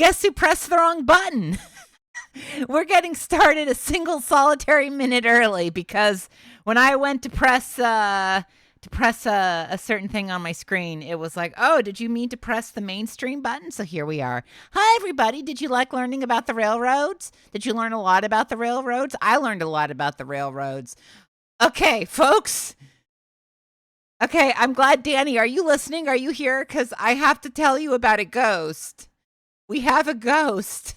guess who pressed the wrong button? We're getting started a single solitary minute early because when I went to press a certain thing on my screen, it was like, oh, did you mean to press the mainstream button? So here we are. Hi, everybody. Did you like learning about the railroads? Did you learn a lot about the railroads? I learned a lot about the railroads. Okay, folks. Okay, I'm glad. Danny, are you listening? Are you here? Because I have to tell you about a ghost. We have a ghost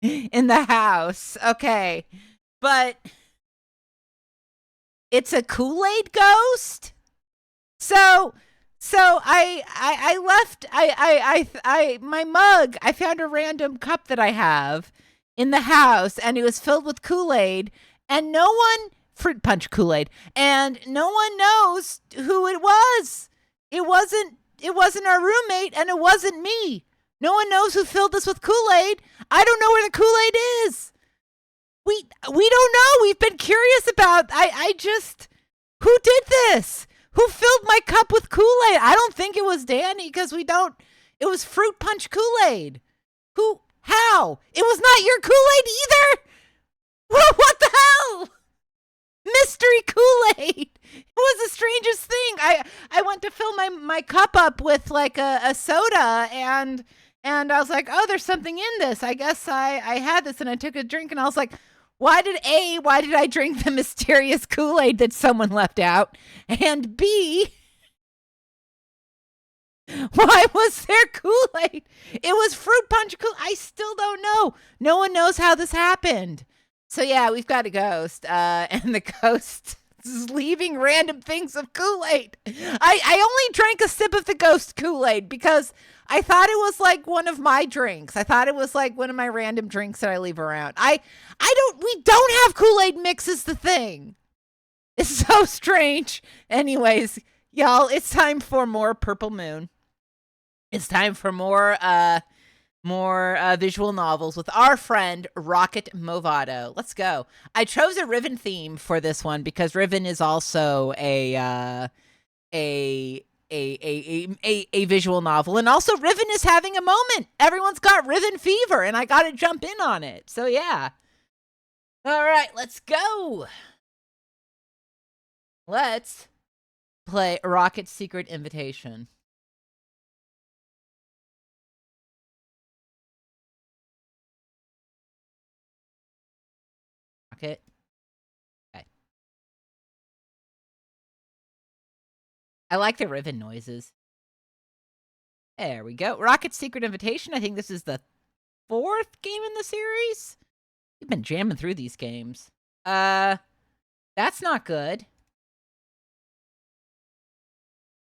in the house. Okay, but it's a Kool-Aid ghost. So I left my mug. I found a random cup that I have in the house, and it was filled with Kool-Aid, and no one fruit punch Kool-Aid, and no one knows who it was. It wasn't our roommate, and it wasn't me. No one knows who filled this with Kool-Aid. I don't know where the Kool-Aid is. We don't know. We've been curious about. Who did this? Who filled my cup with Kool-Aid? I don't think it was Danny because we don't. It was fruit punch Kool-Aid. Who? How? It was not your Kool-Aid either. What the hell? Mystery Kool-Aid. It was the strangest thing. I went to fill my cup up with like a soda and I was like, oh, there's something in this. I guess I had this and I took a drink and I was like, why did I drink the mysterious Kool-Aid that someone left out? And B, why was there Kool-Aid? It was fruit punch Kool-Aid. I still don't know. No one knows how this happened. So yeah, we've got a ghost, and the ghost is leaving random things of Kool-Aid. I only drank a sip of the ghost Kool-Aid because I thought it was like one of my drinks. I thought it was like one of my random drinks that I leave around. We don't have Kool-Aid mix is the thing. It's so strange. Anyways, y'all, it's time for more Purple Moon. It's time for more visual novels with our friend Rockett Movado. Let's go. I chose a Riven theme for this one because Riven is also a visual novel, and also Riven is having a moment. Everyone's got Riven fever, and I got to jump in on it. So yeah. All right, let's go. Let's play Rockett's Secret Invitation. Rocket. Okay. I like the Riven noises. There we go. Rockett's Secret Invitation. I think this is the 4th game in the series. We've been jamming through these games. That's not good.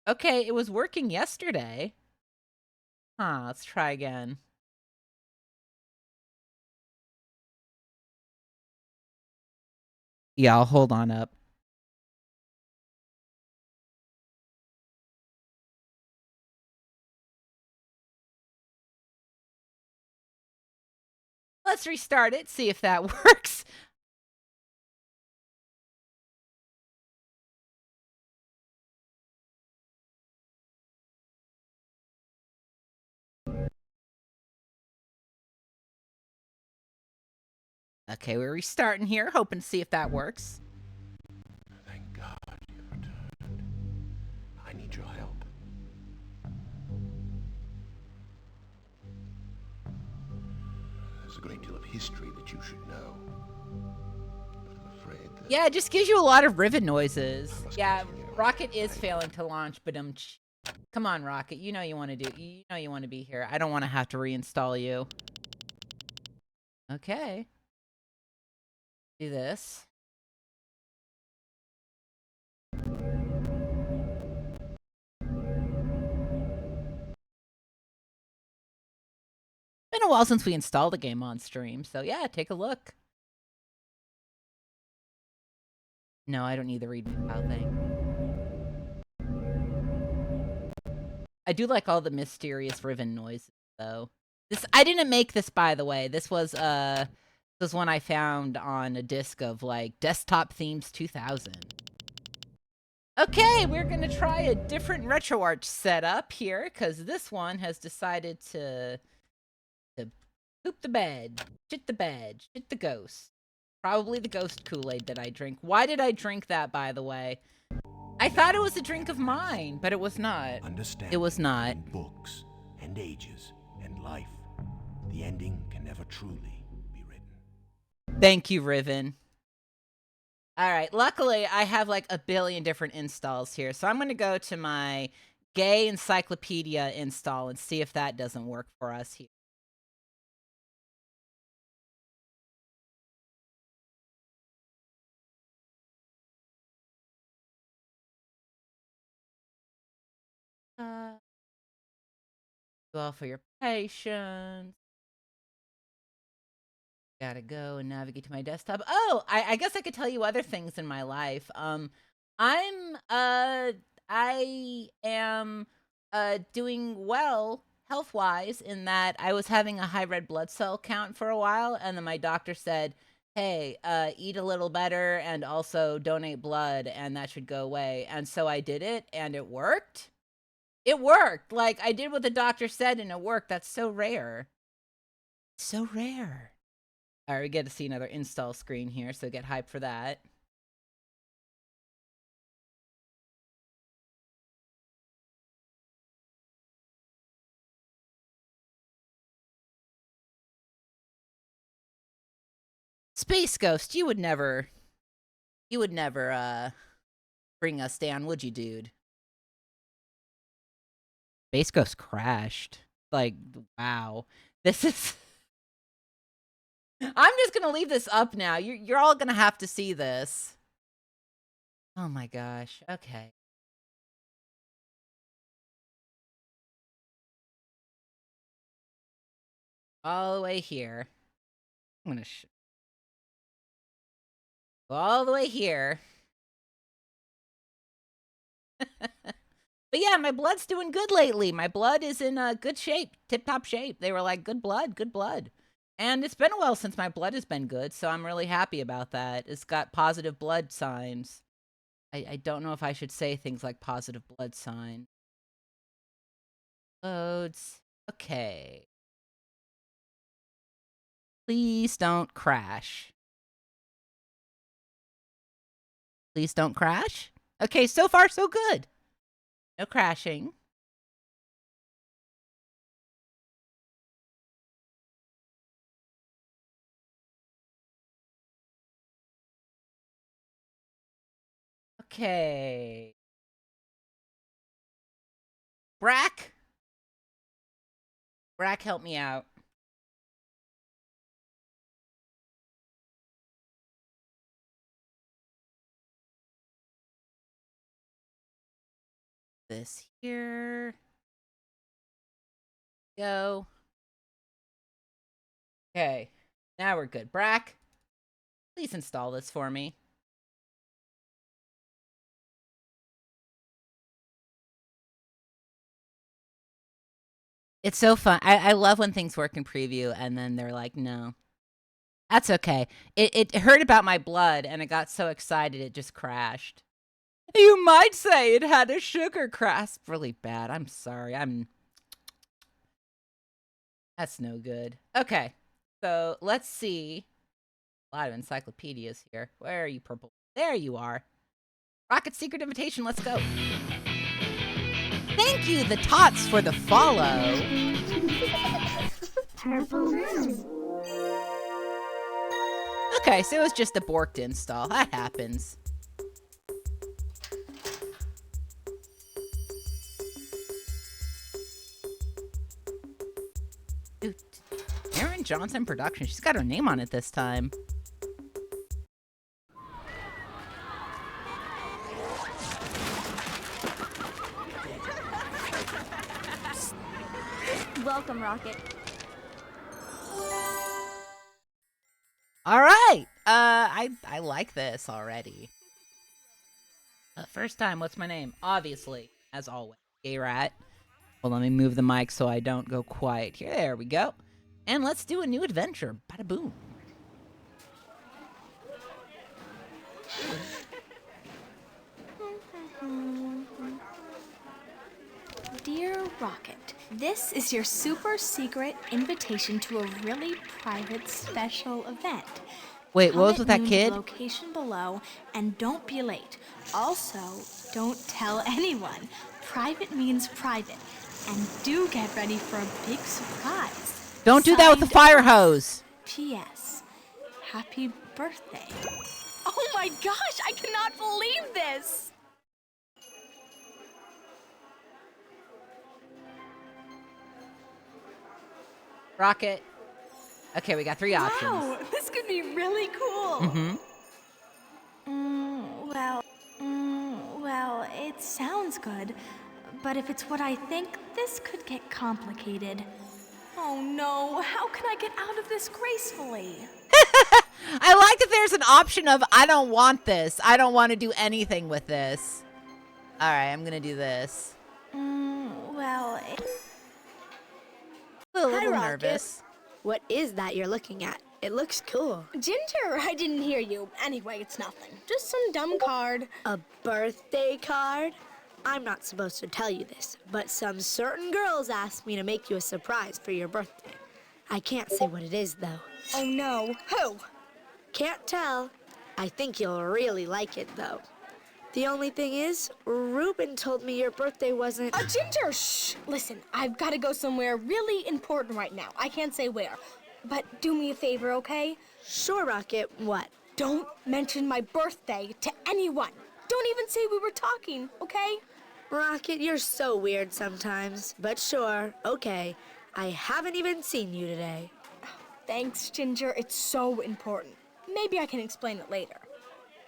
Okay, it was working yesterday. Huh, let's try again. Yeah, I'll hold on up. Let's restart it, see if that works. Okay, we're restarting here, hoping to see if that works. Thank God you've returned. I need your help. There's a great deal of history that you should know. But I'm afraid that... Yeah, it just gives you a lot of Riven noises. Yeah, Rockett is failing to launch, but come on, Rockett. You know you want to be here. I don't want to have to reinstall you. Okay. Do this. Been a while since we installed a game on stream, so yeah, take a look. No, I don't need the read me file thing. I do like all the mysterious Riven noises, though. I didn't make this, by the way. This was one I found on a disc of like Desktop Themes 2000. Okay, we're gonna try a different RetroArch setup here because this one has decided to Poop the bed. Shit the bed. Shit the ghost. Probably the ghost Kool-Aid that I drink. Why did I drink that, by the way? I thought it was a drink of mine, but it was not. Understand It was not. in books and ages and life, the ending can never truly be written. Thank you, Riven. All right. Luckily, I have like a billion different installs here. So I'm going to go to my gay encyclopedia install and see if that doesn't work for us here. You all for your patience. Gotta go and navigate to my desktop. Oh, I guess I could tell you other things in my life. I am doing well health-wise in that I was having a high red blood cell count for a while, and then my doctor said, hey, eat a little better and also donate blood, and that should go away. And so I did it, and it worked. It worked. Like, I did what the doctor said, and it worked. That's so rare. So rare. All right, we get to see another install screen here, so get hyped for that. Space Ghost, you would never bring us down, would you, dude? Space Ghost crashed. Like, wow. This is... I'm just gonna leave this up now. You're all gonna have to see this. Oh my gosh. Okay. All the way here. I'm gonna go all the way here. But yeah, my blood's doing good lately. My blood is in good shape, tip-top shape. They were like, good blood, good blood. And it's been a while since my blood has been good, so I'm really happy about that. It's got positive blood signs. I don't know if I should say things like positive blood sign. Loads. Okay. Please don't crash. Please don't crash. Okay, so far so good. No crashing. Okay. Brack? Brack, help me out. This here. Go. Okay. Now we're good. Brack, please install this for me. It's so fun. I love when things work in preview and then they're like, no. That's okay. It heard about my blood and it got so excited it just crashed. You might say it had a sugar crash. Really bad. I'm sorry. That's no good. Okay. So let's see. A lot of encyclopedias here. Where are you, purple? There you are. Rocket Secret Invitation. Let's go. Thank you, the Tots, for the follow. Purple Moon. Okay, so it was just a borked install. That happens. Dude, Erin Johnson Production. She's got her name on it this time. Welcome, Rockett. All right. I like this already. First time, what's my name? Obviously, as always, Gay Rat. Well, let me move the mic so I don't go quiet here. There we go. And let's do a new adventure. Bada boom. Dear Rockett. This is your super secret invitation to a really private special event. Wait, Come what was at with that noon to the kid? location below, and don't be late. Also, don't tell anyone. Private means private. And do get ready for a big surprise. Don't do that with the fire hose. P.S. Happy birthday. Oh my gosh, I cannot believe this! Rocket. Okay, we got 3 options. Wow, this could be really cool. Mm-hmm. Well, it sounds good, but if it's what I think, this could get complicated. Oh no, how can I get out of this gracefully? I like that there's an option of, I don't want this. I don't want to do anything with this. All right, I'm going to do this. Well, A little Rocket. nervous. What is that you're looking at? It looks cool. Ginger, I didn't hear you. Anyway, it's nothing. Just some dumb card. A birthday card? I'm not supposed to tell you this, but some certain girls asked me to make you a surprise for your birthday. I can't say what it is, though. Oh no. Who? Can't tell. I think you'll really like it, though. The only thing is, Ruben told me your birthday wasn't... Ginger, shh. Listen, I've got to go somewhere really important right now. I can't say where. But do me a favor, okay? Sure, Rocket. What? Don't mention my birthday to anyone. Don't even say we were talking, okay? Rocket, you're so weird sometimes. But sure, okay. I haven't even seen you today. Thanks, Ginger. It's so important. Maybe I can explain it later.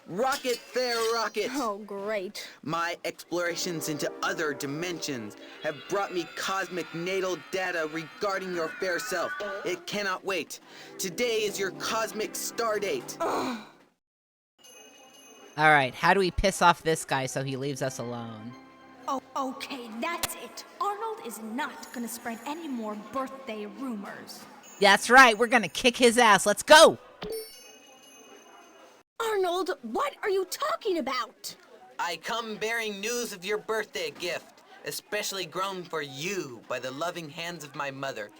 Rocket there, Rocket! Oh, great. My explorations into other dimensions have brought me cosmic natal data regarding your fair self. It cannot wait. Today is your cosmic star date. All right, how do we piss off this guy so he leaves us alone? oh, okay, that's it. Arnold is not gonna spread any more birthday rumors. That's right, we're going to kick his ass. Let's go. Arnold, what are you talking about? I come bearing news of your birthday gift, especially grown for you by the loving hands of my mother,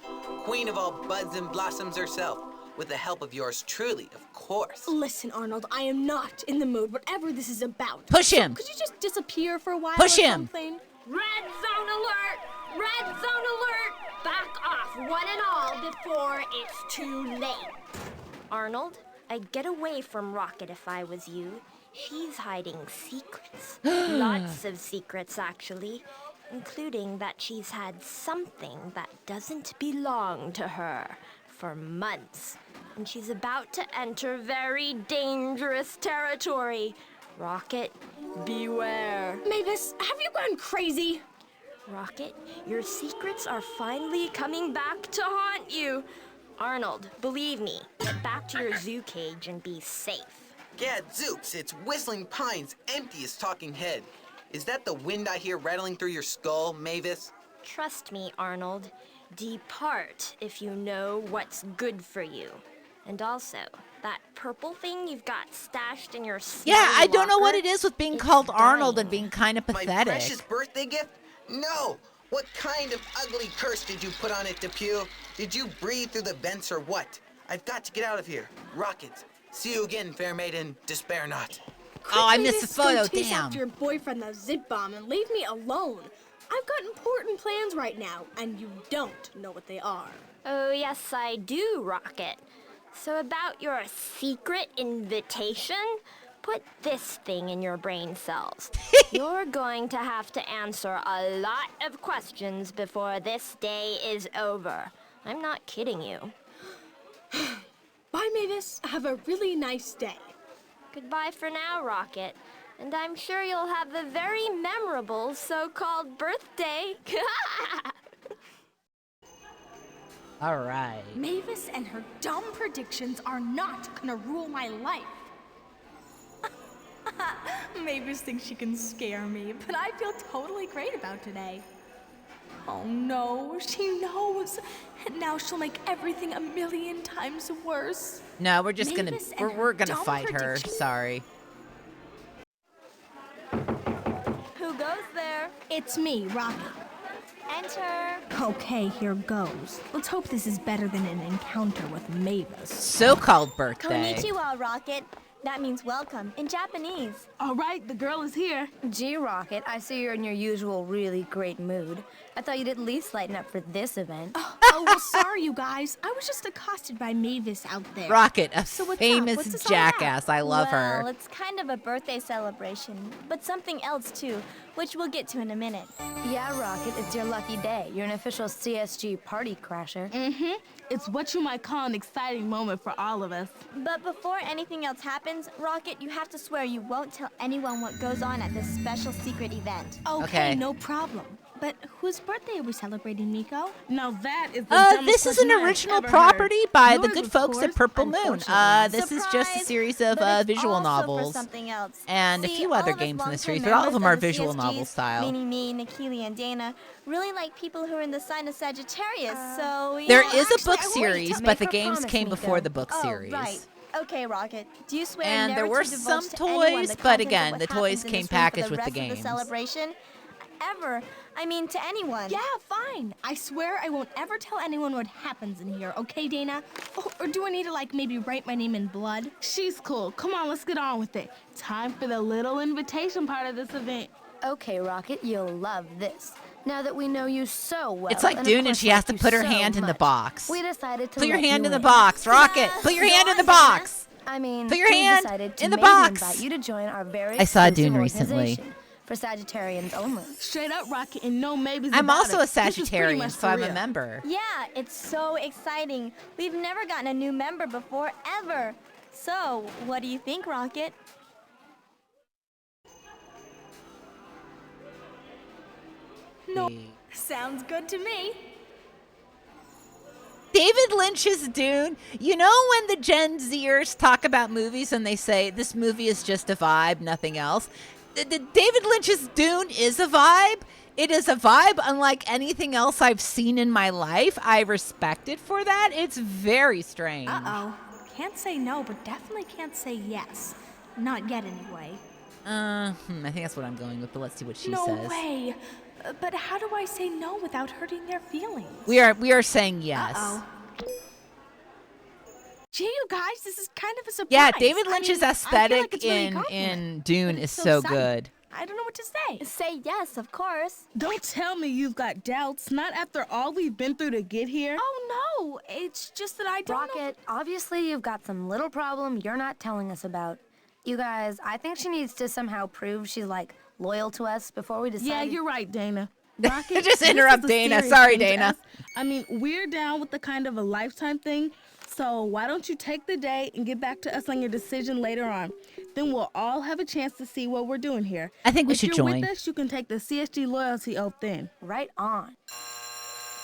queen of all buds and blossoms herself, with the help of yours truly, of course. Listen, Arnold, I am not in the mood, whatever this is about. Push him. Could you just disappear for a while Push or him. something? Red zone alert! Red zone alert! Back off, one and all, before it's too late. Arnold, I'd get away from Rocket if I was you. She's hiding secrets. Lots of secrets, actually. Including that she's had something that doesn't belong to her for months. And she's about to enter very dangerous territory. Rocket, beware. Mavis, have you gone crazy? Rocket, your secrets are finally coming back to haunt you. Arnold, believe me, get back to your zoo cage and be safe. Gadzooks, it's Whistling Pine's emptiest talking head. Is that the wind I hear rattling through your skull, Mavis? Trust me, Arnold. Depart if you know what's good for you. And also, that purple thing you've got stashed in your smelly Yeah, I don't know what locker, it is with being it's called Arnold dying. and being kind of My pathetic. precious birthday gift? No! What kind of ugly curse did you put on it, Depew? Did you breathe through the vents or what? I've got to get out of here. Rockets. See you again, fair maiden. Despair not. Oh, I Quick, missed the Mavis, go photo, chase damn. after your boyfriend, the zit bomb, and leave me alone. I've got important plans right now, and you don't know what they are. Oh, yes, I do, Rocket. So about your secret invitation, put this thing in your brain cells. You're going to have to answer a lot of questions before this day is over. I'm not kidding you. Bye, Mavis. Have a really nice day. Goodbye for now, Rocket. And I'm sure you'll have a very memorable so-called birthday. All right. Mavis and her dumb predictions are not gonna rule my life. Mavis thinks she can scare me, but I feel totally great about today. Oh no, she knows. And now she'll make everything a million times worse. No, we're just gonna Mavis and we're her gonna dumb fight her. predictions. Sorry. Who goes there? It's me, Rocket. Enter. Okay, here goes. Let's hope this is better than an encounter with Mavis. So-called birthday. Konnichiwa, Rocket. That means welcome in Japanese. All right, the girl is here. Gee, Rocket, I see you're in your usual really great mood. I thought you'd at least lighten up for this event. Oh, well, sorry, you guys. I was just accosted by Mavis out there. Rocket, a So what's up? famous What's this all jackass. I love Well, her. it's kind of a birthday celebration, but something else too, which we'll get to in a minute. Yeah, Rocket, it's your lucky day. You're an official CSG party crasher. Mm-hmm. It's what you might call an exciting moment for all of us. But before anything else happens, Rocket, you have to swear you won't tell anyone what goes on at this special secret event. Okay. No problem. But whose birthday are we celebrating, Nico? Now that is the dumbest This is an question I've original ever property heard. by the Yours, good of folks at course, Purple Moon. unfortunately. This is just a Surprise, series of but it's visual also novels. for something else. and a See, few all other of us games in the long-term series, but all of them members are visual the novel CSGs, style. Meaning me, Nikili, and Dana, really like people who are in the sign of Sagittarius, so... you There know, is a actually, book I won't series, tell- but Make the her games promise, came Nico. before the book Oh, series. right. Okay, Rocket. Do you swear And never there were to divulge some to anyone toys, the but contents again, of what the toys happens in came this room for packaged the with the rest of games. the celebration? Ever. I mean, to anyone. Yeah, fine. I swear I won't ever tell anyone what happens in here, okay, Dana? Oh, or do I need to, maybe write my name in blood? She's cool. Come on, let's get on with it. Time for the little invitation part of this event. Okay, Rocket, you'll love this. Now that we know you so well, It's like and of Dune and course she has like to you put her so hand in the much, box. we decided to Put your let hand you in the in. box, Rocket. Put your Go hand in on, the Dana. box. I mean, Put your we hand decided to in the maybe box. invite you to join our very I saw exclusive Dune recently. organization for Sagittarians only. Straight up, Rocket, and no maybes I'm about also it. a This is pretty Sagittarian, much so for I'm a real. member. Yeah, it's so exciting. We've never gotten a new member before, ever. So, what do you think, Rocket? No, sounds good to me. David Lynch's Dune. You know when the Gen Zers talk about movies and they say this movie is just a vibe, nothing else? David Lynch's Dune is a vibe. It is a vibe unlike anything else I've seen in my life. I respect it for that. It's very strange. Uh-oh. Can't say no, but definitely can't say yes. Not yet, anyway. I think that's what I'm going with, but let's see what she No says. way. But how do I say no without hurting their feelings? We are saying yes. Uh-oh. Gee, you guys, this is kind of a surprise. Yeah, David I Lynch's mean, I feel like aesthetic it's really a in compliment, Dune but is it's so sudden. good. I don't know what to say. Say yes, of course. Don't tell me you've got doubts. Not after all we've been through to get here. Oh, no. It's just that I don't know. Rocket, obviously you've got some little problem you're not telling us about. You guys, I think she needs to somehow prove she's loyal to us before we decide. Yeah, you're right, Dana. Rocket, Just this interrupt is a Dana. serious Sorry, thing to Dana. us. I mean, we're down with the kind of a lifetime thing. So why don't you take the day and get back to us on your decision later on? Then we'll all have a chance to see what we're doing here. I think we if should you're join. with us, you can take the CSG loyalty oath then. Right on.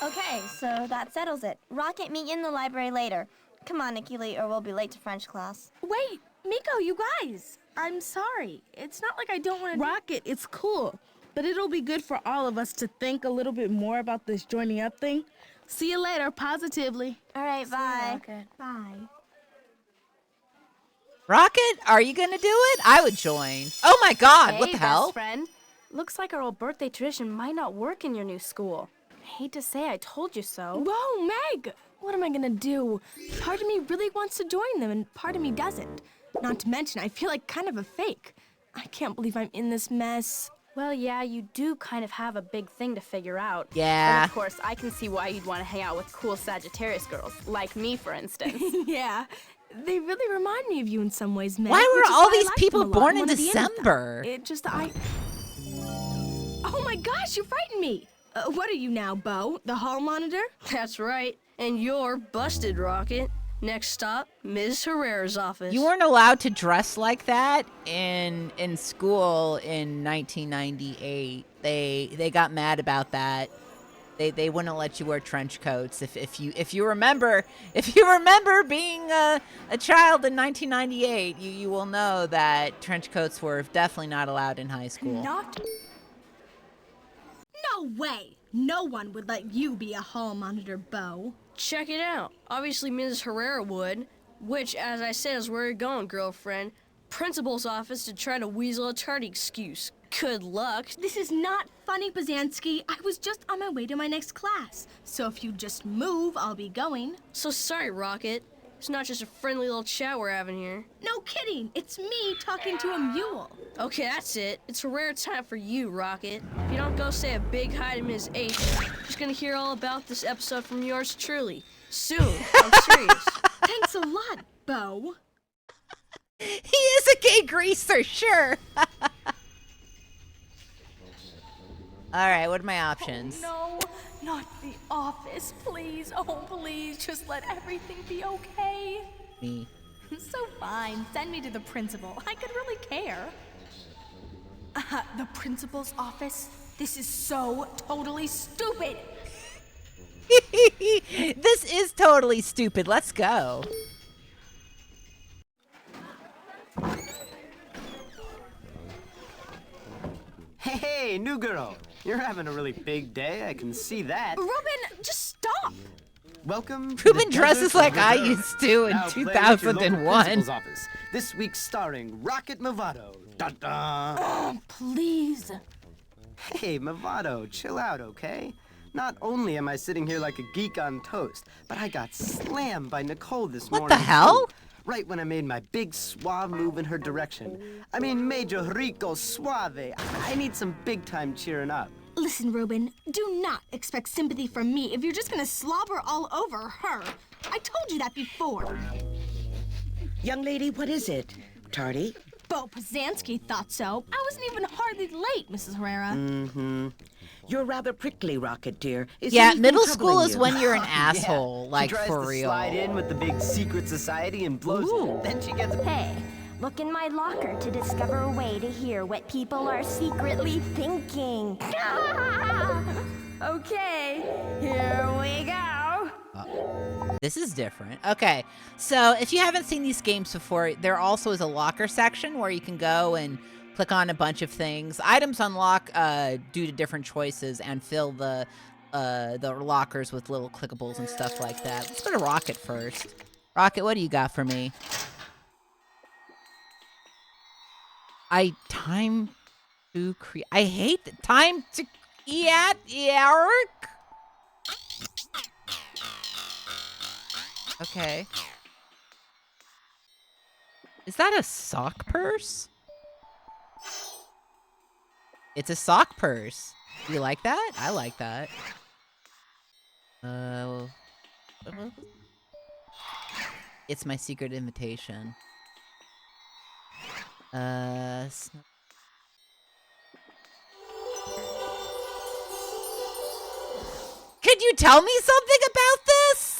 Okay, so that settles it. Rocket, meet you in the library later. Come on, Nikili, or we'll be late to French class. Wait, Miko, you guys. I'm sorry. It's not like I don't want to... Rocket, it's cool. But it'll be good for all of us to think a little bit more about this joining up thing. See you later, positively. All right, bye. Rocket. Bye. Rocket, are you going to do it? I would join. Oh my God, what Hey, the hell? best friend. Looks like our old birthday tradition might not work in your new school. Hate to say I told you so. Whoa, Meg! What am I gonna do? Part of me really wants to join them, and part of me doesn't. Not to mention, I feel like kind of a fake. I can't believe I'm in this mess. Well, yeah, you do kind of have a big thing to figure out. Yeah. And of course, I can see why you'd want to hang out with cool Sagittarius girls, like me, for instance. Yeah, they really remind me of you in some ways, Meg. Why were which is all why I these like people them a lot born and in wanna be with them. December? It just, Oh my gosh, you frightened me! What are you now, Bo? The hall monitor? That's right. And you're busted, Rocket. Next stop, Ms. Herrera's office. You weren't allowed to dress like that in school in 1998. They got mad about that. They wouldn't let you wear trench coats. If you remember being a child in 1998, you will know that trench coats were definitely not allowed in high school. Not. No way! No one would let you be a hall monitor, Bo. Check it out. Obviously, Ms. Herrera would. Which, as I said, is where you're going, girlfriend. Principal's office to try to weasel a tardy excuse. Good luck. This is not funny, Bazansky. I was just on my way to my next class. So if you just move, I'll be going. So sorry, Rocket. It's not just a friendly little chat we're having here. No kidding. It's me talking to a mule. Okay, that's it. It's a rare time for you, Rocket. If you don't go say a big hi to Ms. H, she's gonna hear all about this episode from yours truly. Soon. I'm serious. Thanks a lot, Bo. He is a gay greaser, sure. All right, what are my options? No, not the office, please. Oh, please, just let everything be okay. Me. So fine, send me to the principal. I could really care. The principal's office? This is so totally stupid. This is totally stupid. Let's go. Hey, new girl. You're having a really big day. I can see that. Ruben, just stop. Welcome to Ruben the dresses desert like of I Reserve. used to in Now play at your local 2001. principal's office. This week starring Rocket Movado. Dun-dun. Oh, please. Hey, Movado, chill out, okay? Not only am I sitting here like a geek on toast, but I got slammed by Nicole this morning. What the hell? too. Right when I made my big suave move in her direction. I mean, Major Rico Suave. I need some big time cheering up. Listen, Ruben, do not expect sympathy from me if you're just gonna slobber all over her. I told you that before. Young lady, what is it? Tardy? Bo Pozansky thought so. I wasn't even hardly late, Mrs. Herrera. Mm-hmm. You're rather prickly, Rocket, dear. Is Yeah, anything middle school troubling is you? when you're an asshole, She like tries for to real. slide in with the big secret society and blows it. Then she gets Hey, look in my locker to discover a way to hear what people are secretly thinking. Okay, here we go. This is different. Okay, so if you haven't seen these games before, there also is a locker section where you can go and click on a bunch of things. Items unlock due to different choices and fill the lockers with little clickables and stuff like that. Let's go to Rocket first. Rocket, what do you got for me? I hate the time to Eric. Okay. Is that a sock purse? It's a sock purse. Do you like that? I like that. It's my secret invitation. Could you tell me something about this?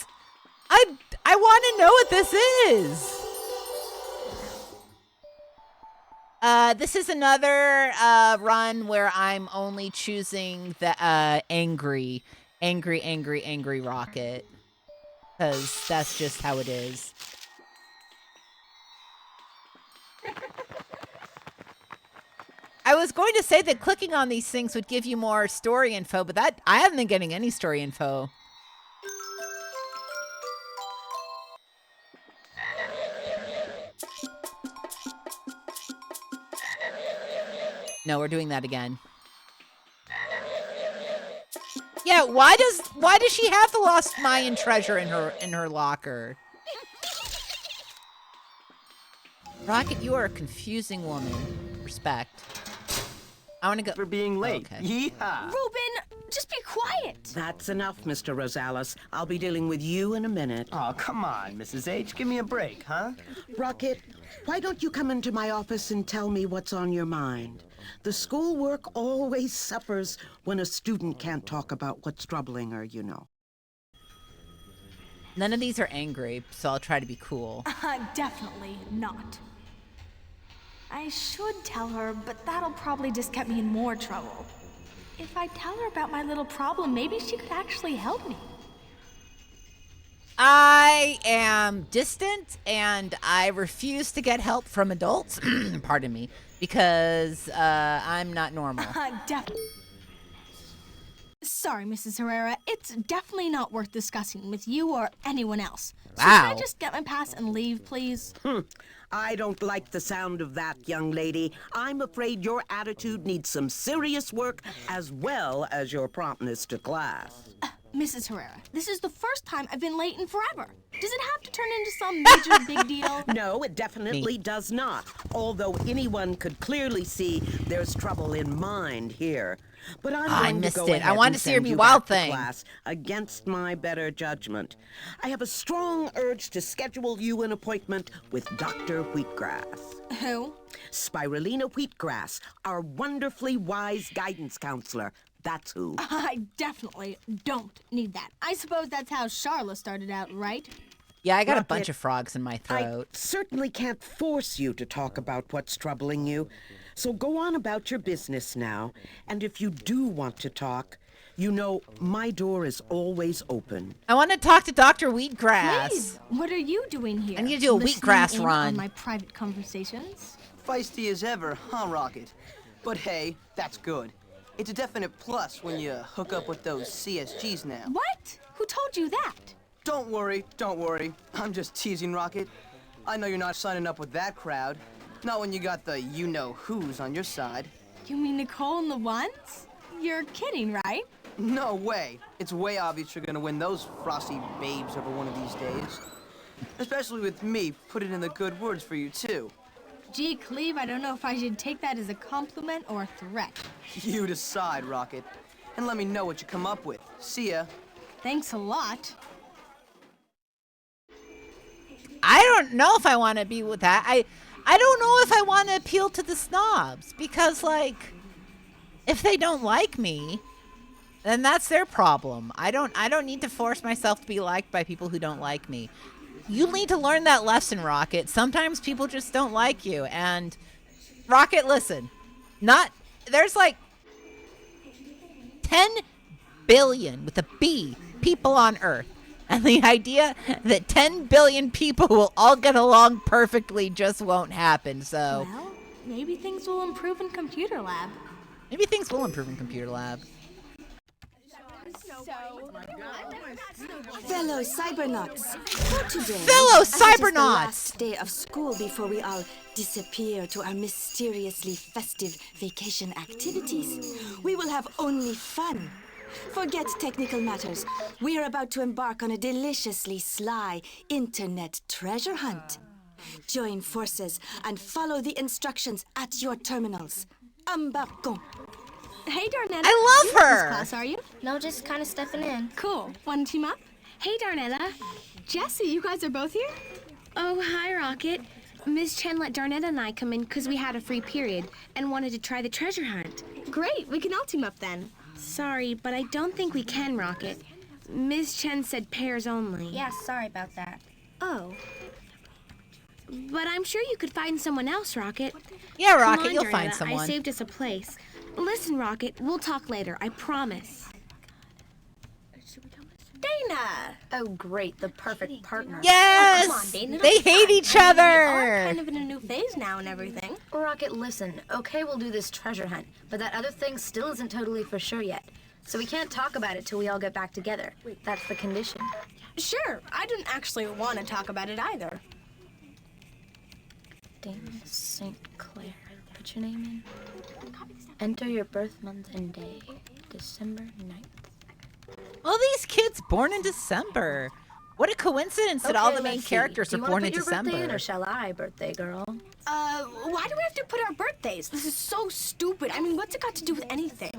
I want to know what this is. This is another run where I'm only choosing the angry Rocket. Because that's just how it is. I was going to say that clicking on these things would give you more story info, but that I haven't been getting any story info. No, we're doing that again. Yeah, why does she have the lost Mayan treasure in her locker? Rocket, you are a confusing woman. Respect. I want to go for being late. Okay. Yeehaw. Ruben, just be quiet. That's enough, Mr. Rosales. I'll be dealing with you in a minute. Oh, come on, Mrs. H. Give me a break, huh? Rocket, why don't you come into my office and tell me what's on your mind? The schoolwork always suffers when a student can't talk about what's troubling her, you know. None of these are angry, so I'll try to be cool. Definitely not. I should tell her, but that'll probably just get me in more trouble. If I tell her about my little problem, maybe she could actually help me. I am distant and I refuse to get help from adults, pardon me, because I'm not normal. Sorry, Mrs. Herrera. It's definitely not worth discussing with you or anyone else. So Wow. can I just get my pass and leave, please? I don't like the sound of that, young lady. I'm afraid your attitude needs some serious work as well as your promptness to class. Mrs. Herrera, this is the first time I've been late in forever. Does it have to turn into some major big deal? No, it definitely does not. Although anyone could clearly see there's trouble in mind here. But I'm I going to missed go it. ahead I wanted and to see her send be you Wild back to Thing. class against my better judgment. I have a strong urge to schedule you an appointment with Dr. Wheatgrass. Who? Spirulina Wheatgrass, our wonderfully wise guidance counselor. That's who. I definitely don't need that. I suppose that's how Charla started out, right? Yeah, I got a Rockett, bunch of frogs in my throat. I certainly can't force you to talk about what's troubling you. So go on about your business now. And if you do want to talk, you know my door is always open. I want to talk to Dr. Wheatgrass. Please, what are you doing here? I need to do a Listening wheatgrass in run. on my private conversations? Feisty as ever, huh, Rockett? But hey, that's good. It's a definite plus when you hook up with those CSGs now. What? Who told you that? Don't worry. I'm just teasing, Rockett. I know you're not signing up with that crowd. Not when you got the you-know-who's on your side. You mean Nicole and the ones? You're kidding, right? No way. It's way obvious you're gonna win those frosty babes over one of these days. Especially with me putting in the good words for you, too. Gee, Cleve, I don't know if I should take that as a compliment or a threat. You decide, Rockett. And let me know what you come up with. See ya. Thanks a lot. I don't know if I want to be with that. I don't know if I want to appeal to the snobs because, like, if they don't like me, then that's their problem. I don't need to force myself to be liked by people who don't like me. You need to learn that lesson, Rockett. Sometimes people just don't like you. And Rockett, listen, there's like 10 billion with a B people on Earth. And the idea that 10 billion people will all get along perfectly just won't happen. So Well, maybe things will improve in computer lab. Fellow cybernauts, for today, Fellow as it is the cybernauts! last day of school before we all disappear to our mysteriously festive vacation activities, we will have only fun. Forget technical matters. We are about to embark on a deliciously sly internet treasure hunt. Join forces and follow the instructions at your terminals. Embarquons. Hey, Darnetta. I love You're in her. this class, are you? No, just kind of stepping in. Cool. Want to team up? Hey, Darnetta. Jesse, you guys are both here? Oh, hi, Rockett. Ms. Chen let Darnetta and I come in because we had a free period and wanted to try the treasure hunt. Great. We can all team up then. Sorry, but I don't think we can, Rockett. Ms. Chen said pairs only. Yeah, sorry about that. Oh. But I'm sure you could find someone else, Rockett. Yeah, Come Rockett, on, you'll Darnetta, find someone. I saved us a place. Listen, Rockett, we'll talk later, I promise. Dana! Oh, great, the perfect partner. Yes! Oh, come on, Dana. They hate each other. We are kind of in a new phase now and everything. Rockett, listen, okay, we'll do this treasure hunt, but that other thing still isn't totally for sure yet. So we can't talk about it till we all get back together. That's the condition. Sure, I didn't actually want to talk about it either. Dana St. Clair. Put your name in. Enter your birth month and day. December 9th. All these kids born in December. What a coincidence that all the main characters are born in December. Birthday in, or shall I, birthday girl? Why do we have to put our birthdays? This is so stupid. I mean, what's it got to do with anything?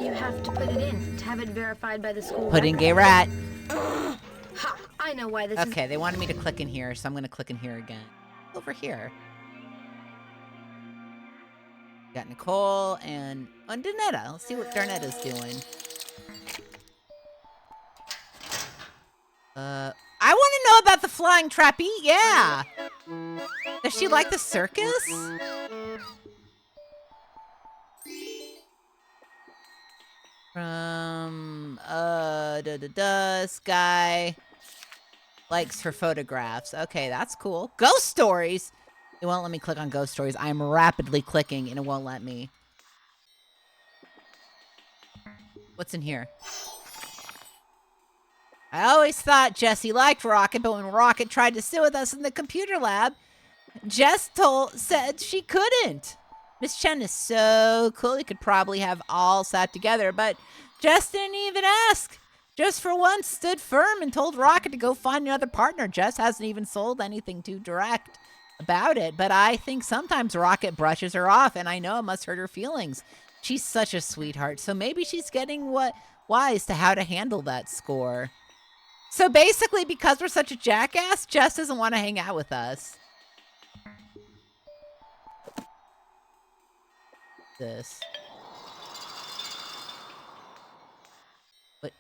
You have to put it in to have it verified by the school. Put in gay rat. Ha! I know why this is. Okay, they wanted me to click in here, so I'm going to click in here again. Over here. Got Nicole and Darnetta. Let's see what Darnetta's doing. I want to know about the flying trapeze. Yeah. Does she like the circus? From Sky likes her photographs. Okay, that's cool. Ghost stories. It won't let me click on ghost stories. I'm rapidly clicking and it won't let me. What's in here? I always thought Jessie liked Rockett, but when Rockett tried to sit with us in the computer lab, Jess said she couldn't. Miss Chen is so cool. We could probably have all sat together, but Jess didn't even ask. Just for once stood firm and told Rockett to go find another partner. Jess hasn't even sold anything too direct about it, but I think sometimes Rockett brushes her off, and I know it must hurt her feelings. She's such a sweetheart, so maybe she's getting wise to how to handle that score. So basically, because we're such a jackass, Jess doesn't want to hang out with us. This. What?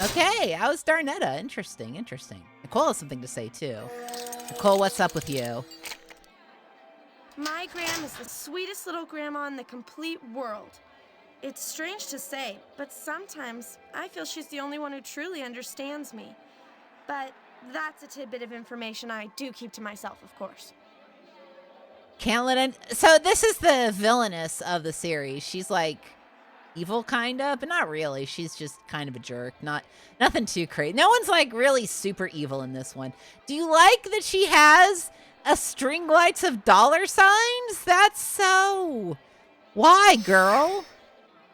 Okay, how's Darnetta? Interesting. Nicole has something to say too. Nicole, what's up with you? My Gram is the sweetest little grandma in the complete world. It's strange to say, but sometimes I feel she's the only one who truly understands me. But that's a tidbit of information I do keep to myself, of course. Can't let in. So this is the villainess of the series. She's like evil, kind of, but not really. She's just kind of a jerk. Nothing too crazy. No one's like really super evil in this one. Do you like that she has a string lights of dollar signs? That's so. Why, girl?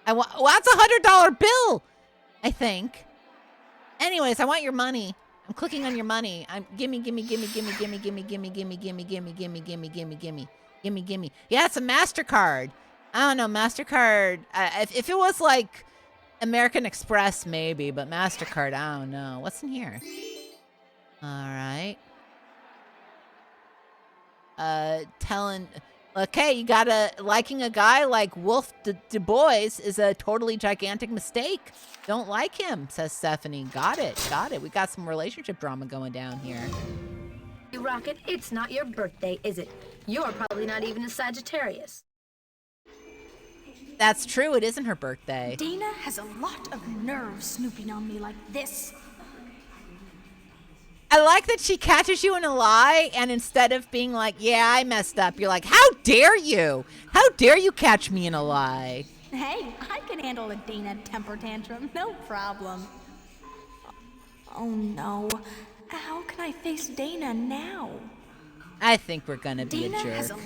Well, that's $100 bill, I think. Anyways, I want your money. I'm clicking on your money. Gimme. Yeah, it's a MasterCard. I don't know, MasterCard. If it was like American Express, maybe, but MasterCard, I don't know. What's in here? All right. Okay, you gotta, liking a guy like Wolf Du Bois is a totally gigantic mistake. Don't like him, says Stephanie. Got it. We got some relationship drama going down here. Rockett, it's not your birthday, is it? You're probably not even a Sagittarius. That's true, it isn't her birthday. Dana has a lot of nerve snooping on me like this. I like that she catches you in a lie, and instead of being like, yeah, I messed up, you're like, how dare you? How dare you catch me in a lie? Hey, I can handle a Dana temper tantrum, no problem. Oh no, how can I face Dana now? I think we're gonna be Dana a jerk.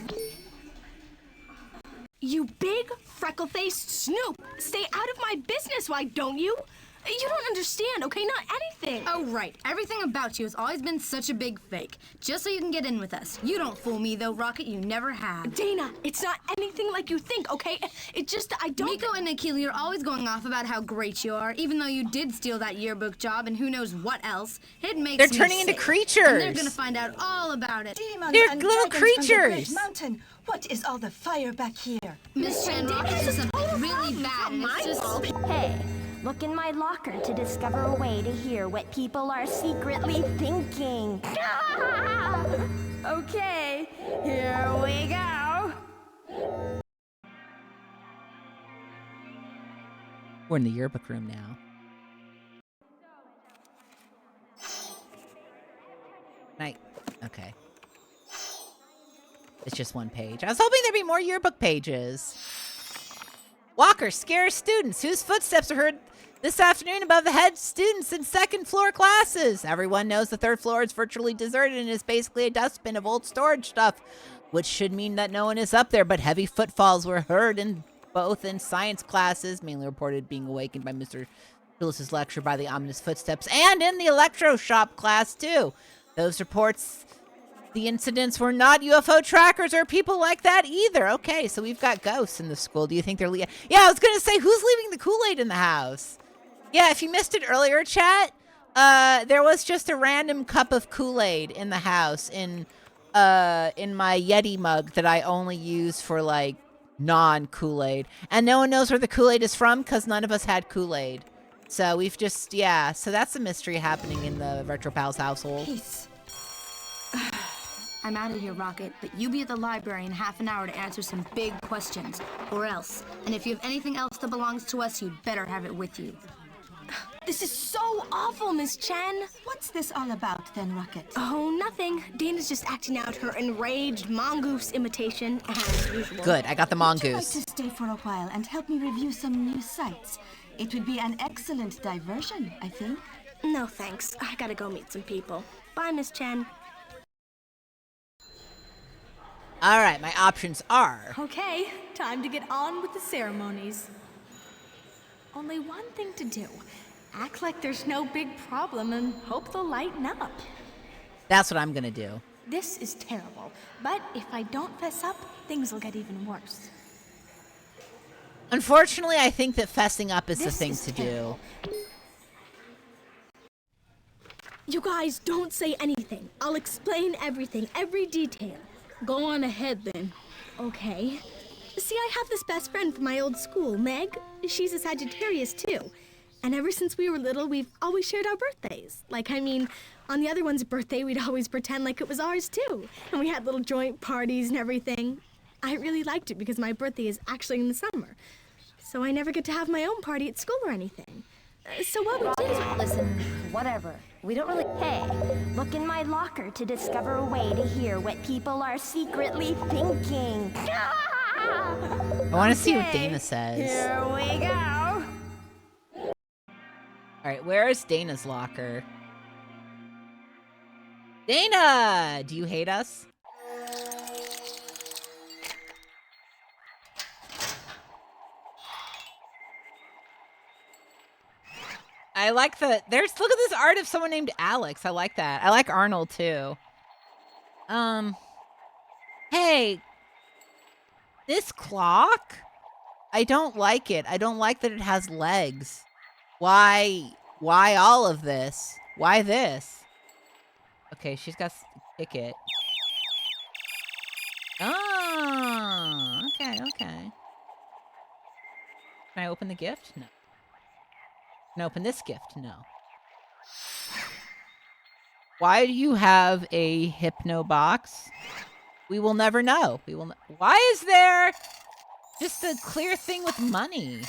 You big, freckle-faced snoop! Stay out of my business, why don't you? You don't understand, okay? Not anything. Oh, right. Everything about you has always been such a big fake. Just so you can get in with us. You don't fool me, though, Rockett. You never have. Dana, it's not anything like you think, okay? It just, I don't... Miko and Akili are always going off about how great you are, even though you did steal that yearbook job and who knows what else. It makes They're me turning into sick. creatures. And they're gonna find out all about it. Demons They're and little dragons from the Great creatures. Mountain. What is all the fire back here? Miss Chen, Rockett is something really bad, and it's just... Hey, look in my locker to discover a way to hear what people are secretly thinking. Okay, here we go. We're in the yearbook room now. Okay. It's just one page. I was hoping there'd be more yearbook pages. Walker scares students whose footsteps are heard this afternoon above the head students in second floor classes. Everyone knows the third floor is virtually deserted and is basically a dustbin of old storage stuff, which should mean that no one is up there, but heavy footfalls were heard in science classes, mainly reported being awakened by Mr. Phyllis's lecture by the ominous footsteps, and in the electro shop class too. Those reports, the incidents were not UFO trackers or people like that either. Okay, so we've got ghosts in the school. Do you think they're... Yeah, I was going to say, who's leaving the Kool-Aid in the house? Yeah, if you missed it earlier, chat, there was just a random cup of Kool-Aid in the house in my Yeti mug that I only use for, like, non-Kool-Aid. And no one knows where the Kool-Aid is from because none of us had Kool-Aid. So we've just... Yeah, so that's a mystery happening in the Retro Pals household. Peace. I'm out of here, Rockett, but you be at the library in half an hour to answer some big questions. Or else. And if you have anything else that belongs to us, you'd better have it with you. This is so awful, Miss Chen. What's this all about, then, Rockett? Oh, nothing. Dana's just acting out her enraged mongoose imitation, as usual. Good, I got the Would you like mongoose. to stay for a while and help me review some new sites? It would be an excellent diversion, I think. No, thanks. I gotta go meet some people. Bye, Miss Chen. All right, my options are... Okay, time to get on with the ceremonies. Only one thing to do. Act like there's no big problem and hope they'll lighten up. That's what I'm going to do. This is terrible, but if I don't fess up, things will get even worse. Unfortunately, I think that fessing up is the This thing is to terrible. do. You guys don't say anything. I'll explain everything, every detail. Go on ahead then. Okay. See, I have this best friend from my old school, Meg. She's a Sagittarius, too. And ever since we were little, we've always shared our birthdays. On the other one's birthday, we'd always pretend like it was ours, too. And we had little joint parties and everything. I really liked it because my birthday is actually in the summer. So I never get to have my own party at school or anything. So what we did is... Listen, whatever. We don't really... Hey, look in my locker to discover a way to hear what people are secretly thinking. I want to see what Dana says. Here we go. All right, where is Dana's locker? Dana, do you hate us? I like look at this art of someone named Alex. I like that. I like Arnold too. Hey, this clock? I don't like it. I don't like that it has legs. Why all of this? Why this? Okay, she's got a ticket. Oh, okay. Can I open the gift? No. Can I open this gift? No. Why do you have a hypno box? We will never know. Why is there just a clear thing with money?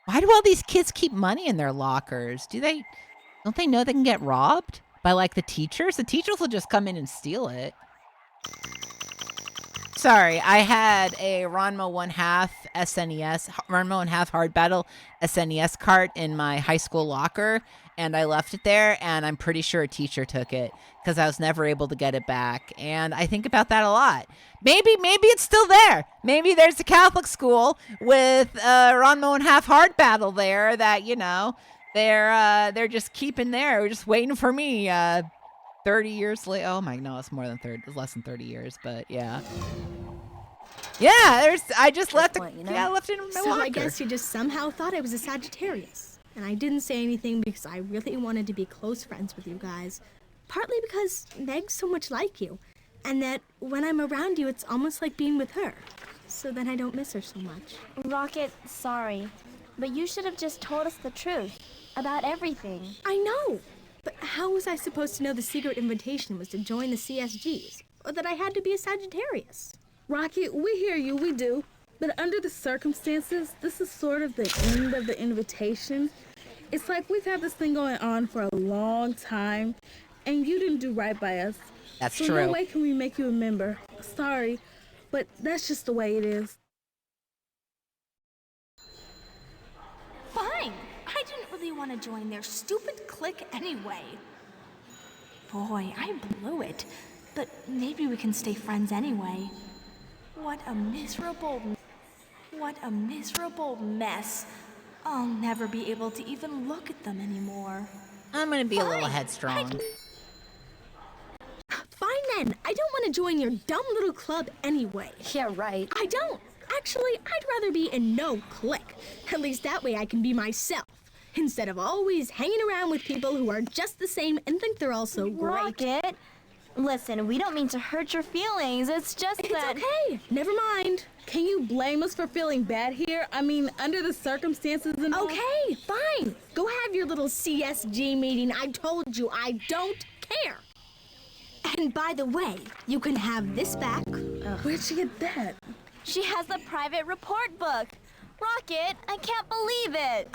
Why do all these kids keep money in their lockers? Don't they know they can get robbed by the teachers? The teachers will just come in and steal it. Sorry, I had a Ranma 1/2 SNES, Ranma 1/2 Hard Battle SNES cart in my high school locker, and I left it there, and I'm pretty sure a teacher took it because I was never able to get it back. And I think about that a lot. Maybe it's still there. Maybe there's a Catholic school with Ranma 1/2 Hard Battle there that, they're just keeping there. We're just waiting for me 30 years later. Oh my, no, it's more than 30. It's less than 30 years, but yeah. Yeah, I just left it in my So locker. I guess you just somehow thought I was a Sagittarius. And I didn't say anything because I really wanted to be close friends with you guys. Partly because Meg's so much like you. And that when I'm around you, it's almost like being with her. So then I don't miss her so much. Rockett, sorry, but you should have just told us the truth about everything. I know. But how was I supposed to know the secret invitation was to join the CSGs? Or that I had to be a Sagittarius? Rockett, we hear you, we do. But under the circumstances, this is sort of the end of the invitation. It's like we've had this thing going on for a long time, and you didn't do right by us. That's so true. No way can we make you a member. Sorry, but that's just the way it is. Fine. I didn't really want to join their stupid clique anyway. Boy, I blew it. But maybe we can stay friends anyway. What a miserable mess. I'll never be able to even look at them anymore. I'm gonna be a little headstrong. Fine then. I don't want to join your dumb little club anyway. Yeah, right. I don't. Actually, I'd rather be in no clique. At least that way I can be myself. Instead of always hanging around with people who are just the same and think they're all so great. Rockett, listen, we don't mean to hurt your feelings. It's just that... It's okay. Never mind. Can you blame us for feeling bad here? I mean, under the circumstances and all? Okay, fine. Go have your little CSG meeting. I told you I don't care. And by the way, you can have this back. Where'd she get that? She has the private report book. Rockett, I can't believe it.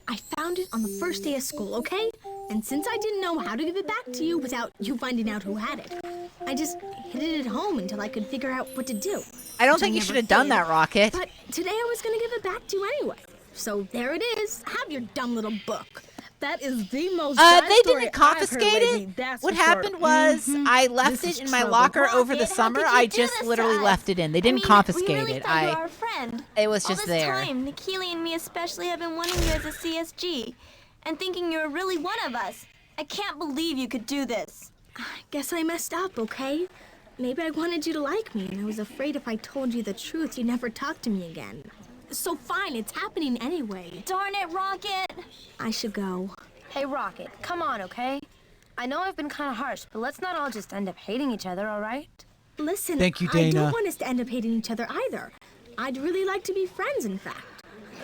I found it on the first day of school, okay? And since I didn't know how to give it back to you without you finding out who had it, I just hid it at home until I could figure out what to do. I don't think you should have done that, Rockett. But today I was going to give it back to you anyway. So there it is. Have your dumb little book. That is the most. They didn't confiscate it. What happened was I left it in my locker over the summer. I just literally left it in. They didn't confiscate we really it. thought you were our friend. It was All just this there. time, Nikili and me especially have been wanting you as a CSG and thinking you were really one of us. I can't believe you could do this. Guess I messed up, okay? Maybe I wanted you to like me, and I was afraid if I told you the truth, you'd never talk to me again. So fine, it's happening anyway. Darn it, Rockett! I should go. Hey, Rockett, come on, okay? I know I've been kind of harsh, but let's not all just end up hating each other, all right? Listen, Thank you, I Dana. don't want us to end up hating each other either. I'd really like to be friends, in fact.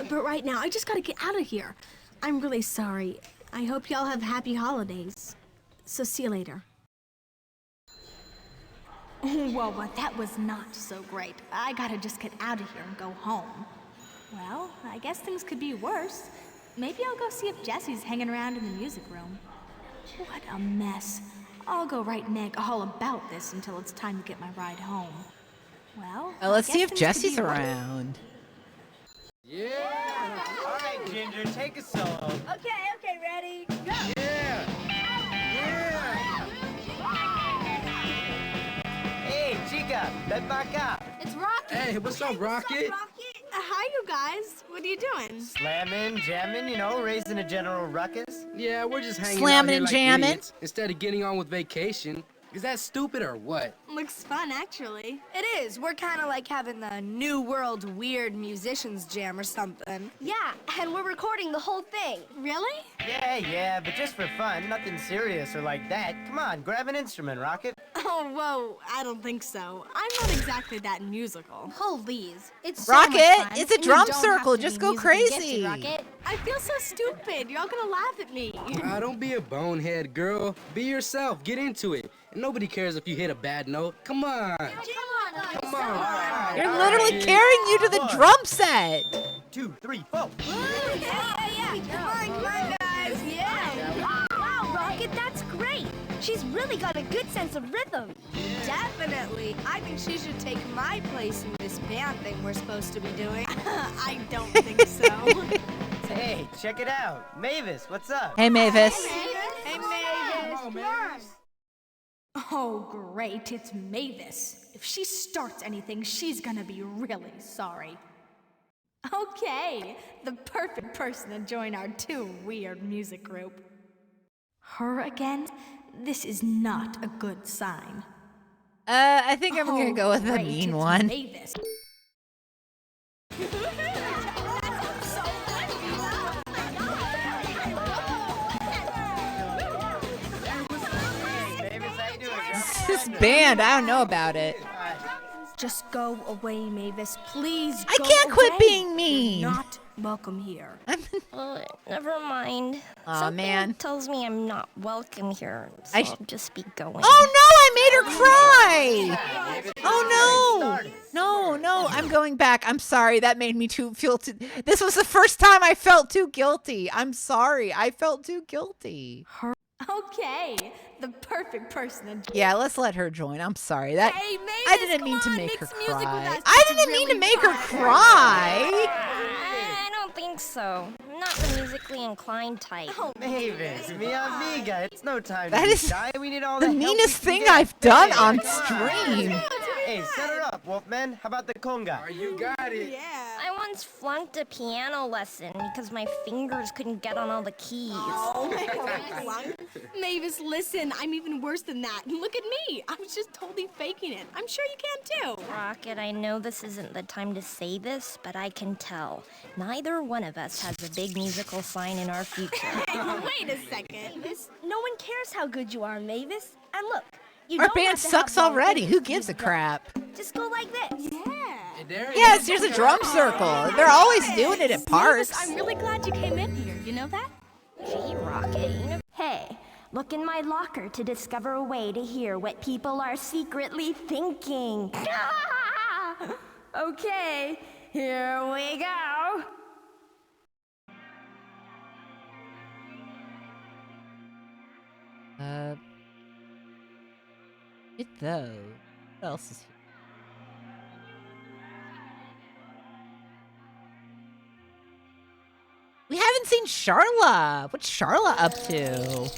But right now, I just gotta get out of here. I'm really sorry. I hope y'all have happy holidays. So see you later. Whoa, but that was not so great. I gotta just get out of here and go home. Well, I guess things could be worse. Maybe I'll go see if Jesse's hanging around in the music room. What a mess. I'll go write Meg all about this until it's time to get my ride home. Well, Let's I see guess if things could Jesse's be worse. around. Yeah. All right, Ginger, take a solo. Okay, ready? Go! Yeah. Hey, chica, ven pa acá. It's Rockett. Hey, what's up, Rockett? Hi, you guys. What are you doing? Slamming, jamming, you know, raising a general ruckus. Yeah, we're just hanging Slamming out here and like jamming. idiots instead of getting on with vacation. Is that stupid or what? Looks fun, actually. It is. We're kind of like having the New World Weird Musicians Jam or something. Yeah, and we're recording the whole thing. Really? Yeah, but just for fun, nothing serious or like that. Come on, grab an instrument, Rockett. Oh, whoa, I don't think so. I'm not exactly that musical. Please, it's so Rockett, much fun, it's a and drum you don't have circle. to Just be go musically gifted, crazy. Rockett. I feel so stupid. You're all gonna laugh at me. Don't be a bonehead, girl. Be yourself. Get into it. And nobody cares if you hit a bad note. Come on. Come on. You're literally carrying you to the drum set. 2, 3, 4. Yeah. Come on, guys. Yeah. Wow, Rockett, that's great. She's really got a good sense of rhythm. Definitely. I think she should take my place in this band thing we're supposed to be doing. I don't think so. Hey, check it out. Mavis, what's up? Hey, Mavis. Hey, Mavis. Oh, great, it's Mavis. If she starts anything, she's gonna be really sorry. Okay, the perfect person to join our too weird music group. Her again? This is not a good sign. I think I'm gonna go with the Great, mean it's one. Mavis. Mavis, how you doing? This band, I don't know about it. Just go away, Mavis. Please I go can't quit away. being mean. You're not welcome here. Never mind. Aw, Something man. tells me I'm not welcome here, so I I'll just be going. Oh no, I made her cry. Oh no, I'm going back. I'm sorry. That made me feel too. This was the first time I felt too guilty. I'm sorry. I felt too guilty. Okay, the perfect person to Yeah, let's let her join. I'm sorry. That Hey, Mavis, I didn't mean to come on, make her mix music with cry. us. I This is didn't mean to really make her fun. cry. I don't think so. I'm not the musically inclined type. Mavis, mi amiga, it's no time That to be is shy. We need all the the help we meanest can thing get. I've done Hey, on come on. stream. Hey, set her up, Wolfman. How about the conga? You got it. I once flunked a piano lesson because my fingers couldn't get on all the keys. Mavis, listen, I'm even worse than that. Look at me. I was just totally faking it. I'm sure you can too. Rockett, I know this isn't the time to say this, but I can tell. Neither one of us has a big musical sign in our future. Wait a second. No one cares how good you are, Mavis. And look, you Our don't band have to sucks have long already. fingers Who to gives a be crap? good. Just go like this. Yes, here's a drum circle. They're always doing it at parks. I'm really glad you came in here. You know that? Gee, Rockett. Hey, look in my locker to discover a way to hear what people are secretly thinking. Okay, here we go. It though. What else is here? We haven't haven't seen Charla. What's Charla up to?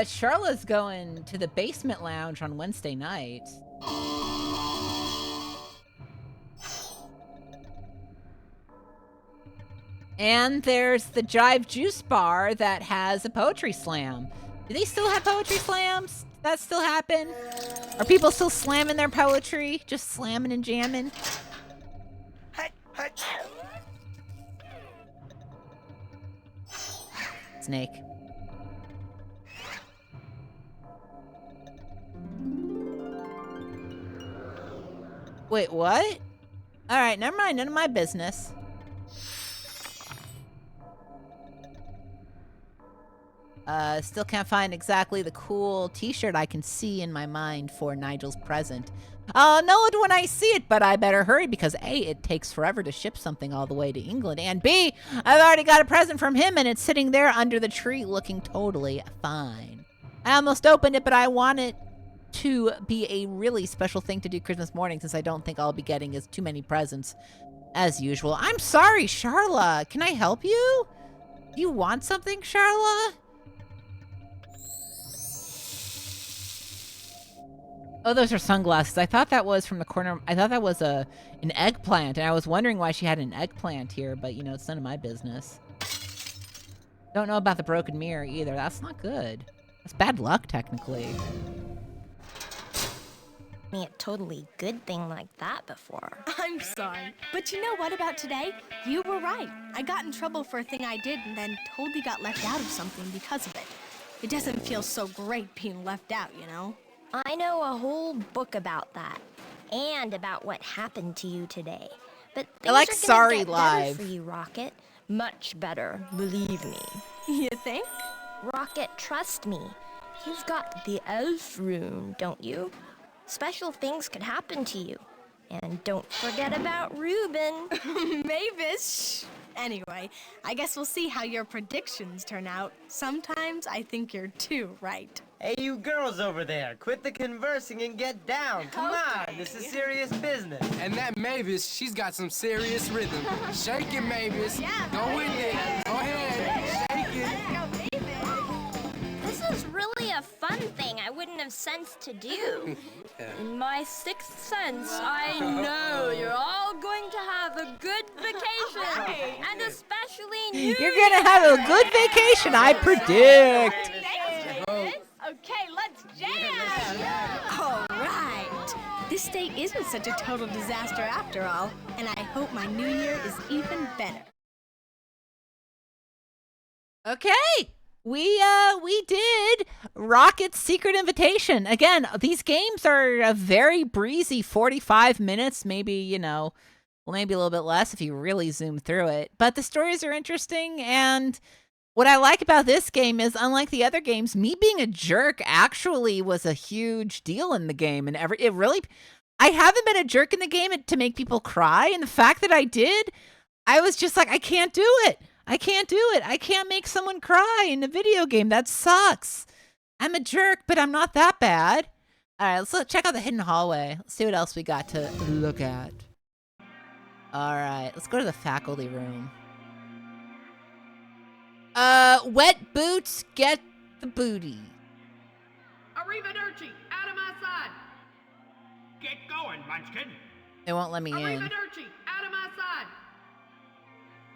Charla's going to the basement lounge on Wednesday night. And there's the Jive Juice Bar that has a poetry slam. Do they still have poetry slams? That still happen? Are people still slamming their poetry? Just slamming and jamming? Snake. Wait, what? All right, never mind. None of my business. Still can't find exactly the cool t-shirt I can see in my mind for Nigel's present. I'll know it when I see it, but I better hurry because A, it takes forever to ship something all the way to England, and B, I've already got a present from him and it's sitting there under the tree looking totally fine. I almost opened it, but I want it to be a really special thing to do Christmas morning since I don't think I'll be getting as too many presents as usual. I'm sorry, Charla. Can I help you? Do you want something, Charla? Oh, those are sunglasses. I thought that was from the corner. I thought that was an eggplant, and I was wondering why she had an eggplant here, but, you know, it's none of my business. Don't know about the broken mirror either. That's not good. That's bad luck, technically. Me a totally good thing like that before. I'm sorry, but you know what about today? You were right. I got in trouble for a thing I did and then totally got left out of something because of it. It doesn't feel so great being left out, you know? I know a whole book about that, and about what happened to you today. But things I like are gonna Sorry get Live. better for you, Rockett. Much better, believe me. You think? Rockett, trust me. You've got the elf rune, don't you? Special things could happen to you. And don't forget about Reuben. Mavis. Anyway, I guess we'll see how your predictions turn out. Sometimes I think you're too right. Hey, you girls over there, quit the conversing and get down. Come on, this is serious business. And that Mavis, she's got some serious rhythm. Shake it, Mavis. Go with it. Go ahead. Shake it. This is really a fun thing I wouldn't have sensed to do. In my sixth sense, I know you're all going to have a good vacation. And especially New You're gonna have a good vacation, I predict. Okay, let's jam! All right. This day isn't such a total disaster after all, and I hope my new year is even better. Okay. We did Rockett's Secret Invitation. Again, these games are a very breezy 45 minutes, maybe, you know, well, maybe a little bit less if you really zoom through it. But the stories are interesting, and what I like about this game is, unlike the other games, me being a jerk actually was a huge deal in the game, and I haven't been a jerk in the game to make people cry, and the fact that I did, I was just like, I can't do it. I can't do it. I can't make someone cry in a video game. That sucks. I'm a jerk, but I'm not that bad. All right, let's check out the hidden hallway. Let's see what else we got to look at. All right, let's go to the faculty room. Wet boots get the booty. Arrivederci, out of my side. Get going, Munchkin. They won't let me in. Arrivederci, out of my side.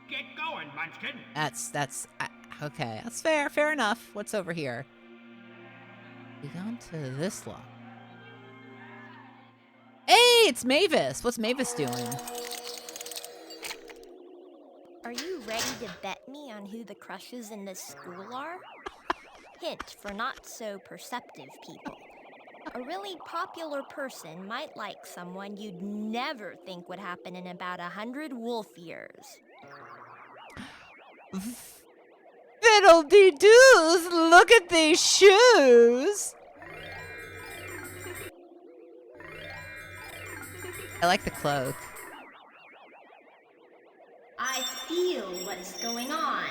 Get going, Munchkin. Okay, that's fair. Fair enough. What's over here? We go to this lock. Hey, it's Mavis. What's Mavis doing? Are you ready to bet me on who the crushes in this school are? Hint for not so perceptive people. A really popular person might like someone you'd never think would happen in about 100 wolf years. Fiddle-dee-doos, look at these shoes. I like the cloak. I feel what's going on.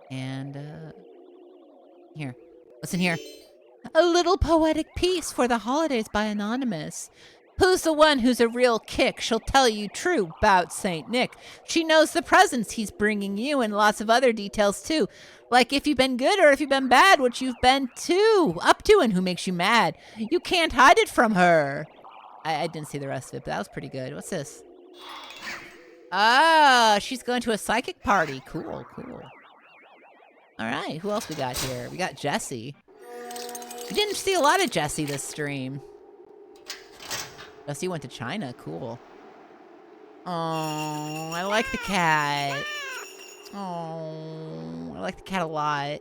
And, here. What's in here? A little poetic piece for the holidays by Anonymous. Who's the one who's a real kick? She'll tell you true about Saint Nick. She knows the presents he's bringing you and lots of other details too. Like if you've been good or if you've been bad, what you've been up to and who makes you mad. You can't hide it from her. I didn't see the rest of it, but that was pretty good. What's this? Ah, she's going to a psychic party. Cool, cool. All right, who else we got here? We got Jessie. We didn't see a lot of Jessie this stream. Jessie went to China. Cool. Oh, I like the cat. Oh, I like the cat a lot.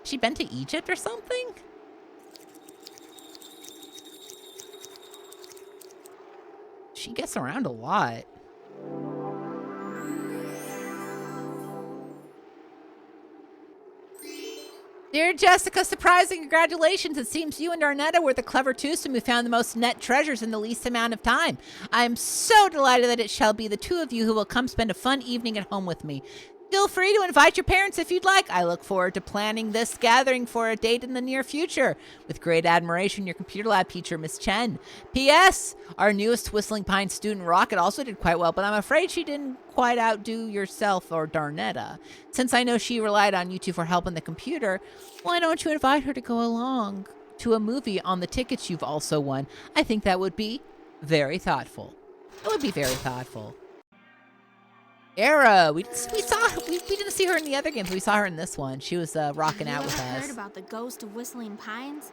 She been to Egypt or something? She gets around a lot. Dear Jessica, surprising congratulations. It seems you and Darnetta were the clever twosome who found the most net treasures in the least amount of time. I am so delighted that it shall be the two of you who will come spend a fun evening at home with me. Feel free to invite your parents if you'd like. I look forward to planning this gathering for a date in the near future. With great admiration, your computer lab teacher, Miss Chen. P.S. Our newest Whistling Pine student, Rockett, also did quite well, but I'm afraid she didn't quite outdo yourself or Darnetta. Since I know she relied on you two for help on the computer, why don't you invite her to go along to a movie on the tickets you've also won? I think that would be very thoughtful. It would be very thoughtful. Era, we didn't see her in the other games. We saw her in this one. She was rocking out with us. Heard about the ghost of Whistling Pines?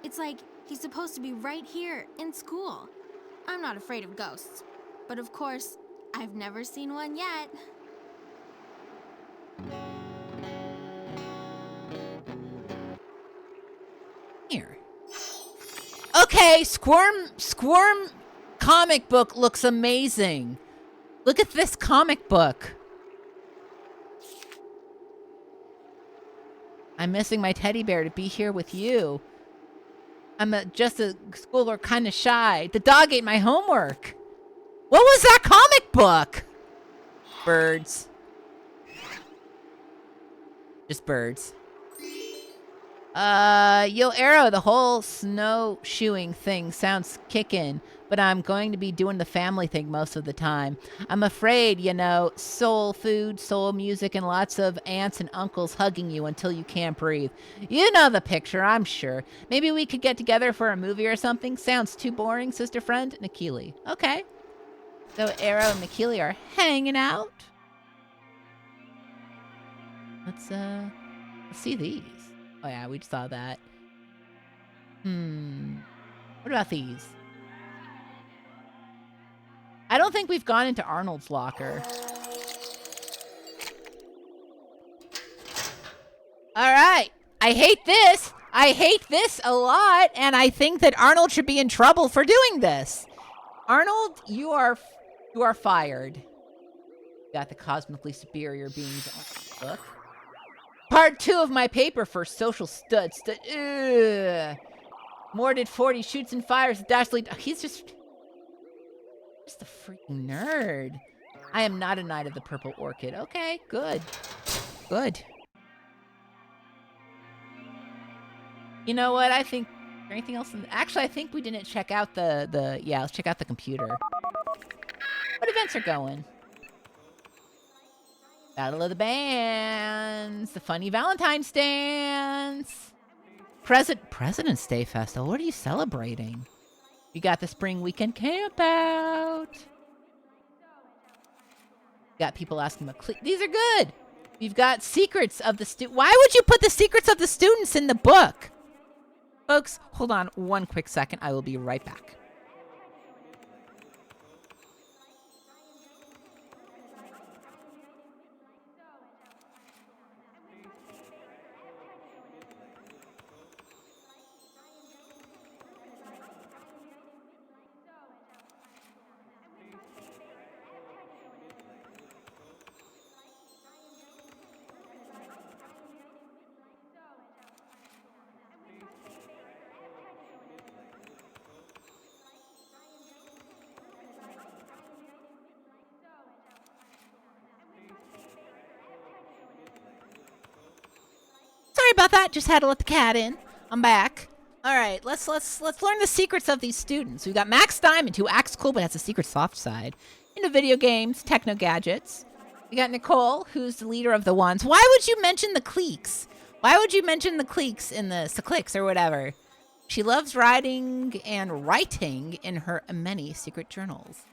It's like he's supposed to be right here in school. I'm not afraid of ghosts, but of course, I've never seen one yet. Here. Okay, Squirm comic book looks amazing. Look at this comic book. I'm missing my teddy bear to be here with you. I'm just a schooler, kind of shy. The dog ate my homework. What was that comic book? Birds. Just birds. Yo, Arrow, the whole snowshoeing thing sounds kickin', but I'm going to be doing the family thing most of the time. I'm afraid, soul food, soul music, and lots of aunts and uncles hugging you until you can't breathe. You know the picture, I'm sure. Maybe we could get together for a movie or something. Sounds too boring, sister friend. Nikili. Okay. So Arrow and Nikili are hanging out. Let's see these. Oh yeah, we just saw that. What about these? I don't think we've gone into Arnold's locker. All right. I hate this. I hate this a lot, and I think that Arnold should be in trouble for doing this. Arnold, you are fired. Got the cosmically superior beings on the book. Part 2 of my paper for social studs. Ugh. More did 40 shoots and fires. Dashly. He's just a freaking nerd. I am not a knight of the purple orchid. Okay, good. Good. You know what? I think. Is there anything else? Actually, I think we didn't check out the. Yeah, let's check out the computer. What events are going? Battle of the Bands, the funny Valentine's dance, President's Day Festival. What are you celebrating? We got the spring weekend camp out. Got people asking about these are good. We've got secrets of the Why would you put the secrets of the students in the book? Folks, hold on one quick second. I will be right back. about that. Just had to let the cat in. I'm back. All right, let's learn the secrets of these students. We've got Max Diamond, who acts cool but has a secret soft side. Into video games, techno gadgets. We got Nicole, who's the leader of the ones. Why would you mention the cliques? Why would you mention the cliques in the cliques or whatever? She loves writing and writing in her many secret journals.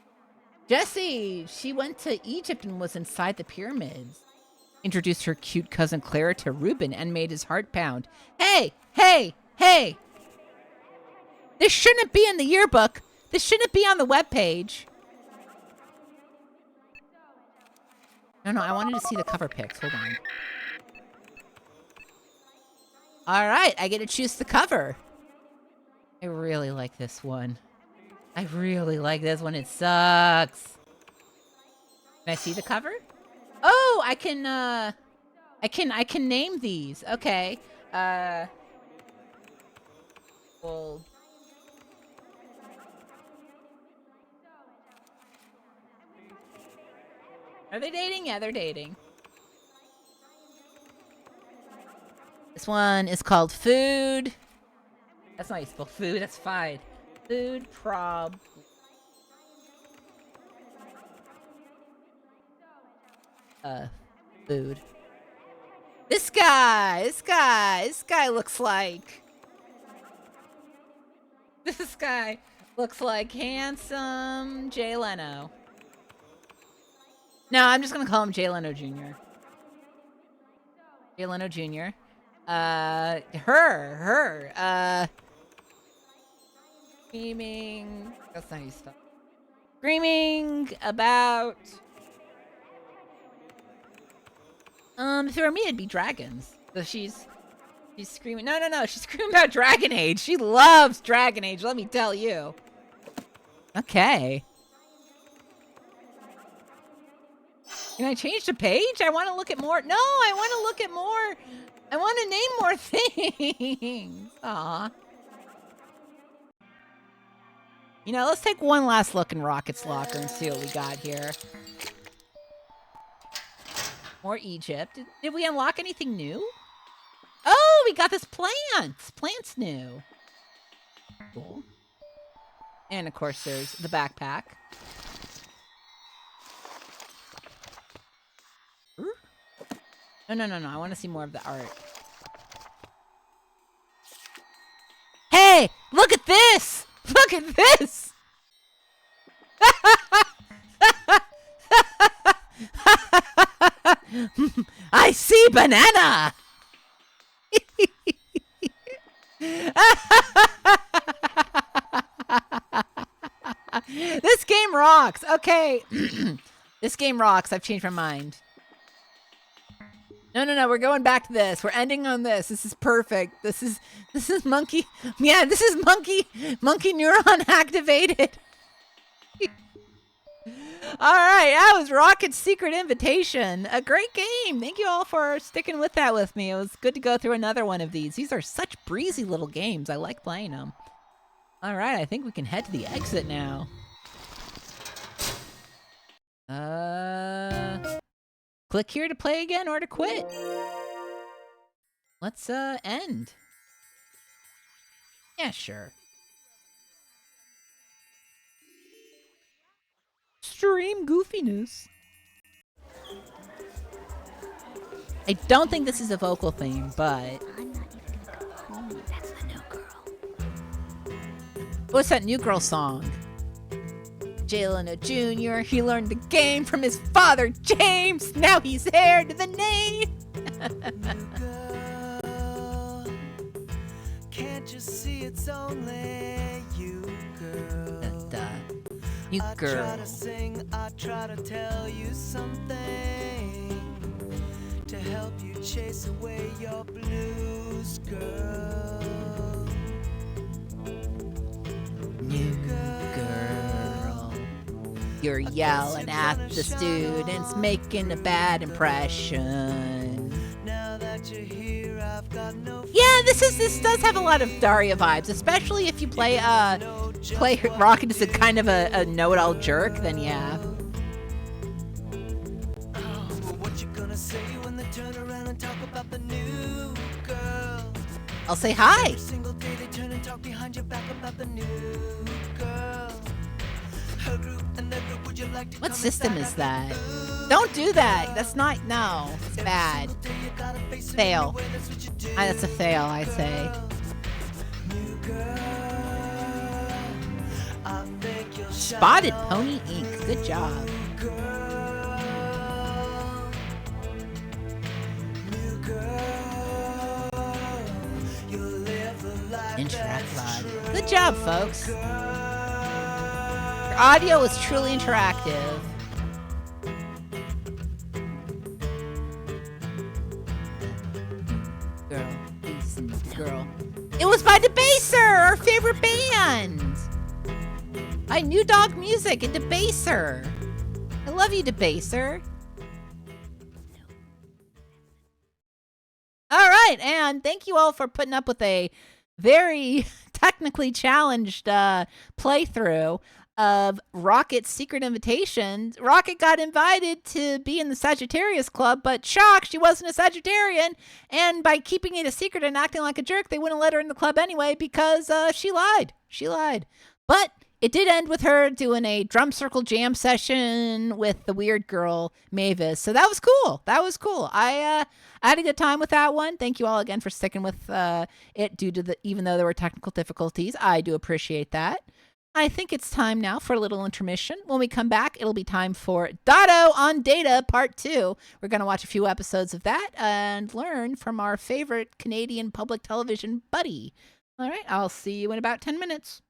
Jessie, she went to Egypt and was inside the pyramids. Introduced her cute cousin Clara to Reuben and made his heart pound. Hey, hey, hey! This shouldn't be in the yearbook. This shouldn't be on the webpage. No, I wanted to see the cover pics. Hold on. All right, I get to choose the cover. I really like this one. I really like this one. It sucks. Can I see the cover? Oh, I can name these. Okay. Well, are they dating? Yeah, they're dating. This one is called Food. That's not how you spell food. That's fine. Food prob. Food. This guy looks like. This guy looks like handsome Jay Leno. No, I'm just gonna call him Jay Leno Jr. Jay Leno Jr. Screaming. That's not how you spell. Screaming about. If it were me, it'd be dragons. So she's screaming. No. She's screaming about Dragon Age. She loves Dragon Age. Let me tell you. Okay. Can I change the page? I want to look at more. No, I want to look at more. I want to name more things. Aw. You know, let's take one last look in Rockett's locker and see what we got here. More Egypt. Did we unlock anything new? Oh, we got this plant. Plant's new. Cool. And of course, there's the backpack. No. I want to see more of the art. Hey, look at this! Look at this! I see banana! This game rocks. Okay. This game rocks. I've changed my mind. No. We're going back to this. We're ending on this. This is perfect. This is monkey. Yeah, this is monkey neuron activated. All right, that was Rockett's Secret Invitation. A great game. Thank you all for sticking with that with me. It was good to go through another one of these. These are such breezy little games. I like playing them. All right, I think we can head to the exit now. Click here to play again or to quit. Let's end. Yeah, sure. Stream goofiness. I don't think this is a vocal theme, but I'm not even gonna go home. That's the new girl. What's that new girl song? Jay Leno Jr. He learned the game from his father, James. Now he's heir to the name. Girl, can't you see it's only you, girl? You girl. I try to sing, I try to tell you something to help you chase away your blues, girl. New girl. You're yelling at the students, making a bad impression. Now that you're here, I've got no. Yeah, this does have a lot of Daria vibes, especially if you play Rockett as a kind of a know-it-all jerk. Then yeah. What you gonna say when they turn around and talk about the new girl? I'll say hi. Every single day they turn and talk behind your back about the new girl. Her group and their group, would you like to What come system inside? is that? Don't do that. That's not, no. It's bad. Fail. That's a fail, I say. Spotted Pony Ink. Good job. Interact audio. Good job, folks. Your audio is truly interactive. Girl. It was by Debaser, our favorite band. I New Dog Music and Debaser. I love you, Debaser. All right, and thank you all for putting up with a very technically challenged playthrough of Rockett's Secret Invitation. Rockett got invited to be in the Sagittarius Club, but shock, she wasn't a Sagittarian. And by keeping it a secret and acting like a jerk, they wouldn't let her in the club anyway because she lied. She lied. But it did end with her doing a drum circle jam session with the weird girl, Mavis. So that was cool. That was cool. I had a good time with that one. Thank you all again for sticking with it even though there were technical difficulties. I do appreciate that. I think it's time now for a little intermission. When we come back, it'll be time for Dotto on Data Part 2. We're going to watch a few episodes of that and learn from our favorite Canadian public television buddy. All right, I'll see you in about 10 minutes.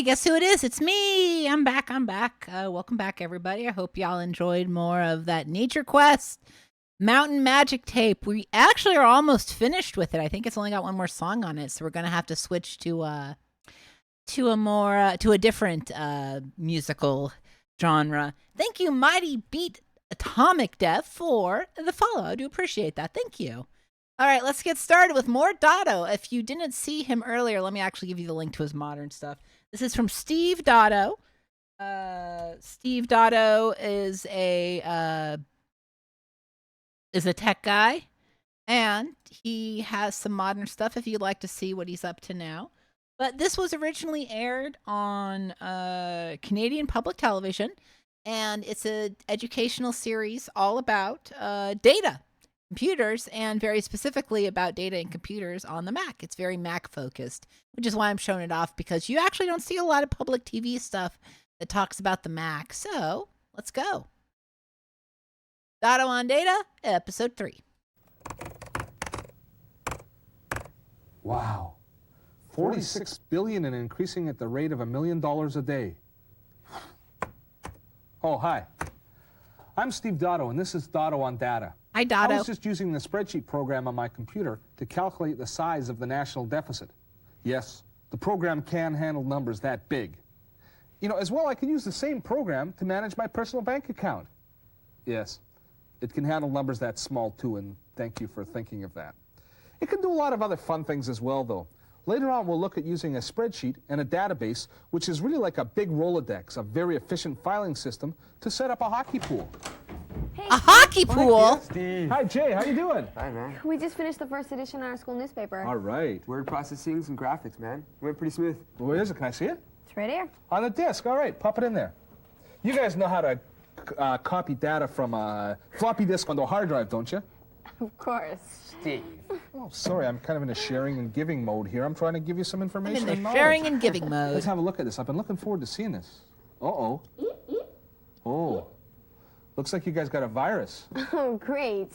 Hey, guess who it is? It's me. I'm back. Welcome back, everybody. I hope y'all enjoyed more of that Nature Quest Mountain Magic tape. We actually are almost finished with it. I think it's only got one more song on it, so we're going to have to switch to a different musical genre. Thank you, Mighty Beat Atomic Dev, for the follow. I do appreciate that. Thank you. All right, let's get started with more Dotto. If you didn't see him earlier, let me actually give you the link to his modern stuff. This is from Steve Dotto. Steve Dotto is a tech guy, and he has some modern stuff if you'd like to see what he's up to now. But this was originally aired on Canadian public television, and it's an educational series all about data, computers, and very specifically about data and computers on the Mac. It's very Mac focused, which is why I'm showing it off, because you actually don't see a lot of public TV stuff that talks about the Mac. So let's go. Dotto on Data, episode 3. Wow. 46 billion and increasing at the rate of $1 million a day. Oh, hi. I'm Steve Dotto, and this is Dotto on Data. Hi, Dotto. I was just using the spreadsheet program on my computer to calculate the size of the national deficit. Yes, the program can handle numbers that big. You know, as well, I can use the same program to manage my personal bank account. Yes, it can handle numbers that small, too, and thank you for thinking of that. It can do a lot of other fun things as well, though. Later on, we'll look at using a spreadsheet and a database, which is really like a big Rolodex, a very efficient filing system, to set up a hockey pool. A hockey pool? Hi, Jay. How you doing? Hi, man. We just finished the first edition on our school newspaper. All right. Word processing, some graphics, man. Went pretty smooth. Where is it? Can I see it? It's right here. On the disk. All right. Pop it in there. You guys know how to copy data from a floppy disk onto a hard drive, don't you? Of course. Steve. Oh, sorry. I'm kind of in a sharing and giving mode here. I'm trying to give you some information. I'm in and the knowledge. sharing and giving mode. Let's have a look at this. I've been looking forward to seeing this. Uh-oh. Oh. Looks like you guys got a virus. Oh, great.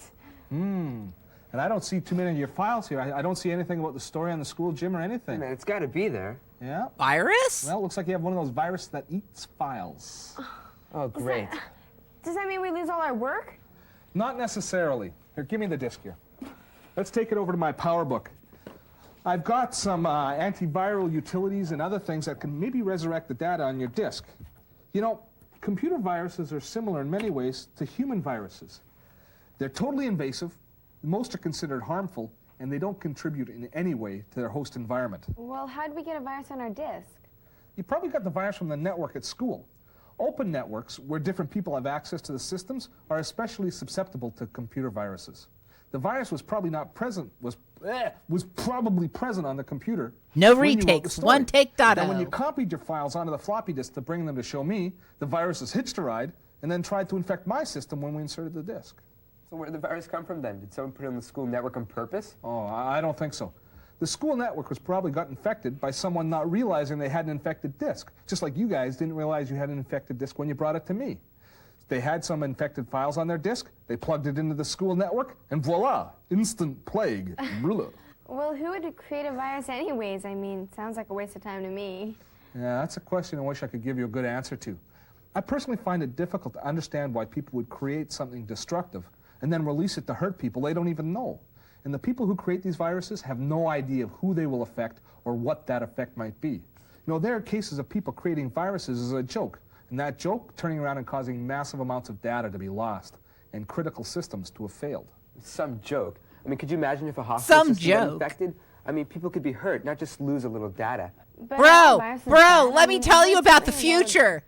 And I don't see too many of your files here. I don't see anything about the story on the school gym or anything. Man, it's got to be there. Yeah? Virus? Well, it looks like you have one of those viruses that eats files. Oh, great. Does that mean we lose all our work? Not necessarily. Here, give me the disk here. Let's take it over to my PowerBook. I've got some antiviral utilities and other things that can maybe resurrect the data on your disk. You know, computer viruses are similar in many ways to human viruses. They're totally invasive, most are considered harmful, and they don't contribute in any way to their host environment. Well, how did we get a virus on our disk? You probably got the virus from the network at school. Open networks, where different people have access to the systems, are especially susceptible to computer viruses. The virus was probably not present, was probably present on the computer. No when you wrote the retakes, story. one take Dotto. Now, when you copied your files onto the floppy disk to bring them to show me, the virus has hitched a ride and then tried to infect my system when we inserted the disk. So where did the virus come from then? Did someone put it on the school network on purpose? Oh, I don't think so. The school network was probably got infected by someone not realizing they had an infected disk, just like you guys didn't realize you had an infected disk when you brought it to me. They had some infected files on their disk, they plugged it into the school network, and voila, instant plague. Well, who would create a virus anyways? I mean, sounds like a waste of time to me. Yeah, that's a question I wish I could give you a good answer to. I personally find it difficult to understand why people would create something destructive and then release it to hurt people they don't even know. And the people who create these viruses have no idea of who they will affect or what that effect might be. You know, there are cases of people creating viruses as a joke, and that joke turning around and causing massive amounts of data to be lost and critical systems to have failed. Some joke. I mean, could you imagine if a hospital Some system got joke. infected? I mean, people could be hurt, not just lose a little data. But Bro, let me tell you about the future.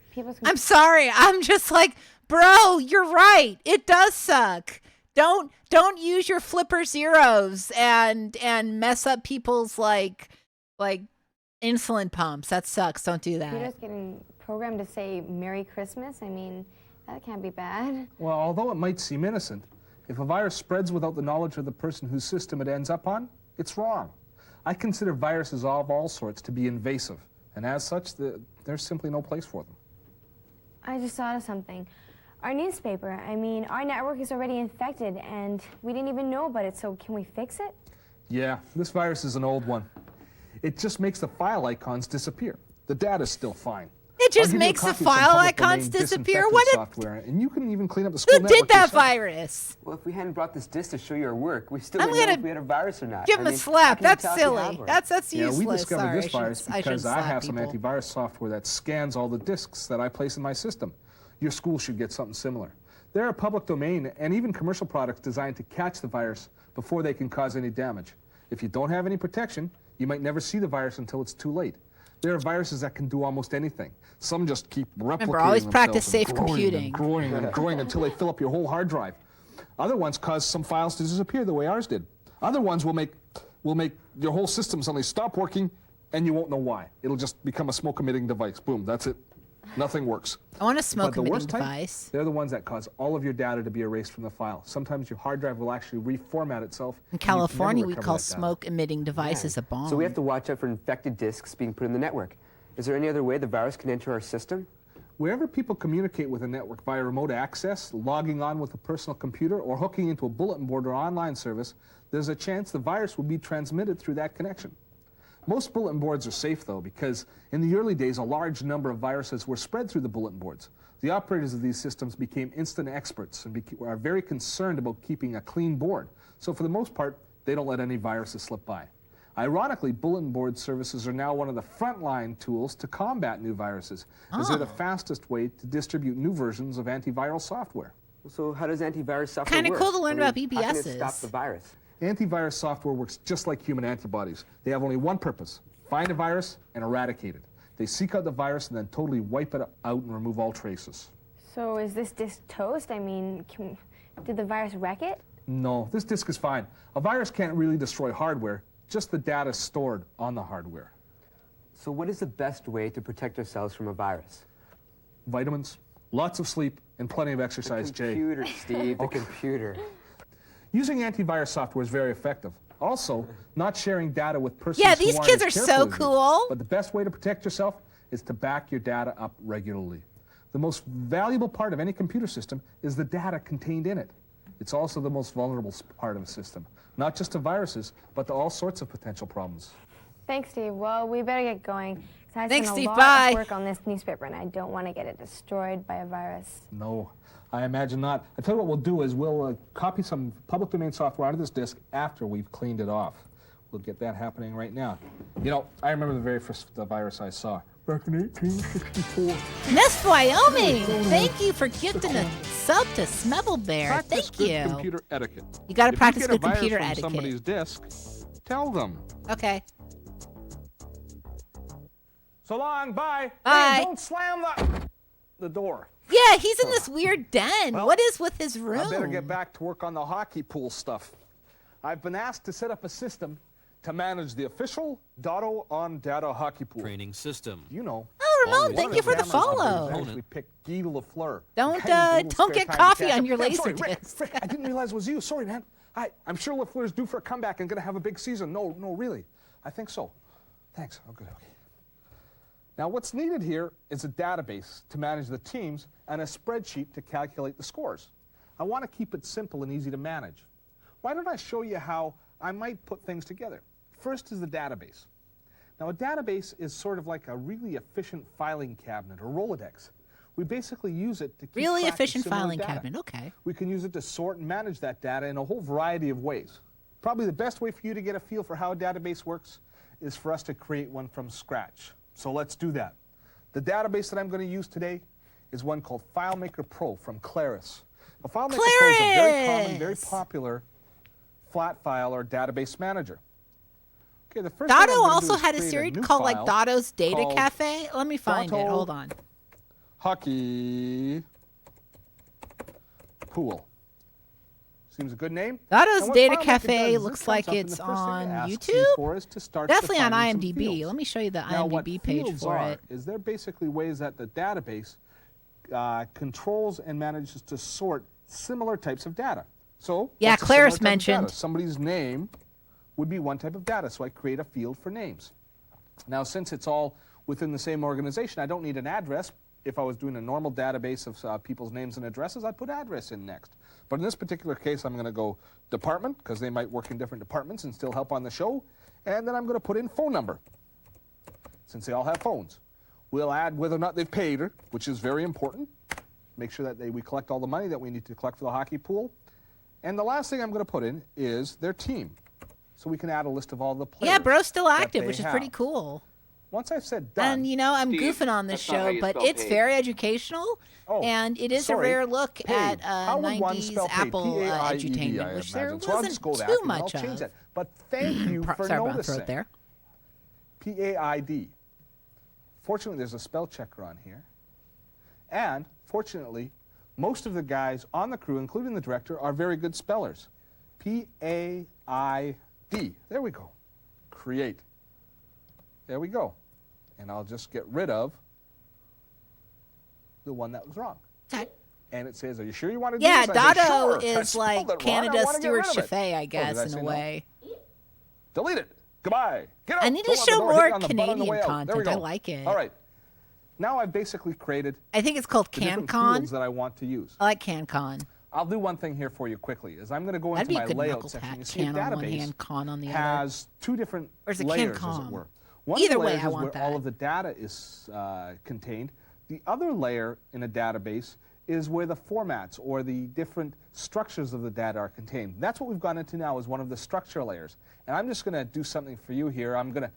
I'm sorry. I'm just like, bro, you're right. It does suck. Don't use your flipper zeros and mess up people's like insulin pumps. That sucks. Don't do that. Peter's getting programmed to say Merry Christmas. I mean, that can't be bad. Well, although it might seem innocent, if a virus spreads without the knowledge of the person whose system it ends up on, it's wrong. I consider viruses of all sorts to be invasive, and as such, there's simply no place for them. I just thought of something. Our newspaper, I mean, our network is already infected, and we didn't even know about it, so can we fix it? Yeah, this virus is an old one. It just makes the file icons disappear. The data's still fine. It just I'll give you a makes the copy of some file public icons domain disappear. disinfectant What did, software, and you can even clean up the school who network did that yourself. virus? Well, if we hadn't brought this disc to show you our work, we still I'm wouldn't know gonna if we had a virus or not. Give him a slap. That's silly. That's useless. Yeah, we discovered Sorry, this virus I shouldn't because I slap have some people. antivirus software that scans all the disks that I place in my system. Your school should get something similar. There are public domain and even commercial products designed to catch the virus before they can cause any damage. If you don't have any protection, you might never see the virus until it's too late. There are viruses that can do almost anything. Some just keep replicating Remember, always practice themselves safe and growing computing. and growing and growing until they fill up your whole hard drive. Other ones cause some files to disappear the way ours did. Other ones will make your whole system suddenly stop working, and you won't know why. It'll just become a smoke-emitting device. Boom, that's it. Nothing works. I want a But the smoke-emitting worst type, device. they're the ones that cause all of your data to be erased from the file. Sometimes your hard drive will actually reformat itself. In and you can California, never we recover call that data. smoke-emitting devices a bomb. So we have to watch out for infected disks being put in the network. Is there any other way the virus can enter our system? Wherever people communicate with a network via remote access, logging on with a personal computer, or hooking into a bulletin board or online service, there's a chance the virus will be transmitted through that connection. Most bulletin boards are safe, though, because in the early days, a large number of viruses were spread through the bulletin boards. The operators of these systems became instant experts and are very concerned about keeping a clean board. So for the most part, they don't let any viruses slip by. Ironically, bulletin board services are now one of the frontline tools to combat new viruses, as they're the fastest way to distribute new versions of antiviral software. So how does antivirus software Kinda work? cool to learn about How can it BBSs. stop the virus? Antivirus software works just like human antibodies. They have only one purpose: find a virus and eradicate it. They seek out the virus and then totally wipe it out and remove all traces. So is this disk toast? I mean, did the virus wreck it? No, this disk is fine. A virus can't really destroy hardware, just the data stored on the hardware. So what is the best way to protect ourselves from a virus? Vitamins, lots of sleep, and plenty of exercise, Jay. The computer, Steve, the computer. Using antivirus software is very effective. Also, not sharing data with persons Yeah, who these aren't kids as are careful so as you. cool. But the best way to protect yourself is to back your data up regularly. The most valuable part of any computer system is the data contained in it. It's also the most vulnerable part of a system, not just to viruses, but to all sorts of potential problems. Thanks, Steve. Well, we better get going. 'Cause I Thanks, spent Steve. a lot Bye. of work on this newspaper, and I don't want to get it destroyed by a virus. No, I imagine not. I tell you what we'll do is we'll copy some public domain software onto this disk after we've cleaned it off. We'll get that happening right now. You know, I remember the very first virus I saw. Back in 1864. Miss Wyoming, thank you for gifting a sub to Smebble Bear. Practice Thank good you. computer etiquette. You gotta If practice you get a good computer virus etiquette. from somebody's disk, tell them. Okay. So long, bye. Bye. Hey, don't slam the door. Yeah, he's in this weird den. Well, what is with his room? I better get back to work on the hockey pool stuff. I've been asked to set up a system to manage the official Dotto on data hockey pool. Training system. You know. Oh, Ramon, thank you for the follow. Actually picked Guy LaFleur. Don't Guy who's don't spare get time to coffee catch on up. your I'm sorry, Laserdisc. Rick, I didn't realize it was you. Sorry, man. I'm sure LaFleur's due for a comeback and going to have a big season. No, really. I think so. Thanks. Oh, good. Okay. Now, what's needed here is a database to manage the teams and a spreadsheet to calculate the scores. I want to keep it simple and easy to manage. Why don't I show you how I might put things together? First is the database. Now, a database is sort of like a really efficient filing cabinet or Rolodex. We basically use it to keep Really track of efficient similar filing data. cabinet, okay. We can use it to sort and manage that data in a whole variety of ways. Probably the best way for you to get a feel for how a database works is for us to create one from scratch. So let's do that. The database that I'm going to use today is one called FileMaker Pro from Claris. A FileMaker Pro is a very common, very popular flat file or database manager. Okay, the first thing I'm Dotto gonna do also is had a create series new called like file Dotto's Data called Cafe. Let me find it. Dotto Hold on. Hockey Pool. Seems a good name. Dotto's And what Data FileMaker Cafe does is looks it like comes up and it's the first thing it on asks you YouTube. for is to start Definitely on defining some IMDb. fields. Let me show you the Now, what IMDb page fields for are it. is they're basically ways that the database controls and manages to sort similar types of data. So, Yeah, what's a Claris similar type of data? mentioned. Somebody's name would be one type of data, so I create a field for names. Now, since it's all within the same organization, I don't need an address. If I was doing a normal database of people's names and addresses, I'd put address in next. But in this particular case, I'm going to go department, because they might work in different departments and still help on the show. And then I'm going to put in phone number, since they all have phones. We'll add whether or not they've paid her, which is very important. Make sure that we collect all the money that we need to collect for the hockey pool. And the last thing I'm going to put in is their team. So we can add a list of all the players. Yeah, bro's still active, which is pretty cool. Once I've said done. And, you know, I'm goofing on this show, but it's very educational, and it is a rare look at 90s Apple edutainment, which there wasn't too much of. But thank you for Sorry about noticing. throat there. P-A-I-D. Fortunately, there's a spell checker on here. And, fortunately, most of the guys on the crew, including the director, are very good spellers. P-A-I-D. There we go. Create. There we go. And I'll just get rid of the one that was wrong. Okay. And it says, are you sure you want to do Yeah, this? I say, Dotto sure. is like Canada's Stuart Chaffee, I guess, in a way. Delete it. Goodbye. Get out. I need to show more Canadian content. I like it. All right. Now I've basically created I think it's called the different CanCon. fields that I want to use. I like CanCon. I'll do one thing here for you quickly. Is I'm going to go That'd into be a my good layout knuckles section. hat. You see, a Can on one database hand, con on the other. has two different Or is it layers, as CanCon? it were. One Either of the way, layers I is want where that. all of the data is contained. The other layer in a database is where the formats or the different structures of the data are contained. That's what we've gone into now, is one of the structure layers. And I'm just going to do something for you here. I'm going to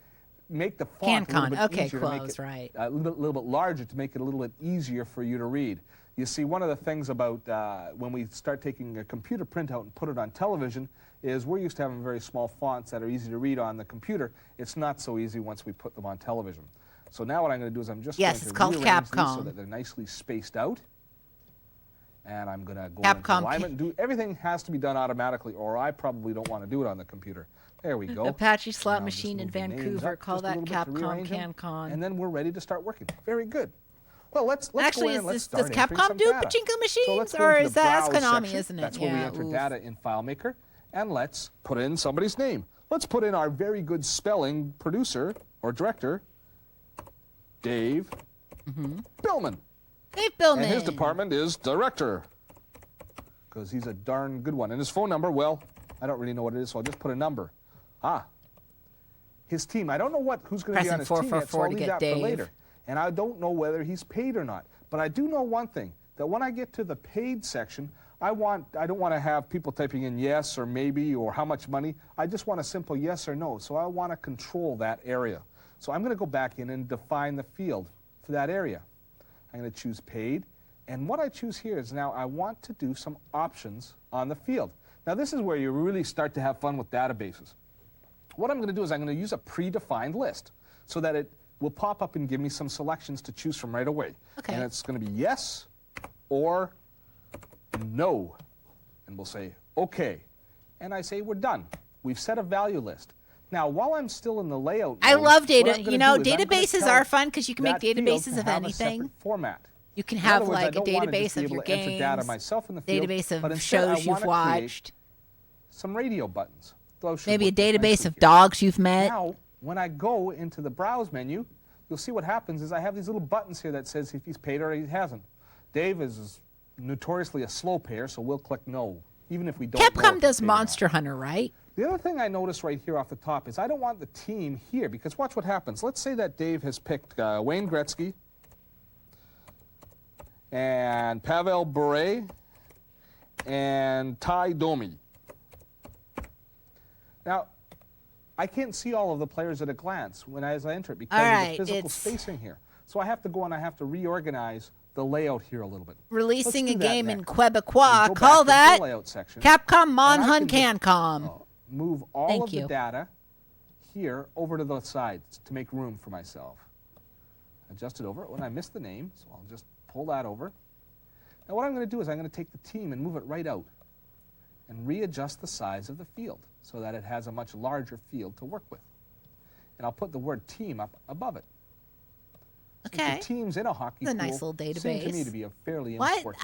make the font a little bit easier to make it, right. a little bit larger to make it a little bit easier for you to read. You see, one of the things about when we start taking a computer printout and put it on television is we're used to having very small fonts that are easy to read on the computer. It's not so easy once we put them on television. So now what I'm going to do is I'm just going to rearrange these so that they're nicely spaced out. And I'm going to go into alignment and do everything has to be done automatically, or I probably don't want to do it on the computer. There we go. Apache slot machine in Vancouver. Call that Capcom CanCon. And then we're ready to start working. Very good. Well, let's actually, go in. does Capcom do pachinko machines, or is that Konami, isn't it? That's where we enter data in FileMaker, and let's put in somebody's name. Let's put in our very good spelling producer or director, Dave Billman. Dave Billman. And his department is director, because he's a darn good one. And his phone number, well, I don't really know what it is, so I'll just put a number. His team. I don't know who's going to be on his team yet, so I'll leave that for later. And I don't know whether he's paid or not. But I do know one thing, that when I get to the paid section, I don't want to have people typing in yes or maybe or how much money. I just want a simple yes or no. So I want to control that area. So I'm going to go back in and define the field for that area. I'm going to choose paid. And what I choose here is now I want to do some options on the field. Now this is where you really start to have fun with databases. What I'm going to do is I'm going to use a predefined list so that it will pop up and give me some selections to choose from right away. Okay. And it's going to be yes or no. And we'll say OK. And I say we're done. We've set a value list. Now, while I'm still in the layout I mode, love data. what I'm gonna You know, do is I'm gonna databases tell are fun because you can make that field databases to of have a anything. separate format. You can In have other words, I like a don't wanna just database be of able your to enter games, data myself in the field, database but of instead I shows you've wanna create watched, some radio buttons. Those should maybe a work quite database nicely of here. dogs you've met. Now, when I go into the browse menu, you'll see what happens is I have these little buttons here that says if he's paid or he hasn't. Dave is notoriously a slow payer, so we'll click no, even if we don't know if Capcom he's does paid or not. Monster Hunter, right? The other thing I notice right here off the top is I don't want the team here, because watch what happens. Let's say that Dave has picked Wayne Gretzky and Pavel Bure and Ty Domi. Now, I can't see all of the players at a glance as I enter it because of the physical spacing here. So I have to go and I have to reorganize the layout here a little bit. Releasing a Let's do that game in next. Quebecois. Go Call back into that the layout section, Capcom and I Monhun can just, CanCom. move all Thank of you. the data here over to the sides to make room for myself. Adjust it over. When I missed the name, so I'll just pull that over. Now what I'm going to do is I'm going to take the team and move it right out and readjust the size of the field so that it has a much larger field to work with. And I'll put the word team up above it. Okay. The teams in a hockey It's a pool nice little seem to me database. to be a fairly What? important.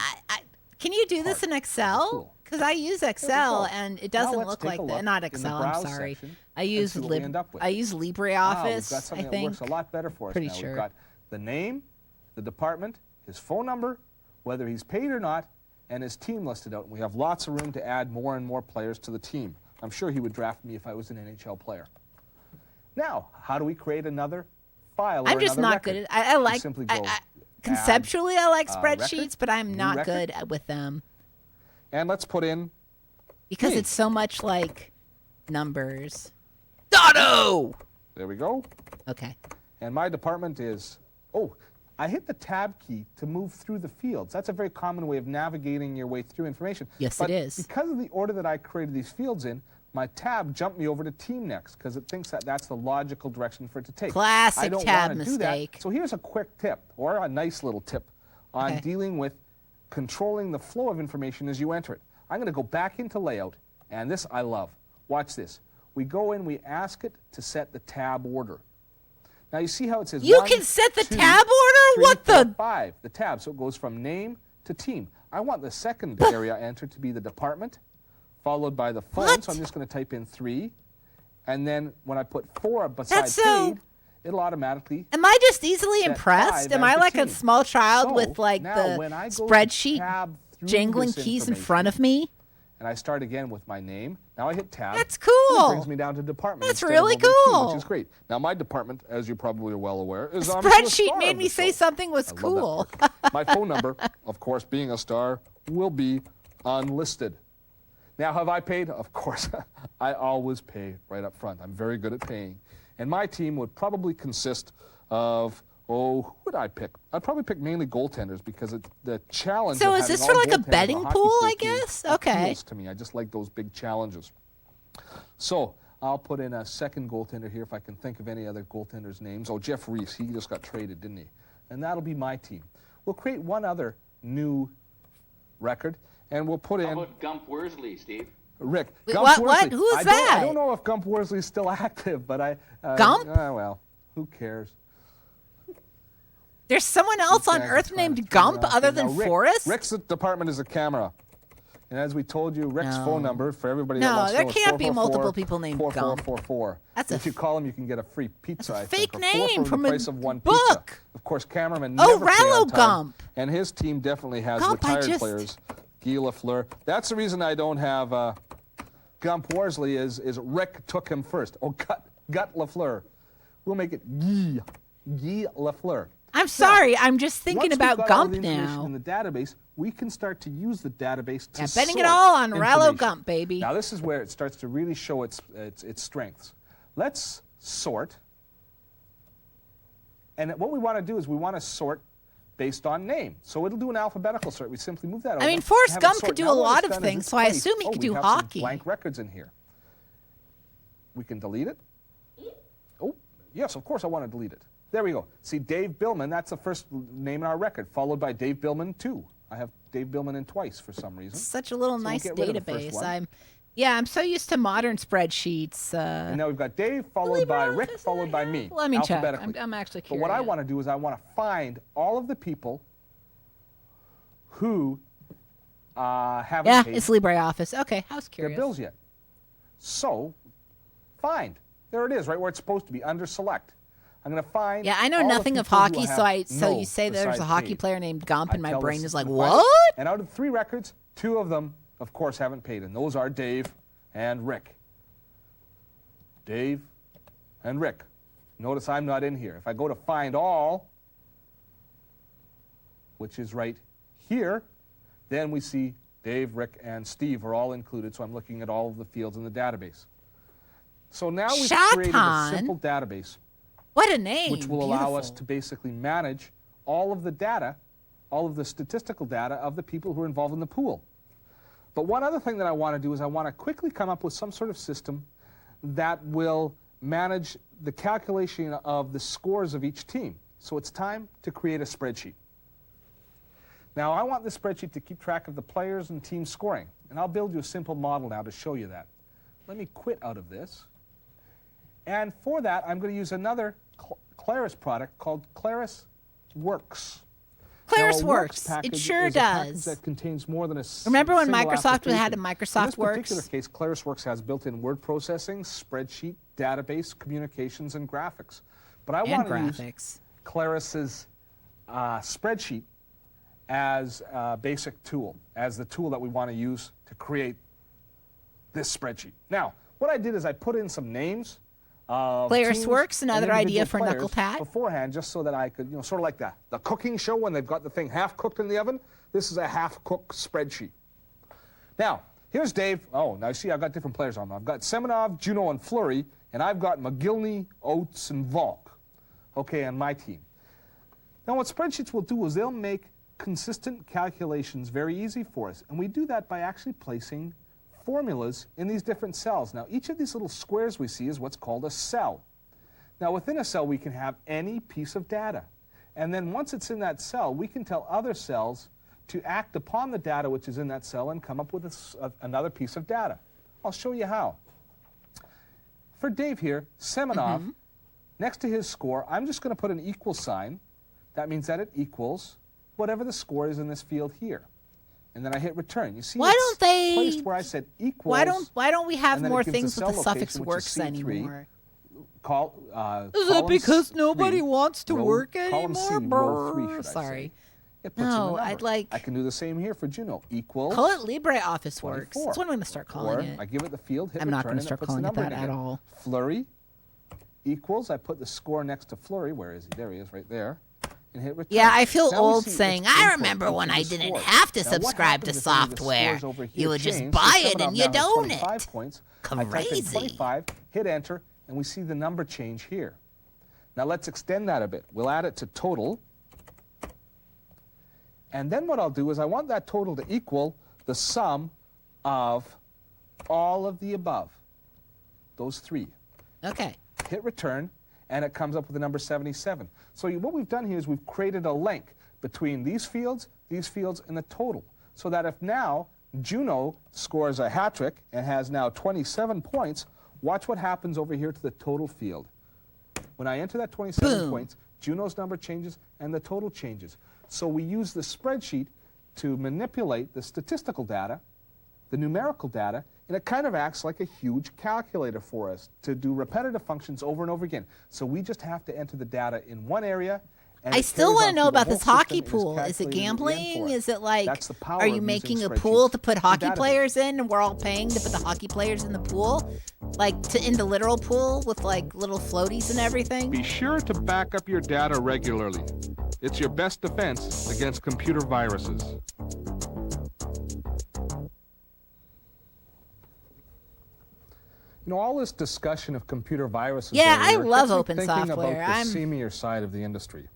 Can you do this in Excel? Because I use Excel and it doesn't look like that. Not Excel. I'm sorry. I use see what we end up with. I use We've LibreOffice. got something I that think. works a lot better for us Pretty now. sure. We've got the name, the department, his phone number, whether he's paid or not, and his team listed out. And we have lots of room to add more and more players to the team. I'm sure he would draft me if I was an NHL player. Now, how do we create another file or I'm just another not record. good at. I like. simply go Conceptually, I like record, spreadsheets, but I'm new not record. good with them And let's put in because me. it's so much like numbers. Dotto! There we go. Okay. And my department is, I hit the tab key to move through the fields. That's a very common way of navigating your way through information. Yes, but it is. Because of the order that I created these fields in, my tab jumped me over to team next because it thinks that that's the logical direction for it to take. Classic I don't tab wanna mistake. Do that. So here's a quick tip, or a nice little tip, on dealing with controlling the flow of information as you enter it. I'm going to go back into layout, and this I love. Watch this. We go in, we ask it to set the tab order. Now you see how it says You 1, can set the 2, tab order? 3, What 4, the? 5, the tab. So it goes from name to team. I want the second area entered to be the department, followed by the phone. So I'm just going to type in 3. And then when I put 4 beside paid, it'll automatically. Am I just easily set impressed? 5 Am as I the like team. a small child So with like now the when I go to spreadsheet tab through jangling this keys in information, front of me? And I start again with my name. Now I hit tab. That's And it cool. brings me down to department. That's instead of really over to team, cool. which is great. Now my department, as you probably are well aware, is obviously a Spreadsheet star made of me the say show. something was I love cool. that part. My phone number, of course, being a star, will be unlisted. Now, have I paid? Of course. I always pay right up front. I'm very good at paying. And my team would probably consist of, who would I pick? I'd probably pick mainly goaltenders because the challenge So of is having this for all like a goaltenders betting in hockey pool, I team guess? Okay. appeals to me. I just like those big challenges. So I'll put in a second goaltender here if I can think of any other goaltenders' names. Oh, Jeff Reese, he just got traded, didn't he? And that'll be my team. We'll create one other new record, and we'll put in How about Gump Worsley, Steve? Rick. Wait, Gump what? Worsley. Who is I that? don't know if Gump Worsley's still active, but I... Gump? Well, who cares? There's someone else on Earth named Gump other than Rick, Forrest? Rick's department is a camera. And as we told you, Rick's No. phone number, for everybody No, that wants to there know, is can't be 444 multiple people named Gump. 4444. That's if you call him, you can get a free pizza. I fake think, or name 4 for from the a price of one book. pizza. Of course, cameraman Oh, never pay Rallo on time, Gump. and his team definitely has Gump, I retired just- players. Guy Lafleur. That's the reason I don't have Gump Worsley is Rick took him first. Oh, Gut Lafleur. We'll make it Guy Lafleur. I'm sorry, I'm just thinking Once we've about got all Gump the information now. in the database, we can start to use the database to Yeah, betting it sort all on Rallo information. Gump, baby. Now this is where it starts to really show its strengths. Let's sort. And what we want to do is we want to sort based on name. So it'll do an alphabetical sort. We simply move that over. I mean, Forrest have it Gump sort. could do Now a what lot it's of done is things, it's so I placed- assume he could we do have some hockey. blank records in here. We can delete it. Oh, yes, of course I want to delete it. There we go. See, Dave Billman, that's the first name in our record, followed by Dave Billman 2. I have Dave Billman in twice for some reason. Such a little So we'll nice get rid of the first database. one. I'm so used to modern spreadsheets. And now we've got Dave, followed by Rick, followed by me. Let me check. Alphabetically. I'm actually But curious. what I want to do is I want to find all of the people who haven't Yeah, paid it's LibreOffice. Okay, I was their curious. bills yet. So, find. There it is, right where it's supposed to be, under select. I'm going to find. Yeah, I know all the nothing of people who hockey, have so no you say there's a beside hockey paid. player named Gump, and my tell brain the is like, system to find what? it. And out of 3 records, 2 of them, of course, haven't paid, and those are Dave and Rick. Dave and Rick. Notice I'm not in here. If I go to find all, which is right here, then we see Dave, Rick, and Steve are all included, so I'm looking at all of the fields in the database. So now we've created a Shatan. simple database What a name. which will allow us Beautiful. to basically manage all of the data, all of the statistical data of the people who are involved in the pool. But one other thing that I want to do is I want to quickly come up with some sort of system that will manage the calculation of the scores of each team. So it's time to create a spreadsheet. Now I want this spreadsheet to keep track of the players and team scoring. And I'll build you a simple model now to show you that. Let me quit out of this. And for that, I'm going to use another Claris product called Claris Works. Claris Now, a Works. It package sure is a package does. that contains more than a Remember when single Microsoft had a application. Microsoft In this particular Works? case, Claris Works has built-in word processing, spreadsheet, database, communications, and graphics. But I And want to graphics. use Claris's spreadsheet as a basic tool, as the tool that we want to use to create this spreadsheet. Now, what I did is I put in some names of Players teams Works, and another idea individual for players Knuckle Pat. beforehand, just so that I could, sort of like the cooking show when they've got the thing half cooked in the oven. This is a half-cooked spreadsheet. Now, here's Dave. Oh, now see, I've got different players on. I've got Semenov, Juno, and Fleury, and I've got McGilney, Oates, and Volk, okay, on my team. Now, what spreadsheets will do is they'll make consistent calculations very easy for us, and we do that by actually placing formulas in these different cells. Now, each of these little squares we see is what's called a cell. Now, within a cell, we can have any piece of data, and then once it's in that cell, we can tell other cells to act upon the data which is in that cell and come up with another piece of data. I'll show you how. For Dave here, Semenov, next to his score, I'm just going to put an equal sign. That means that it equals whatever the score is in this field here. And then I hit return. You see, Why don't they placed where I said equals. Why don't we have and then more it gives things the with the cell suffix location, which works is C3. anymore? Is it because nobody wants to work column C, anymore? row 3, should I Sorry. say. It puts in the No, number. I'd like. I can do the same here for Juno. Equals. Call it LibreOffice Works. 24. That's what I'm going to start calling Or it. I give it the field, hit I'm not return, going to and start it puts the calling it number that in at again. all. Flurry equals, I put the score next to Flurry. Where is he? There he is, right there. And hit return. Yeah, I feel Now we old see saying, it's I input remember when into I the didn't scores. have to Now, what subscribe to happens if any of the software. scores over here You would just change? buy So it and Semenov you now has don't 25 it. points. I type in Crazy. 25, hit enter, and we see the number change here. Now let's extend that a bit. We'll add it to total. And then what I'll do is I want that total to equal the sum of all of the above, those three. Okay. Hit return, and it comes up with the number 77. So what we've done here is we've created a link between these fields, and the total. So that if now Juno scores a hat trick and has now 27 points, watch what happens over here to the total field. When I enter that 27 points, Juno's number changes and the total changes. So we use the spreadsheet to manipulate the statistical data, the numerical data, and it kind of acts like a huge calculator for us to do repetitive functions over and over again. So we just have to enter the data in one area. And I still want to know about this hockey pool. pool. Is it gambling? Is it like, That's the power are you of making using a pool spreadsheets to put and hockey database. players in and we're all paying to put the hockey players in the pool? Like in the literal pool with like little floaties and everything? Be sure to back up your data regularly. It's your best defense against computer viruses. All this discussion of computer viruses. Yeah, I earlier love gets me open thinking software. About the seamier side of the industry,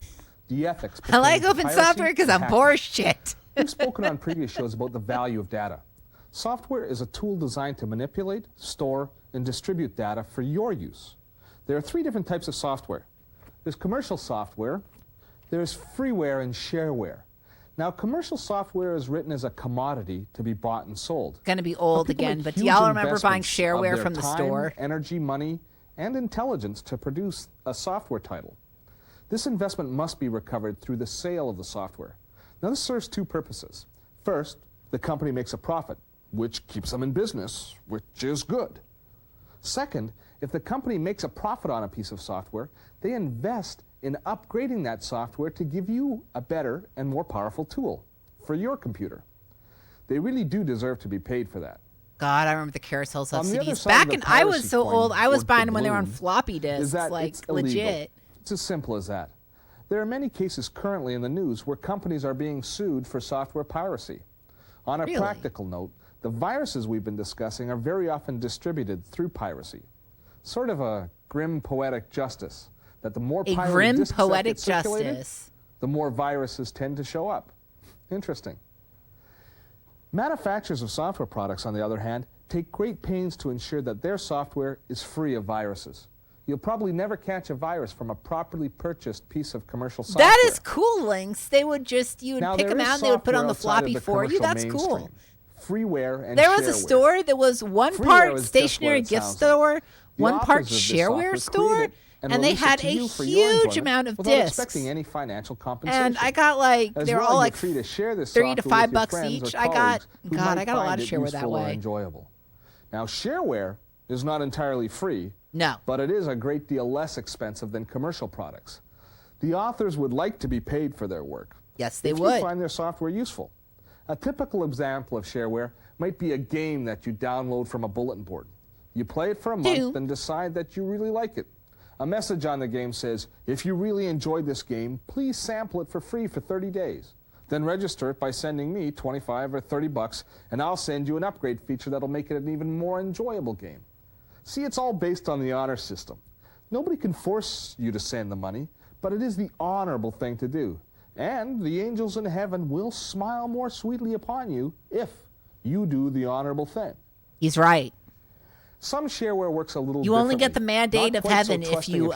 the ethics. I like pertaining to open piracy software because and I'm hacking. poor as shit. We've spoken on previous shows about the value of data. Software is a tool designed to manipulate, store, and distribute data for your use. There are three different types of software. There's commercial software, there's freeware, and shareware. Now, commercial software is written as a commodity to be bought and sold. Going to be old People again, make but do huge y'all remember buying investments of shareware their from the time, store? Energy, money, and intelligence to produce a software title. This investment must be recovered through the sale of the software. Now, this serves two purposes. First, the company makes a profit, which keeps them in business, which is good. Second, if the company makes a profit on a piece of software, they invest in upgrading that software to give you a better and more powerful tool for your computer. They really do deserve to be paid for that. God, I remember the carousels of On the other CDs. side Back of the in, I was piracy so coin, old, I was or buying them when they were on doubloon, floppy disks, is that like it's illegal. legit. It's as simple as that. There are many cases currently in the news where companies are being sued for software piracy. On a Really? practical note, the viruses we've been discussing are very often distributed through piracy. Sort of a grim poetic justice, that the more A pirated grim disks that poetic get circulated, justice. the more viruses tend to show up. Interesting. Manufacturers of software products, on the other hand, take great pains to ensure that their software is free of viruses. You'll probably never catch a virus from a properly purchased piece of commercial software. That is cool, Links. They would just, you would Now, pick there them is out and they would put on the software outside of floppy the for you. commercial That's cool. mainstream. Freeware and There was a shareware. store that was one Freeware part is just stationary what it gift sounds store, like. The one authors part of this shareware software store, create it and and they release it had to a you for your huge enjoyment amount of without discs. expecting any financial compensation. And I got like, As they were well, all you're like free to share this $3 to software with your $5 friends each. or I got, colleagues who God, might I got a lot find of it shareware that useful or way. enjoyable. Now, shareware is not entirely free. No. But it is a great deal less expensive than commercial products. The authors would like to be paid for their work. Yes, they if would. you find their software useful. A typical example of shareware might be a game that you download from a bulletin board. You play it for a month and decide that you really like it. A message on the game says, if you really enjoyed this game, please sample it for free for 30 days. Then register it by sending me 25 or 30 bucks, and I'll send you an upgrade feature that'll make it an even more enjoyable game. See, it's all based on the honor system. Nobody can force you to send the money, but it is the honorable thing to do. And the angels in heaven will smile more sweetly upon you if you do the honorable thing. He's right. Some shareware works a little You only get the mandate of heaven if you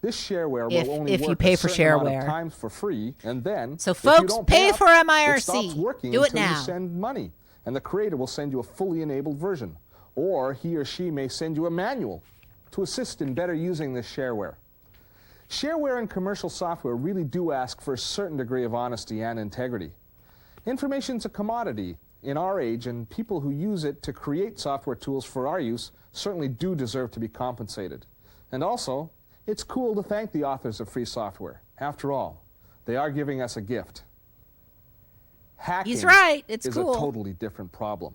This shareware will only if you work pay a for certain amount of shareware. times for free, and then So if you folks, don't pay up, for MIRC. It stops working Do it until now. you send money, and the creator will send you a fully enabled version, or he or she may send you a manual to assist in better using this shareware. Shareware and commercial software really do ask for a certain degree of honesty and integrity. Information's a commodity in our age, and people who use it to create software tools for our use certainly do deserve to be compensated. And also, it's cool to thank the authors of free software. After all, they are giving us a gift. Hacking He's right. It's is cool. a totally different problem.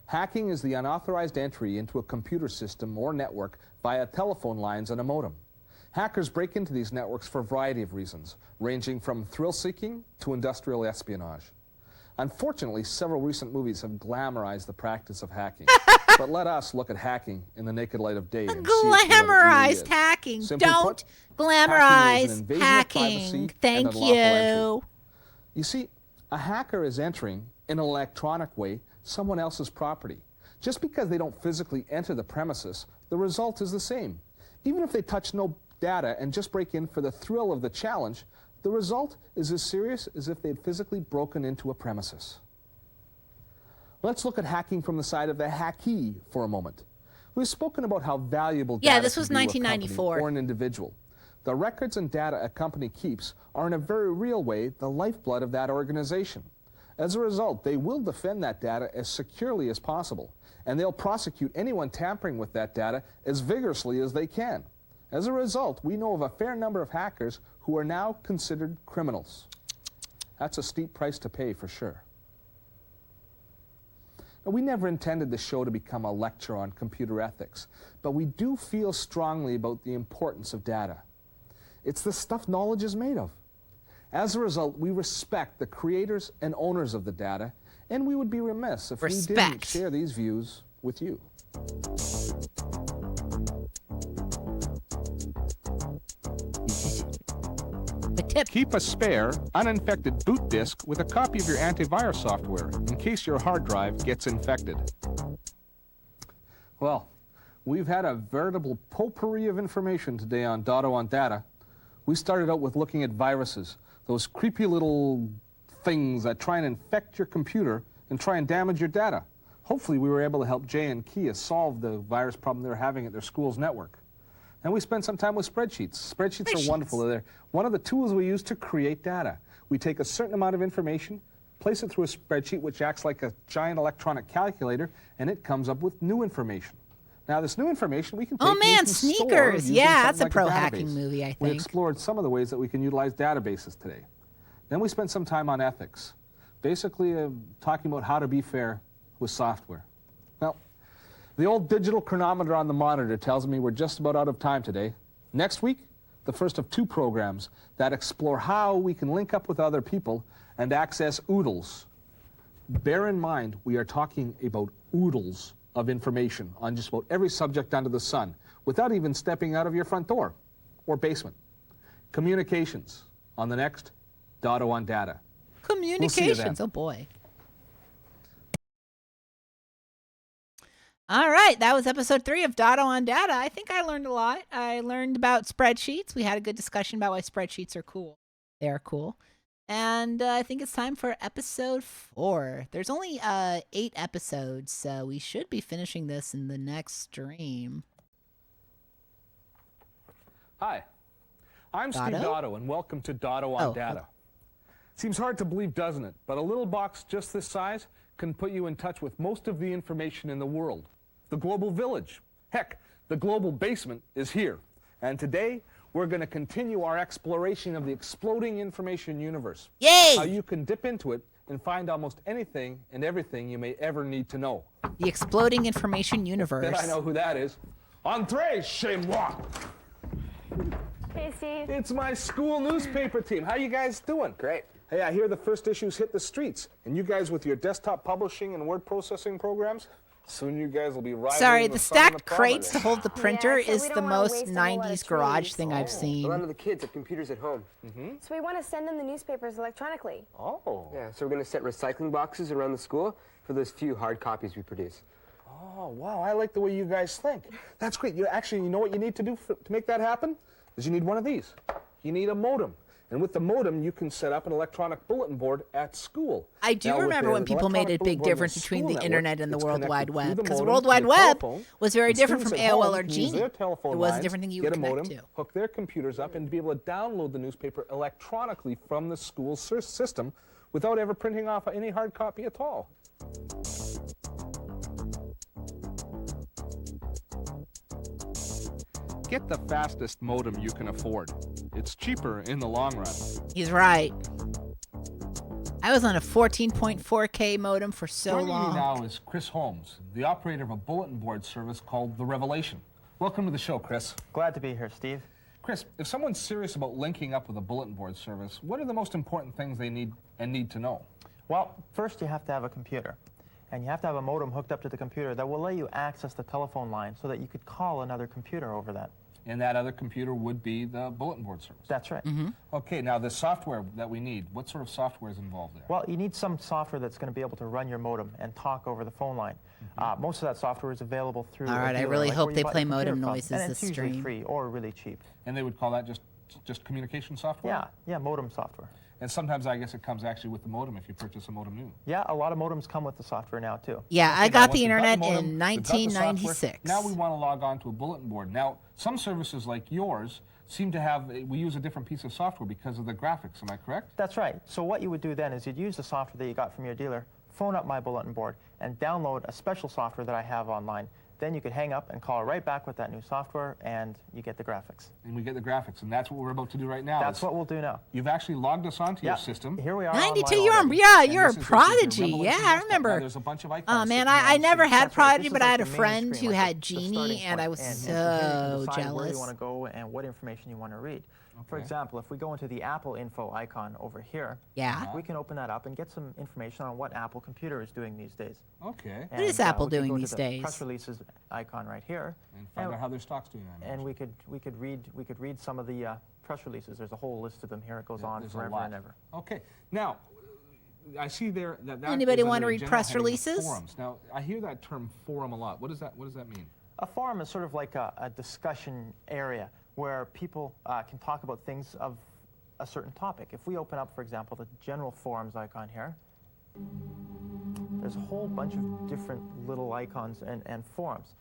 Hacking is the unauthorized entry into a computer system or network via telephone lines and a modem. Hackers break into these networks for a variety of reasons, ranging from thrill-seeking to industrial espionage. Unfortunately, several recent movies have glamorized the practice of hacking. But let us look at hacking in the naked light of day and see it for what it really Glamorized is. hacking. Simply Don't put, glamorize hacking. hacking. Thank you. you. You see, a hacker is entering, in an electronic way, someone else's property. Just because they don't physically enter the premises, the result is the same. Even if they touch no data and just break in for the thrill of the challenge, the result is as serious as if they'd physically broken into a premises. Let's look at hacking from the side of the hackee for a moment. We've spoken about how valuable data this was can be to a company 1994. or an individual. The records and data a company keeps are in a very real way the lifeblood of that organization. As a result, they will defend that data as securely as possible, and they'll prosecute anyone tampering with that data as vigorously as they can. As a result, we know of a fair number of hackers who are now considered criminals. That's a steep price to pay for sure. Now, we never intended the show to become a lecture on computer ethics, but we do feel strongly about the importance of data. It's the stuff knowledge is made of. As a result, we respect the creators and owners of the data, and we would be remiss if we didn't share these views with you. Keep a spare, uninfected boot disk with a copy of your antivirus software in case your hard drive gets infected. Well, we've had a veritable potpourri of information today on Dotto on Data. We started out with looking at viruses, those creepy little things that try and infect your computer and try and damage your data. Hopefully we were able to help Jay and Kia solve the virus problem they're having at their school's network. And we spent some time with spreadsheets. Spreadsheets are wonderful. They're one of the tools we use to create data. We take a certain amount of information, place it through a spreadsheet which acts like a giant electronic calculator, and it comes up with new information. Now, this new information we can take Oh man, and we can store Sneakers. using Yeah, something that's a like pro database. hacking movie, I We think. explored some of the ways that we can utilize databases today. Then we spent some time on ethics, basically talking about how to be fair with software. Well, the old digital chronometer on the monitor tells me we're just about out of time today. Next week, the first of two programs that explore how we can link up with other people and access oodles. Bear in mind, we are talking about oodles of information on just about every subject under the sun without even stepping out of your front door or basement. Communications on the next Dotto on Data. Communications. Oh boy. All right, that was episode 3 of Dotto on Data. I think I learned a lot. I learned about spreadsheets. We had a good discussion about why spreadsheets are cool. They are cool. And I think it's time for episode 4. There's only 8 episodes, so we should be finishing this in the next stream. Hi, I'm Steve Dotto, and welcome to Dotto on Data. Seems hard to believe, doesn't it? But a little box just this size can put you in touch with most of the information in the world. The global village. Heck, the global basement is here. And today, we're going to continue our exploration of the exploding information universe. Yay! How you can dip into it and find almost anything and everything you may ever need to know. The exploding information universe. Bet I know who that is. Entrez chez moi. Hey, Steve. It's my school newspaper team. How you guys doing? Great. Hey, I hear the first issues hit the streets, and you guys with your desktop publishing and word processing programs, soon you guys will be rivaling Sorry, the sun and stacked crates to hold the printer so is we the don't wanna most waste a whole lot of 90s garage trees. thing I've A seen. lot of the kids have computers at home. So we want to send them the newspapers electronically. Oh. Yeah, so we're going to set recycling boxes around the school for those few hard copies we produce. Oh, wow, I like the way you guys think. That's great. You know what you need to do to make that happen? Is you need one of these. You need a modem. And with the modem, you can set up an electronic bulletin board at school. I do Now, with remember the when people made a electronic big bulletin board in difference between school the network, internet and the it's World connected Wide through Web. the Because the modem World to Wide your Web telephone, was very and different from students at AOL home or can use Genie. their telephone It was a lines, different thing you get would a connect modem, to. hook their computers up, and to be able to download the newspaper electronically from the school system without ever printing off any hard copy at all. Get the fastest modem you can afford. It's cheaper in the long run. He's right. I was on a 14.4K modem for so Joining long. me now is Chris Holmes, the operator of a bulletin board service called The Revelation. Welcome to the show, Chris. Glad to be here, Steve. Chris, if someone's serious about linking up with a bulletin board service, what are the most important things they need to know? Well, first you have to have a computer. And you have to have a modem hooked up to the computer that will let you access the telephone line so that you could call another computer over that. And that other computer would be the bulletin board service. That's right. Okay, now the software that we need, what sort of software is involved there? Well, you need some software that's going to be able to run your modem and talk over the phone line. Most of that software is available through All right, I really hope they play modem noises and this it's usually stream. free or really cheap. And they would call that just communication software? Yeah, modem software. And sometimes I guess it comes actually with the modem if you purchase a modem new. Yeah, a lot of modems come with the software now too. Yeah, Okay, I now got once the we've internet modem, in we've got the software, 1996. Now we want to log on to a bulletin board. Now, some services like yours seem to have, we use a different piece of software because of the graphics, am I correct? That's right. So what you would do then is you'd use the software that you got from your dealer, phone up my bulletin board, and download a special software that I have online. Then you could hang up and call right back with that new software, and you get the graphics. And we get the graphics, and that's what we're about to do right now. That's what we'll do now. You've actually logged us onto your system. Here we are. 92, online you're already. you're a And this is prodigy. your Yeah, Revelation I desktop. remember. Now, there's a bunch of icons Oh man, sitting I on the never screen. had That's right. Prodigy, This but is I like had a the main friend screen, who like had the Genie, starting and I point. was And here you can so decide jealous. where you want to go and what information you want to read. For example, if we go into the Apple info icon over here, Yeah. we can open that up and get some information on what Apple computer is doing these days. Okay. What is And, Apple we could doing go to these the days? Press releases icon right here, And find out how their stock's doing. I and we could read some of the press releases. There's a whole list of them here. It goes on There's a forever lot. and ever. Okay. Now, I see there that Anybody is want under to a read general press heading of releases? Forums. Now, I hear that term forum a lot. What does that mean? A forum is sort of like a discussion area where people can talk about things of a certain topic. If we open up, for example, the general forums icon here, there's a whole bunch of different little icons and forums.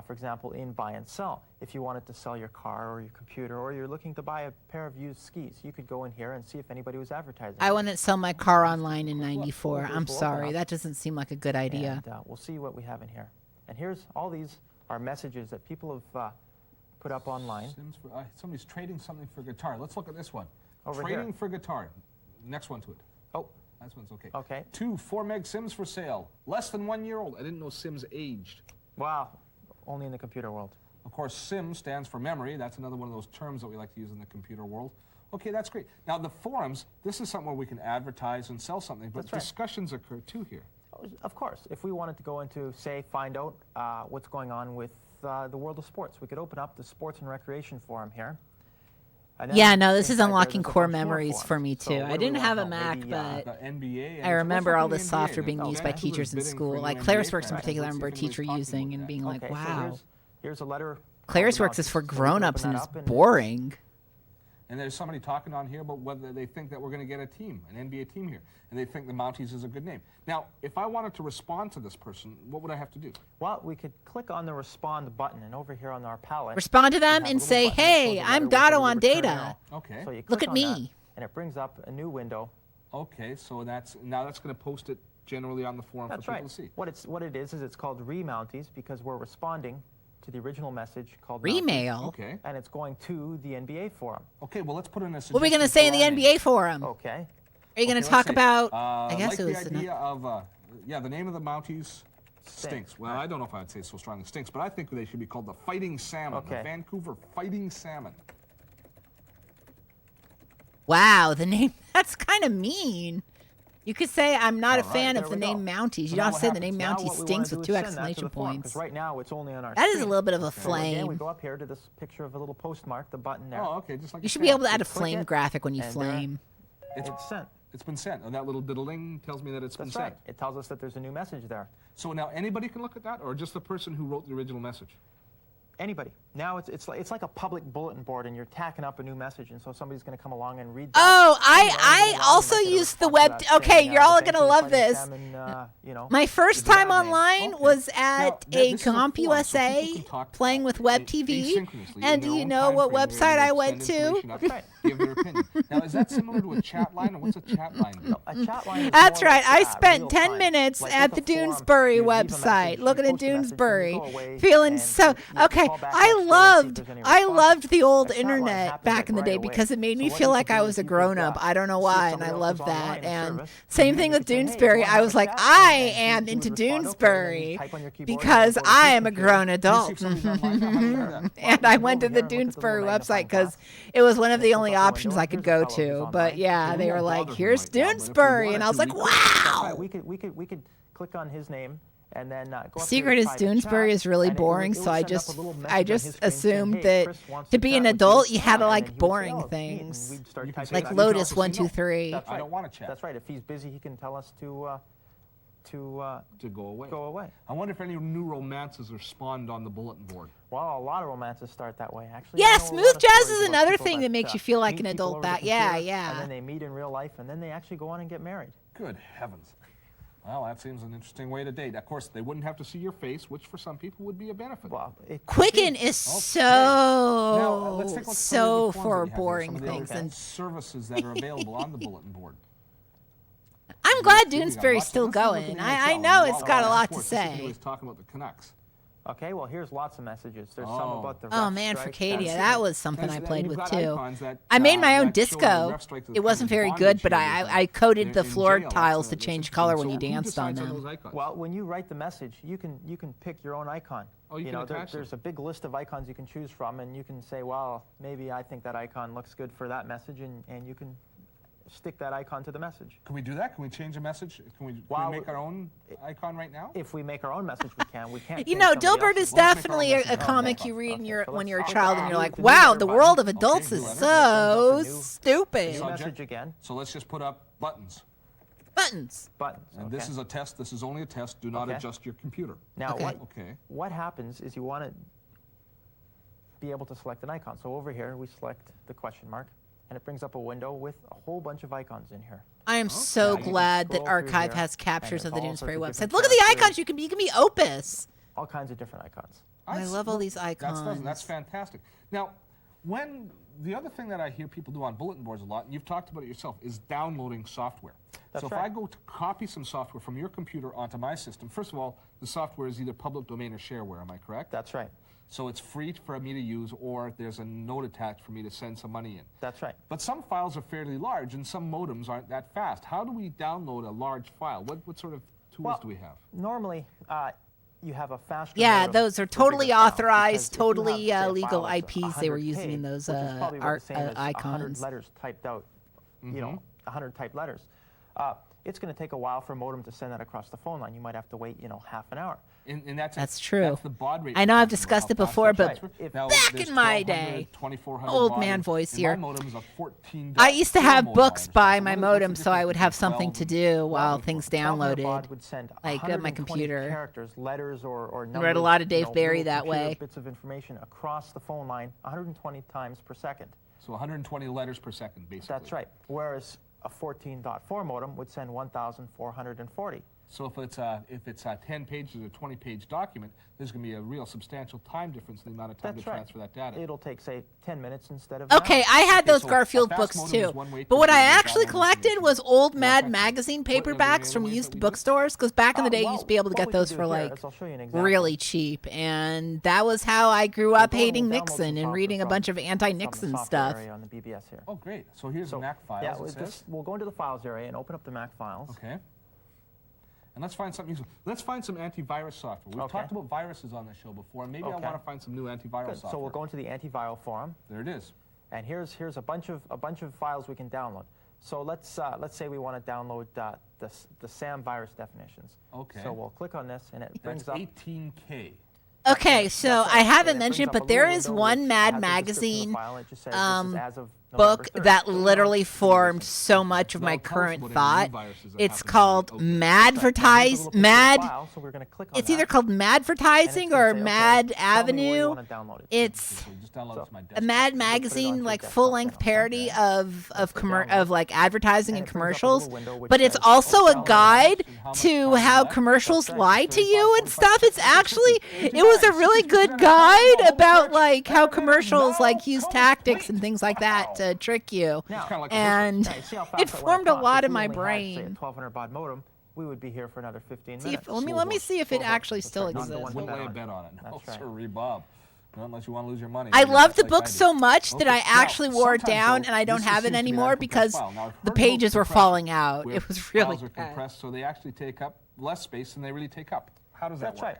For example, in buy and sell. If you wanted to sell your car or your computer, or you're looking to buy a pair of used skis, you could go in here and see if anybody was advertising. I wouldn't sell my car online in '94. I'm We'll open sorry, up. that doesn't seem like a good idea. And we'll see what we have in here. And here's all these are messages that people have put up online. Somebody's trading something for guitar. Let's look at this one. Over Trading here. for guitar. Next one to it. Oh. That one's okay. Okay. 2 4 meg Sims for sale. Less than 1 year old. I didn't know Sims aged. Wow. Only in the computer world. Of course, Sim stands for memory. That's another one of those terms that we like to use in the computer world. Okay, that's great. Now, the forums, this is something where we can advertise and sell something, but That's right. discussions occur too here. Of course. If we wanted to go into, say, find out what's going on with the world of sports, we could open up the sports and recreation forum here. And then Yeah, no, this is inside there, unlocking there's a core bunch more memories for forums. me So too. what I do we didn't want have to a know? Mac, Maybe, but The NBA. I remember all this the software NBA. being Now, used by Vancouver's teachers in bidding for school. a Like new ClarisWorks NBA in franchise. particular, I Let's see remember a if anybody's teacher talking using about and that. being like, Okay, so wow. here's a letter. ClarisWorks is for grown-ups and is boring. And there's somebody talking on here about whether they think that we're going to get a team, an NBA team here, and they think the Mounties is a good name. Now, if I wanted to respond to this person, what would I have to do? Well, we could click on the respond button, and over here on our palette, Respond to we them have a and little say, button that hey, shows a I'm letter with a Dotto little on return data. arrow. Okay. So you Look click at on me. that, and it brings up a new window. Okay, so that's going to post it generally on the forum That's for people right. to see. What it is it's called remounties because we're responding to the original message called Remail? Mounties. Okay. And it's going to the NBA forum. Okay, well, let's put in a suggestion. What are we going to say in the for our name. NBA forum? Okay. Are you going Okay, to talk let's see. about? I guess like it was the idea of the name of the Mounties stinks. Well, I don't know if I'd say so strongly stinks, but I think they should be called the Fighting Salmon. Okay. The Vancouver Fighting Salmon. Wow, the name. That's kind of mean. You could say I'm not a fan there of the we name go. Mounties. So You now don't what say the name happens? Now Mounties what we wanna stinks do with is 2 send that exclamation to the forum, 'cause points. right now it's only on our That is a screen. little bit of a So again, flame. we go up here to this picture of a little postmark, the button there. Oh, okay, just like You should be able to add a flame graphic when you flame. It's sent. It's been sent, and that little diddling tells me that it's been That's sent. right. It tells us that there's a new message there. So now anybody can look at that, or just the person who wrote the original message? Anybody. Now it's like a public bulletin board, and you're tacking up a new message, and so somebody's going to come along and read that. Oh, I also used the web. Okay, you're all gonna love this. My first time online was at a CompUSA playing with Web TV, and do you know what website I went to? Give their opinion. Now, is that similar to a chat line, or what's a chat line? A chat line is That's more right. like, I spent 10 minutes at the Doonesbury website, looking at Doonesbury, feeling so okay. I loved the old internet back in the day because it made me feel like I was a grown-up. I don't know why, and I loved that. And same thing with Doonesbury. I was like, I am into Doonesbury because I am a grown adult. And I went to the Doonesbury website because it was one of the only options I could go to. But yeah, they were like, here's Doonesbury, and I was like, wow. We could click on his name. And then go up Secret here is to private Doonesbury chat, is really and it boring, would so I send up just a little message I on his just screen saying, assumed "Hey, that Chris wants to to be chat an with you." adult you had to And like then he would say, boring "Oh, it's me," and things, we'd start You can typing say like that. Lotus You can 1 also 2 say 3. That's right. I don't want to chat. That's right. If he's busy, he can tell us to go away. Go away. I wonder if any new romances are spawned on the bulletin board. Well, a lot of romances start that way, actually. Yeah, I know a lot smooth of jazz stories is about another people thing that makes you feel like an meet people adult. over the That yeah, computer, yeah. And then they meet in real life, and then they actually go on and get married. Good heavens. Well, that seems an interesting way to date. Of course, they wouldn't have to see your face, which for some people would be a benefit. Well, Quicken is Now, let's take a look at so some of the for forms that you have here, boring some of the things. other And services that are available on the bulletin board. I'm glad We got Doonesbury's lots of- still let's look at going. the I NHL. know it's got a Wow, lot to sports. This is say. always talking about the Canucks. Okay, well, here's lots of messages. There's some about the Oh ref man, strike. Arcadia, That's that it. was something I That's- played you've with got too. icons that, I made my own that show the disco. ref strike that It wasn't kind of very bondage good, but shows I coded in the floor jail. tiles to That's change interesting. color So when you who danced on decides them. those icons? Well, when you write the message, you can pick your own icon. Oh, you can attach them. There's a big list of icons you can choose from, and you can say, well, maybe I think that icon looks good for that message, and you can stick that icon to the message. Can we do that? Can we change a message? Can we make our own icon right now? If we make our own message, we can. We can't. You change know, somebody Dilbert else's. is definitely a comic you read when you're a child, and you're like, the wow, new the letter world of button. adults Okay, is new letter. so New stupid. message again. So let's just put up buttons. Buttons. Buttons. And this is a test. This is only a test. Do not Okay. adjust your computer. Now, Okay. what happens is you want to be able to select an icon. So over here, we select the question mark, and it brings up a window with a whole bunch of icons in here. I am so Now you can glad that scroll through Archive here, has captures and of the all sorts Doonesbury of website. different Look at the characters. icons. You can be Opus. All kinds of different icons. I love all these icons. That's fantastic. Now, when the other thing that I hear people do on bulletin boards a lot, and you've talked about it yourself, is downloading software. That's so if right. I go to copy some software from your computer onto my system, first of all, the software is either public domain or shareware, am I correct? That's right. So it's free for me to use, or there's a note attached for me to send some money in. That's right. But some files are fairly large, and some modems aren't that fast. How do we download a large file? What sort of tools do we have? Normally, you have a faster Yeah, modem those are for totally bigger files, authorized, because if you have, totally say, a legal file that's IPs they were 100K, using in those which is probably about the same as 100 icons. letters typed out, you know, 100 typed letters. It's going to take a while for a modem to send that across the phone line. You might have to wait, half an hour. And That's true. That's the baud rate. I know we're I've talking discussed it about, how before, fast but that's now, back there's in my 1200, day, 2400 old baud, man and voice my here. modem's a 14 I used to have mobile books baud. by So my what's the modem, so I would have difference something between to 12 do while 12 things 1200 baud downloaded, would send like at my 120 computer. characters, letters, or I numbers. read a lot of Dave Barry little that computer way. Bits of information across the phone line, 120 times per second. So 120 letters per second, basically. That's right. Whereas a 14.4 modem would send 1,440. So if it's 10 pages or 20-page document, there's going to be a real substantial time difference in the amount of time to transfer that data. It'll take, say, 10 minutes instead of Okay, I had those so Garfield a fast books modem is too. one way But to what I be able to actually download collected was old Mad magazine paperbacks from used bookstores, because back in the day you used to be able to get those for like really cheap, and that was how I grew up hating Nixon and reading a bunch of anti-Nixon stuff. On the BBS here. Oh, great. So here's the Mac files. Yeah, we'll go into the files area and open up the Mac files. Okay. And let's find something useful. Let's find some antivirus software. We've talked about viruses on the show before. Maybe I want to find some new antiviral software. So we'll go into the antiviral forum. There it is. And here's a bunch of files we can download. So let's say we want to download the SAM virus definitions. Okay. So we'll click on this, and it brings up 18K. Okay, so I haven't mentioned, but there is one Mad magazine book that literally formed so much of my current thought. It's called It's either called Madvertising or Mad Avenue. It's a Mad magazine, like full-length parody of like advertising and commercials, but it's also a guide to how commercials lie to you and stuff. It was a really good guide about like how commercials like use tactics and things like that to trick you, and it formed a lot in my brain. Say, a 1200 baud modem, we would be here for another 15 minutes. Let me see if it actually still exists. Wouldn't lay a bet on it. No, sorry, Bob. Not unless you want to lose your money. I love the book so much that I actually wore it down, and I don't have it anymore because the pages were falling out. It was really bad. Compressed, so they actually take up less space than they really take up. How does that work? That's right.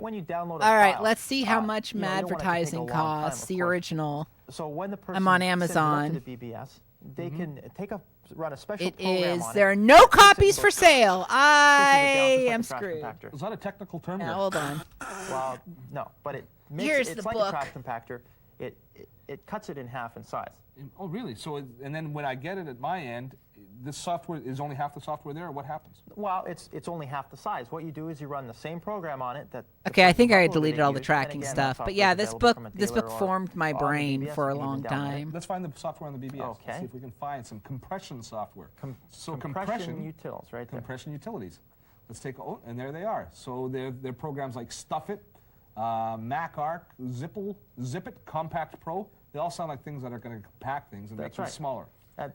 When you download a All right, file, let's see how much Madvertising costs, the original. So when the person I'm on sends it up Amazon. to the BBS, they can run a special program on it. There are no copies for sale. I am screwed. Is that a technical term? Now, hold on. Well, no, but it's like a trash compactor. It cuts it in half in size. Oh, really? So, and then when I get it at my end, this software is only half the software there, or what happens? Well, it's only half the size. What you do is you run the same program on it that. Okay, I think I deleted all the tracking stuff, but yeah, this book formed my brain for a long time. Let's find the software on the BBS. Okay. Let's see if we can find some compression software. Compression utils, right there. Compression utilities. Let's take, and there they are. So they're programs like Stuffit, MacArc, Zipit, Compact Pro. They all sound like things that are going to compact things and make them smaller.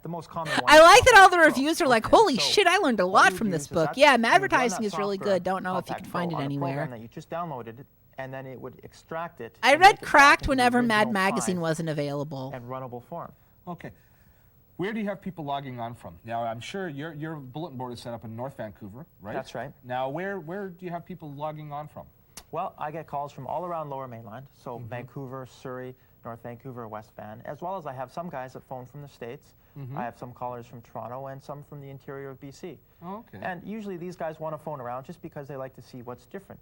The most common one. I like that all the reviews are like, holy shit, I learned a lot from this book. Yeah, Madvertising is really good. Don't know if you can find it anywhere. That you just downloaded it, and then it would extract it. I read Cracked whenever Mad Magazine wasn't available. And runnable form. Okay. Where do you have people logging on from? Now, I'm sure your bulletin board is set up in North Vancouver, right? That's right. Now, where do you have people logging on from? Well, I get calls from all around Lower Mainland, so Vancouver, Surrey, North Vancouver, West Van, as well as I have some guys that phone from the States. I have some callers from Toronto and some from the interior of BC. Okay. And usually these guys want to phone around just because they like to see what's different.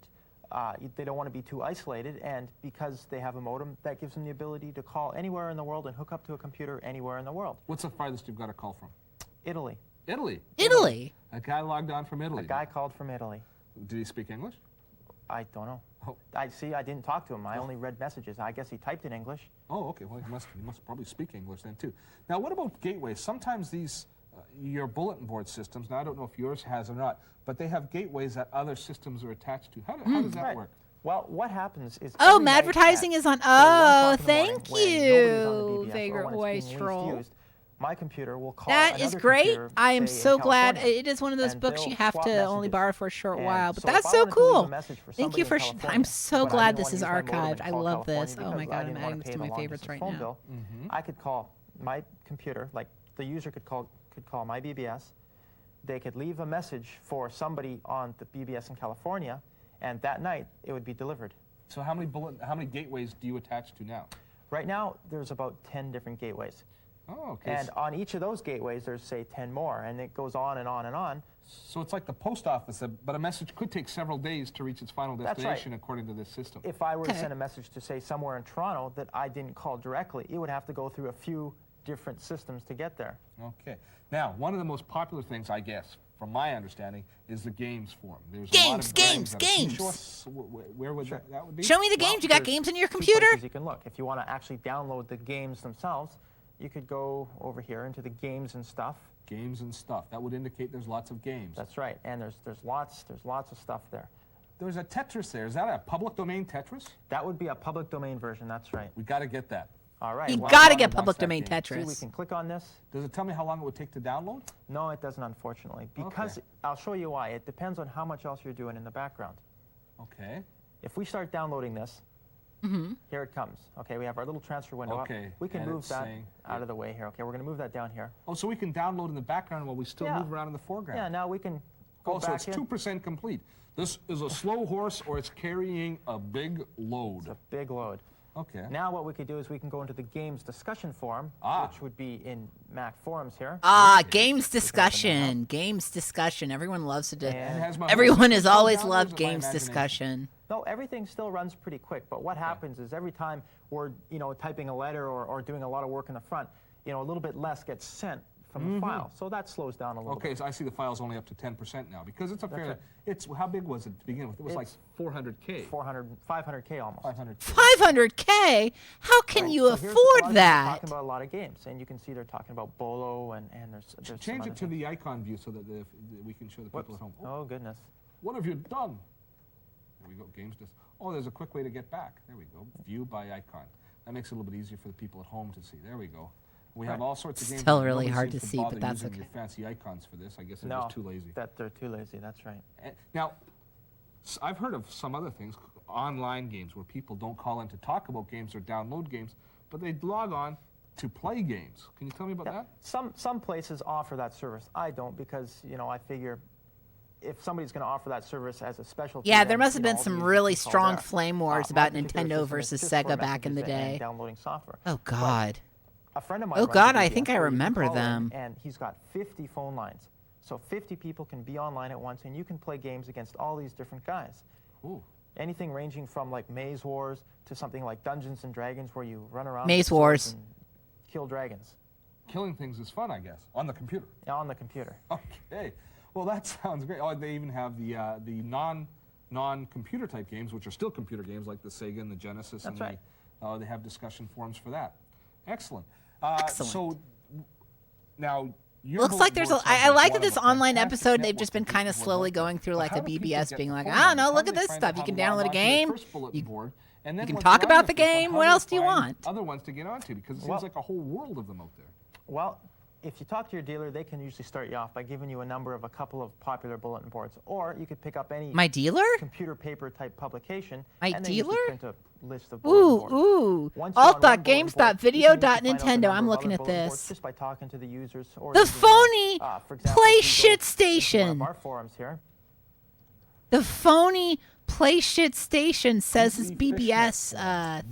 They don't want to be too isolated, and because they have a modem, that gives them the ability to call anywhere in the world and hook up to a computer anywhere in the world. What's the farthest you've got a call from? Italy. Italy? Italy? A guy logged on from Italy. A guy called from Italy. Did he speak English? I don't know. Oh. I didn't talk to him. I only read messages. I guess he typed in English. Oh, okay. Well, he must probably speak English then, too. Now, what about gateways? Sometimes these, your bulletin board systems, now I don't know if yours has or not, but they have gateways that other systems are attached to. How does that work? Well, what happens is... Oh, Madvertising is on... Oh, thank you, Vagrant Wastrel. My computer will call. That is great. I am so glad. It is one of those books you have to only borrow for a short while, but that's so cool. Thank you for. I'm so glad this is archived. I love this. Oh my god, I'm adding this to my favorites right now. I could call my computer, like the user could call my BBS. They could leave a message for somebody on the BBS in California, and that night it would be delivered. So how many gateways do you attach to now? Right now, there's about 10 different gateways. Oh, okay. And on each of those gateways, there's, say, 10 more, and it goes on and on and on. So it's like the post office, but a message could take several days to reach its final destination according to this system. If I were to send a message to, say, somewhere in Toronto that I didn't call directly, it would have to go through a few different systems to get there. Okay. Now, one of the most popular things, I guess, from my understanding, is the games forum. There's games. Show us where would that would be? Show me the games. You got games in your computer? You can look. If you want to actually download the games themselves, you could go over here into the games and stuff, Games and stuff. That would indicate there's lots of games. That's right, and there's lots of stuff there. There's a Tetris there. Is that a public domain Tetris? That would be a public domain version. That's right. We got to get that. All right. You well, got to get public domain Tetris. See, we can click on this. Does it tell me how long it would take to download? No, it doesn't, unfortunately. Because I'll show you why. It depends on how much else you're doing in the background. Okay. If we start downloading this, here it comes. Okay, we have our little transfer window up. We can move that out of the way here. Okay, we're going to move that down here. Oh, so we can download in the background while we still move around in the foreground. Yeah, now we can go so back it's 2% complete. This is a slow horse, or it's carrying a big load. It's a big load. Okay. Now what we could do is we can go into the games discussion forum, which would be in Mac forums here. Games discussion. Games discussion. Everyone loves to do. Everyone has always loved games discussion. No, everything still runs pretty quick, but what happens is every time we're, typing a letter or doing a lot of work in the front, a little bit less gets sent from the file. So that slows down a little bit. Okay, so I see the file's only up to 10% now, because it's a fairly, how big was it to begin with? It was like 400K. 500K almost. 500K? How can you afford that? They're talking about a lot of games, and you can see they're talking about Bolo, and there's Change it to the icon view so that we can show the people at home. Oh, goodness. What have you done? There we go, games. Oh, there's a quick way to get back. There we go, view by icon. That makes it a little bit easier for the people at home to see. There we go. We have all sorts of games. Still really hard to see, but that's okay. Your fancy icons for this. I guess they're just too lazy. They're too lazy. That's right. Now, I've heard of some other things, online games, where people don't call in to talk about games or download games, but they log on to play games. Can you tell me about that? Some places offer that service. I don't, because I figure if somebody's going to offer that service as a specialty. Yeah, there must have been some really strong flame wars about Nintendo versus Sega back in the day. Downloading software. Oh God. A friend of mine. Oh God, I think I remember them. And he's got 50 phone lines, so 50 people can be online at once, and you can play games against all these different guys. Ooh. Anything ranging from like Maze Wars to something like Dungeons and Dragons, where you run around. Maze Wars. And kill dragons. Killing things is fun, I guess, on the computer. Yeah, on the computer. Okay. Well, that sounds great. Oh, they even have the non-computer type games, which are still computer games, like the Sega and the Genesis. That's right. They have discussion forums for that. Excellent. Excellent. So now, looks like there's I like that this online episode, they've just been kind of slowly going through like a BBS, being like, I don't know, look at this stuff. You can download a game. You can talk about the game. What else do you want? Other ones to get onto, because it seems like a whole world of them out there. Well, if you talk to your dealer, they can usually start you off by giving you a number of a couple of popular bulletin boards, or you could pick up any computer paper type publication. And then you just print a list of bulletin boards. Alt.games.video.nintendo. I'm looking at this. Just by talking to the users. Or the phony play shit station. Our forums here. The phony play shit station says this BBS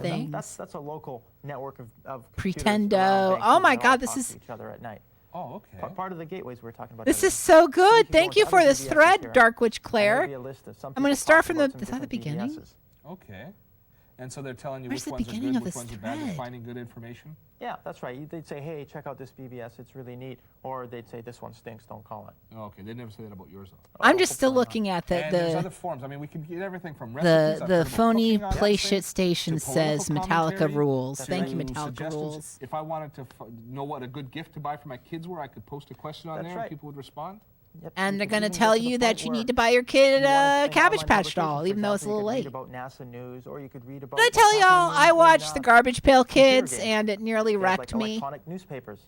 thing. That's a local network of Pretendo. Oh my God, this is each other at night. Oh, okay. Part of the gateways we're talking about. This is so good. Thank you for this thread, Dark Witch Claire. I'm going to start from the beginning. Okay. And so they're telling you Where's which the ones are beginning good, of which this ones are bad. They're thread? finding good information. Yeah, that's right. They'd say, hey, check out this BBS. It's really neat. Or they'd say, this one stinks. Don't call it. Okay, they never say that about yours, though. I'm just still looking at And there's other the forums. I mean, we can get everything from recipes. I've heard about phony cooking, play obviously, shit station to says political Metallica commentary, rules. to Thank you, Metallica suggestions. rules. If I wanted to know what a good gift to buy for my kids were, I could post a question on there and people would respond. Yep. And they're going to tell you that you need to buy your kid a Cabbage Patch doll, even though it's a little late. About NASA news, or you could read about. Did I tell y'all I watched the Garbage Pail Kids and it nearly wrecked me? Electronic newspapers.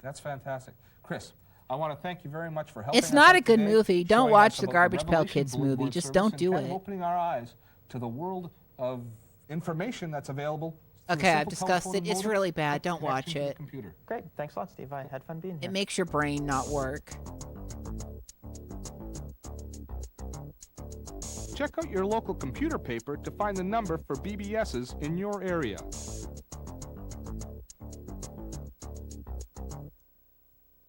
That's fantastic. Chris, I want to thank you very much for helping us. It's not out a good today, movie. Don't showing watch us the about Garbage Pail Revelation Kids Bulletin movie. Board Just service don't and do kind of it. opening our eyes to the world of information that's available. Okay, I've discussed it. It's really bad. Don't watch it. Great. Thanks a lot, Steve. I had fun being here. It makes your brain not work. Check out your local computer paper to find the number for BBSs in your area.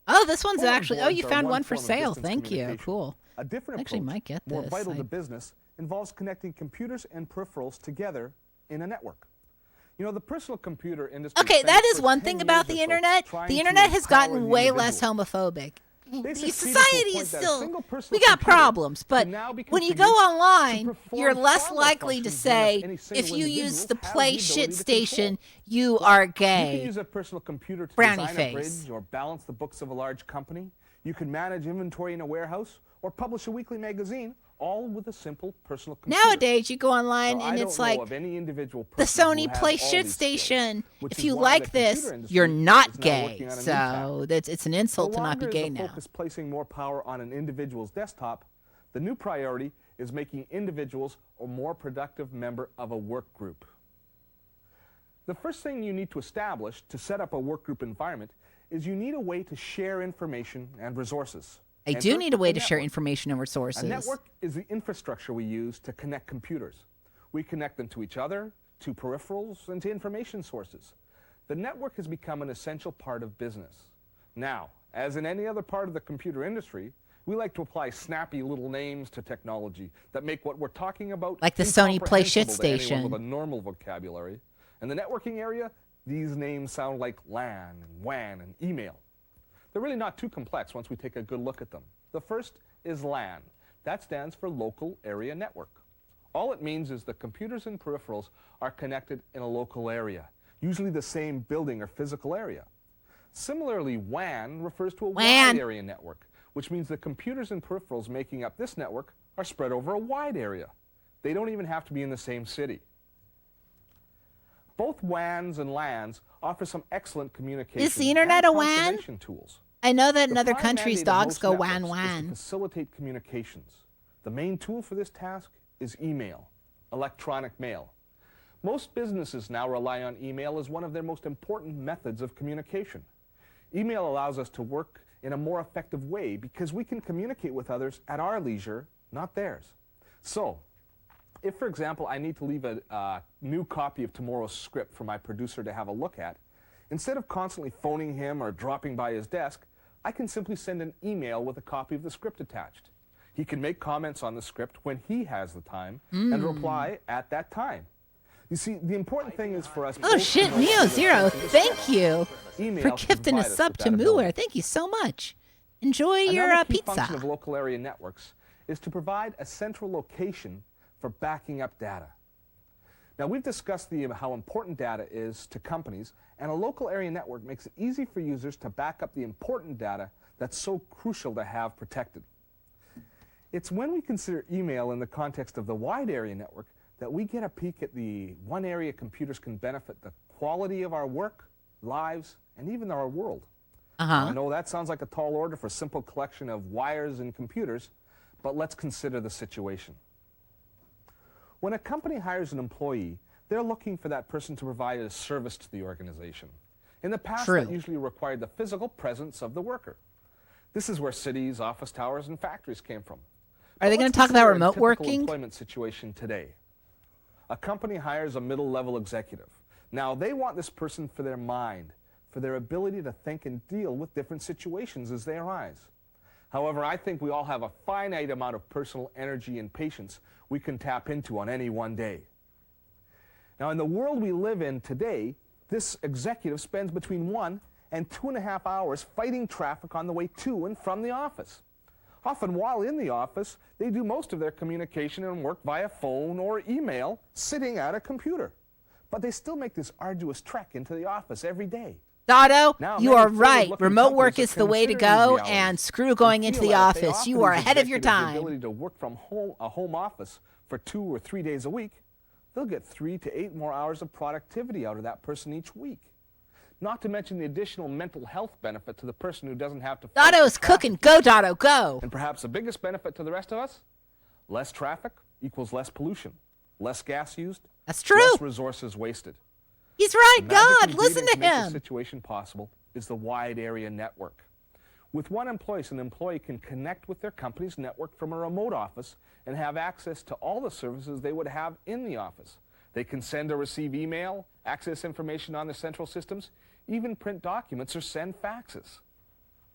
Oh, this one's actually. Oh, boards you are found one one for form of sale. distance Thank you. communication. Cool. A different Actually, approach, might get more this. vital to business, involves connecting computers and peripherals together in a network. You know, the personal computer industry. Okay, spent that the is first one 10 thing about years or the so internet. trying The to internet has empower gotten the way less individual. homophobic. They the succeeded to a society point is that a still, single personal we got computer problems, but can now be when you go configured to online, perform you're less far more likely to functions than say, any if single you individual use the has play the shit ability to station, control. you are You can gay. use a personal computer to Brownie design a face. bridge or balance the books of a large company. You can manage inventory in a warehouse or publish a weekly magazine, all with a simple personal computer. Nowadays, you go online Now, and I it's don't know like of any individual the person who Sony has play all shit these station. skills, which If is you why like the this, computer industry you're is not now gay. working on a new So it's an insult to not be gay is the now. focus placing more power on an individual's desktop. The new priority is making individuals a more productive member of a work group. The first thing you need to establish to set up a work group environment is you need a way to share information and resources. I do need a way to share information and resources. A network is the infrastructure we use to connect computers. We connect them to each other, to peripherals, and to information sources. The network has become an essential part of business. Now, as in any other part of the computer industry, we like to apply snappy little names to technology that make what we're talking about like the Sony play shit incomprehensible to anyone station. with a normal vocabulary. In the networking area, these names sound like LAN and WAN and email. They're really not too complex once we take a good look at them. The first is LAN. That stands for Local Area Network. All it means is the computers and peripherals are connected in a local area, usually the same building or physical area. Similarly, WAN refers to a wide area network, which means the computers and peripherals making up this network are spread over a wide area. They don't even have to be in the same city. Both WANs and LANs offer some excellent communication Is the internet a WAN? conservation tools. I know that in The other prime countries, mandate of dogs most go networks WAN is to WAN. facilitate communications. The main tool for this task is email, electronic mail. Most businesses now rely on email as one of their most important methods of communication. Email allows us to work in a more effective way because we can communicate with others at our leisure, not theirs. So, if, for example, I need to leave a new copy of tomorrow's script for my producer to have a look at, instead of constantly phoning him or dropping by his desk, I can simply send an email with a copy of the script attached. He can make comments on the script when he has the time and reply at that time. You see, the important thing is for us... Oh shit, Neo Zero, thank you Email for can gifting a provide us sub with to that Muir. ability. Thank you so much. Enjoy your Another key pizza. function of local area networks is to provide a central location for backing up data. Now, we've discussed how important data is to companies, and a local area network makes it easy for users to back up the important data that's so crucial to have protected. It's when we consider email in the context of the wide area network that we get a peek at the one area computers can benefit the quality of our work, lives, and even our world. I know that sounds like a tall order for a simple collection of wires and computers, but let's consider the situation. When a company hires an employee, they're looking for that person to provide a service to the organization. In the past, that usually required the physical presence of the worker. This is where cities, office towers, and factories came from. Are they going to talk about remote working? Employment situation today. A company hires a middle-level executive. Now, they want this person for their mind, for their ability to think and deal with different situations as they arise. However, I think we all have a finite amount of personal energy and patience we can tap into on any one day. Now, in the world we live in today, this executive spends between 1 and 2.5 hours fighting traffic on the way to and from the office. Often while in the office, they do most of their communication and work via phone or email sitting at a computer. But they still make this arduous trek into the office every day. Dotto, Now, you many are right. forward-looking Remote work companies is are the way to considering go, these realities and screw going and into feel the that if they office. offer You are these ahead of your executives the time. ability to work from a home office for 2 or 3 days a week, they'll get 3 to 8 more hours of productivity out of that person each week. Not to mention the additional mental health benefit to the person who doesn't have to... Dotto's cooking. Go, Dotto, go. And perhaps the biggest benefit to the rest of us? Less traffic equals less pollution. Less gas used. That's true. Less resources wasted. He's right, The magic God. Listen ingredient to make this him. situation possible is the wide area network. With one employee, an employee can connect with their company's network from a remote office and have access to all the services they would have in the office. They can send or receive email, access information on the central systems, even print documents or send faxes.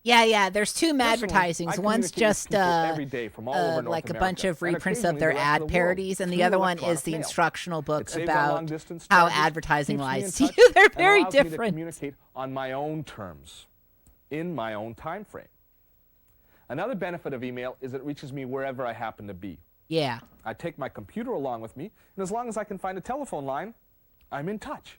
Yeah. There's two Personally, advertisings. I One's communicate with just people every day from all over North like a America, bunch of and reprints of occasionally their the rest of ad the world parodies, and the through other one is electronic the mail. instructional book It saves on about long-distance how charges, advertising keeps me in lies to touch, you. They're and very allows me to different. communicate on my own terms, in my own time frame. Another benefit of email is it reaches me wherever I happen to be. Yeah. I take my computer along with me, and as long as I can find a telephone line, I'm in touch.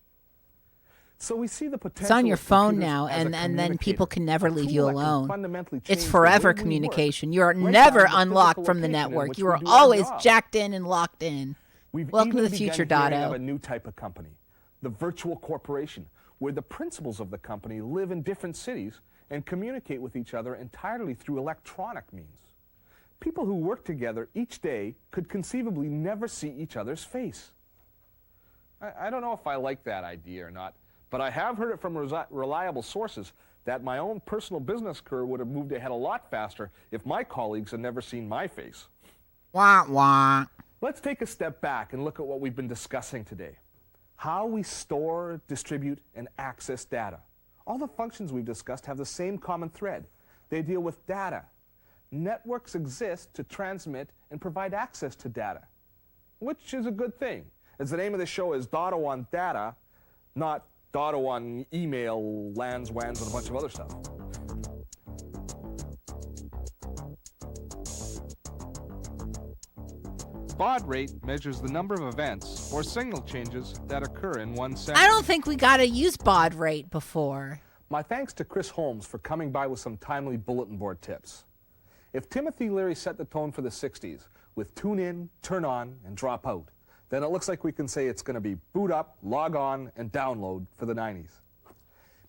So we see the potential. It's on your of phone computers now, as a and then people can never a leave tool you that can alone. fundamentally It's change the forever way we work, communication. You're right never down to the unlocked physical from the location in network. which You we are do our always job. jacked in and locked in. We've Welcome to even the future, begun hearing of Dotto. a new type of company, the virtual corporation, where the principals of the company live in different cities and communicate with each other entirely through electronic means. People who work together each day could conceivably never see each other's face. I don't know if I like that idea or not, but I have heard it from reliable sources that my own personal business career would have moved ahead a lot faster if my colleagues had never seen my face. Wah, wah. Let's take a step back and look at what we've been discussing today. How we store, distribute, and access data. All the functions we've discussed have the same common thread. They deal with data. Networks exist to transmit and provide access to data, which is a good thing, as the name of the show is Dotto on Data, not Dotto on email, LANs, WANs, and a bunch of other stuff. Baud rate measures the number of events or signal changes that occur in one second. I don't think we got to use baud rate before. My thanks to Chris Holmes for coming by with some timely bulletin board tips. If Timothy Leary set the tone for the 60s with tune in, turn on, and drop out, then it looks like we can say it's going to be boot up, log on, and download for the 90s.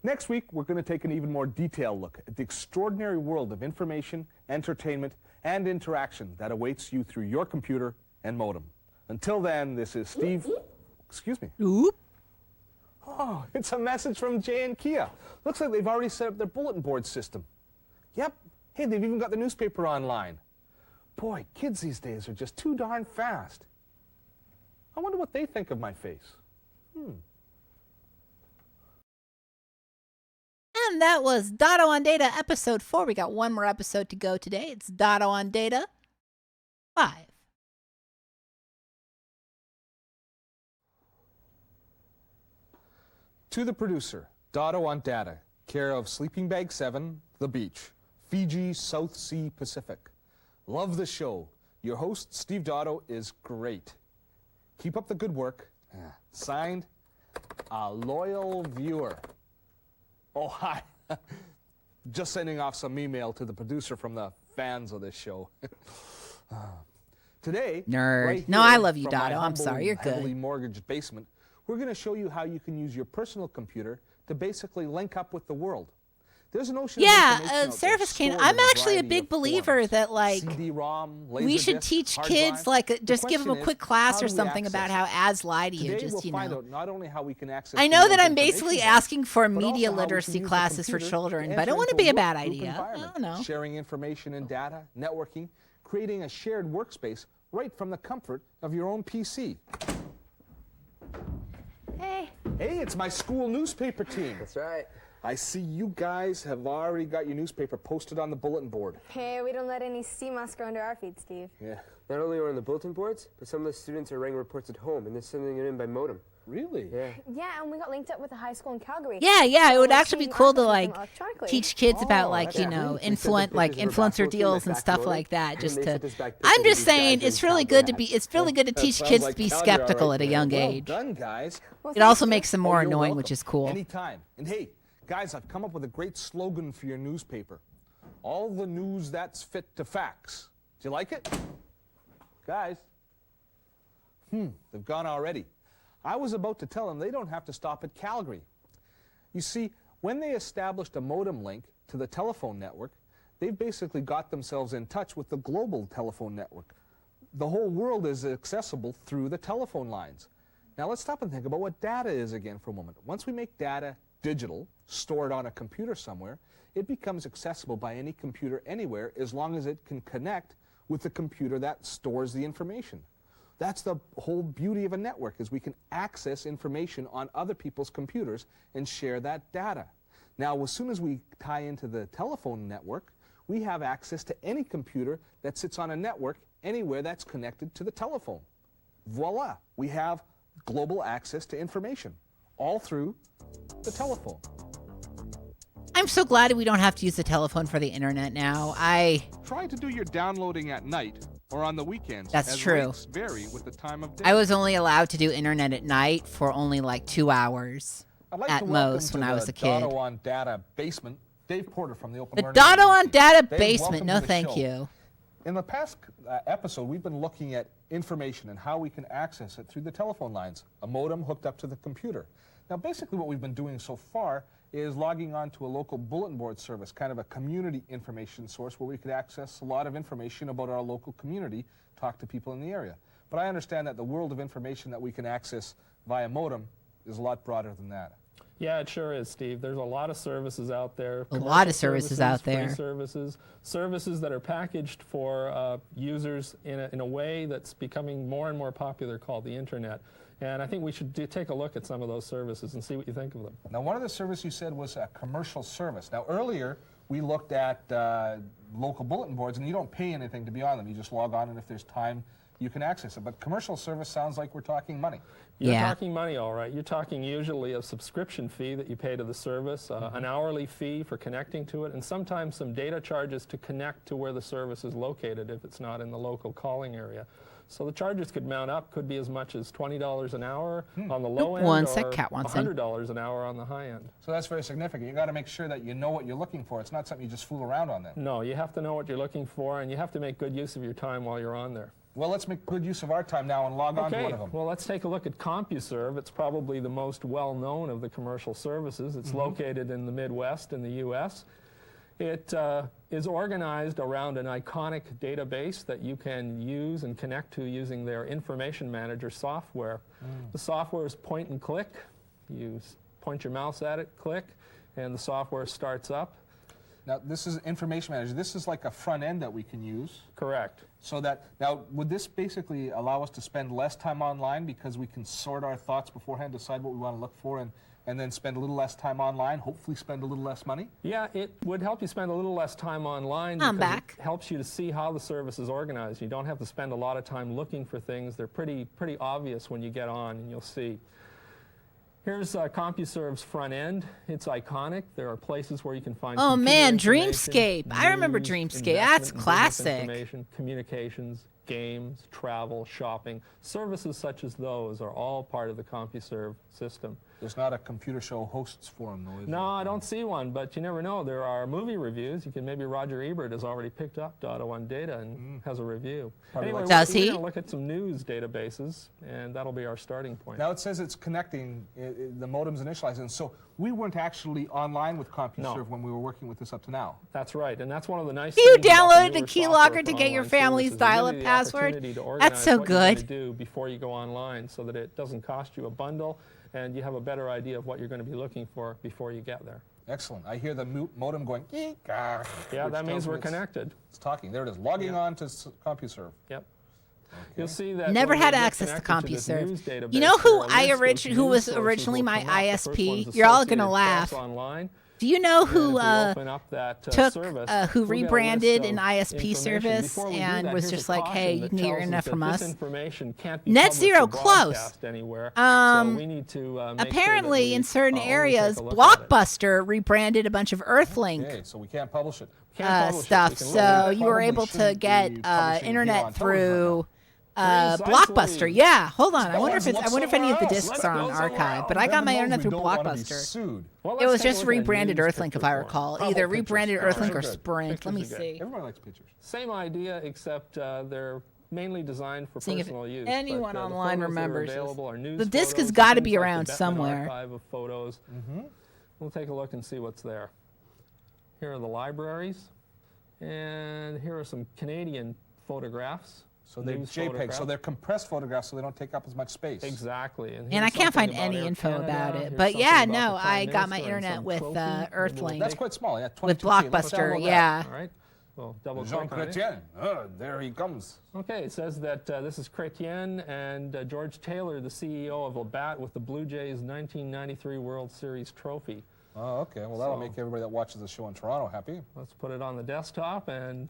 Next week, we're going to take an even more detailed look at the extraordinary world of information, entertainment, and interaction that awaits you through your computer and modem. Until then, this is Steve. Excuse me. Oop. Oh, it's a message from Jay and Kia. Looks like they've already set up their bulletin board system. Yep. Hey, they've even got the newspaper online. Boy, kids these days are just too darn fast. I wonder what they think of my face. And that was Dotto on Data episode 4. We got one more episode to go today. It's Dotto on Data 5. To the producer, Dotto on Data, care of Sleeping Bag 7, The Beach, Fiji, South Sea, Pacific. Love the show. Your host, Steve Dotto, is great. Keep up the good work. Signed, a loyal viewer. Oh, hi. Just sending off some email to the producer from the fans of this show. Today, Nerd. right No, here I love you, from my Dotto. I'm humble, sorry. You're heavily good. mortgaged basement, we're going to show you how you can use your personal computer to basically link up with the world. There's an ocean of information out there Seraphis Kane, stored I'm in a actually a variety big of believer forms. that, like, CD-ROM, we should Laserdisc, teach hard kids, drive. like, The just give them a question quick is, class how or do we something about how access ads lie to you, Today just, we'll you find know. out not only how we can access I the know that world's I'm basically information asking for but media also how we can literacy use the classes for computer children, to but I don't enter want to into be a work bad group idea. I environment, don't know. Sharing information and data, networking, creating a shared workspace right from the comfort of your own PC. Hey. Hey, it's my school newspaper team. That's right. I see you guys have already got your newspaper posted on the bulletin board. Hey, we don't let any sea moss grow under our feet, Steve. Yeah. Not only are on the bulletin boards, but some of the students are writing reports at home, and they're sending it in by modem. Really? Yeah. Yeah, and we got linked up with a high school in Calgary. Yeah, it So would we're actually be seeing cool to, articles like, from electronically. teach kids about, Oh, like, that's you know, great. We sent the pictures of our influencer basketball team, deals like, and back stuff modem, like that, and just they to, sent us back I'm pictures of just these saying, guys it's in really Calgary good to be, hats. it's really good to That teach sounds kids like to be Calgary, all skeptical right at a there. young Well age. done, guys. It also makes them more you're annoying, welcome. which is cool. Anytime. And hey, guys, I've come up with a great slogan for your newspaper. All the news that's fit to facts. Do you like it? Guys? They've gone already. I was about to tell them they don't have to stop at Calgary. You see, when they established a modem link to the telephone network, they've basically got themselves in touch with the global telephone network. The whole world is accessible through the telephone lines. Now let's stop and think about what data is again for a moment. Once we make data digital, stored on a computer somewhere, it becomes accessible by any computer anywhere as long as it can connect with the computer that stores the information. That's the whole beauty of a network, is we can access information on other people's computers and share that data. Now, as soon as we tie into the telephone network, we have access to any computer that sits on a network anywhere that's connected to the telephone. Voila, we have global access to information, all through the telephone. I I'm so glad we don't have to use the telephone for the internet now. Try to do your downloading at night or on the weekends. That's as true. Rates vary with the time of day. I was only allowed to do internet at night for only like 2 hours I'd like at to welcome most to when I the was a kid. Dotto on Data basement, Dave Porter from the Open The Learning Dotto on Agency. Data Dave, basement. welcome No, to the thank show. you. In the past episode, we've been looking at information and how we can access it through the telephone lines, a modem hooked up to the computer. Now, basically what we've been doing so far is logging on to a local bulletin board service, kind of a community information source where we could access a lot of information about our local community, talk to people in the area. But I understand that the world of information that we can access via modem is a lot broader than that. Yeah, it sure is, Steve. There's a lot of services out there. A lot of Commercial services out there. Free services that are packaged for users in a way that's becoming more and more popular, called the Internet. And I think we should take a look at some of those services and see what you think of them. Now, one of the services you said was a commercial service. Now, earlier we looked at local bulletin boards, and you don't pay anything to be on them. You just log on, and if there's time, you can access it. But commercial service sounds like we're talking money. You're talking money, all right. You're talking usually a subscription fee that you pay to the service, an hourly fee for connecting to it, and sometimes some data charges to connect to where the service is located if it's not in the local calling area. So the charges could mount up, could be as much as $20 an hour on the low end, One or sec, Cat wants in. $100 an hour on the high end. So that's very significant. You got to make sure that you know what you're looking for. It's not something you just fool around on then. No, you have to know what you're looking for, and you have to make good use of your time while you're on there. Well, let's make good use of our time now and log on to Okay, one of them. well, let's take a look at CompuServe. It's probably the most well-known of the commercial services. It's located in the Midwest in the U.S. It is organized around an iconic database that you can use and connect to using their information manager software. The software is point and click. You point your mouse at it, click, and the software starts up. Now, this is information manager. This is like a front end that we can use. Correct. So that, now, would this basically allow us to spend less time online because we can sort our thoughts beforehand, decide what we want to look for, and then spend a little less time online, hopefully spend a little less money? Yeah, it would help you spend a little less time online I'm because back. it helps you to see how the service is organized. You don't have to spend a lot of time looking for things. They're pretty obvious when you get on, and you'll see. Here's CompuServe's front end. It's iconic. There are places where you can find Oh computer man, information, Dreamscape. I remember news, Dreamscape. That's investment and business classic. information, communications, games, travel, shopping. Services such as those are all part of the CompuServe system. There's not a computer show hosts forum, though, is No, I don't see one, but you never know. There are movie reviews. Maybe Roger Ebert has already picked up Dotto on Data and has a review. Anyway, Does he? We're going to look at some news databases, and that'll be our starting point. Now it says it's connecting, the modem's initializing, so we weren't actually online with CompuServe when we were working with this up to now. That's right, and that's one of the nice You things about the downloaded a newer keylogger software to for get your online family's services, dial-up really the password? opportunity to That's organize so what you're going to good. do before you go online so that it doesn't cost you a bundle and you have a better idea of what you're going to be looking for before you get there. Excellent. I hear the modem going, eek, Yeah, which that means tells me we're it's- connected. It's talking. There it is. Logging on to CompuServe. Yep. You'll see that Never when had you get access to connected this news CompuServe. database, You know who there are a list of who was news sources originally will my come up. The first ISP? one's You're all gonna Associated laugh. Press Online. Do you know And who if we open up that, took service, who we'll get a rebranded list an of ISP information. service Before we do and that, was here's a just like, caution hey, you that can get your tells us internet that from this us? information can't be Net published zero or close. broadcast anywhere, so we need to make sure that Apparently, we in certain only areas, take a look at it. Blockbuster rebranded a bunch of Earthlink Okay, so we can't publish it. stuff, so you were able to get internet through Blockbuster. Yeah, hold on. I wonder if any of the discs are on archive. But I got my internet through Blockbuster. It was just rebranded Earthlink, if I recall. Either rebranded Earthlink or Sprint. Let me see. Everybody likes pictures. Same idea, except they're mainly anyly designed for Seeing if personal use. anyone but, online the photos that are remembers this. available are news The disc photos, has got to things be like the around Beckman somewhere. Archive of photos. We'll take a look and see what's there. Here are the libraries, and here are some Canadian photographs. So they're news JPEG, photographs. so they're compressed photographs, so they don't take up as much space. Exactly. And I can't find any info about it. But yeah, no, I got my internet with Earthlink. That's quite small, yeah. With 22K. Let's Blockbuster, download that. yeah. All right. Well, double Jean click on it. Chrétien. There he comes. Okay, it says that this is Chrétien and George Taylor, the CEO of Labatt, with the Blue Jays' 1993 World Series trophy. Oh, okay. Well, that'll make everybody that watches the show in Toronto happy. Let's put it on the desktop and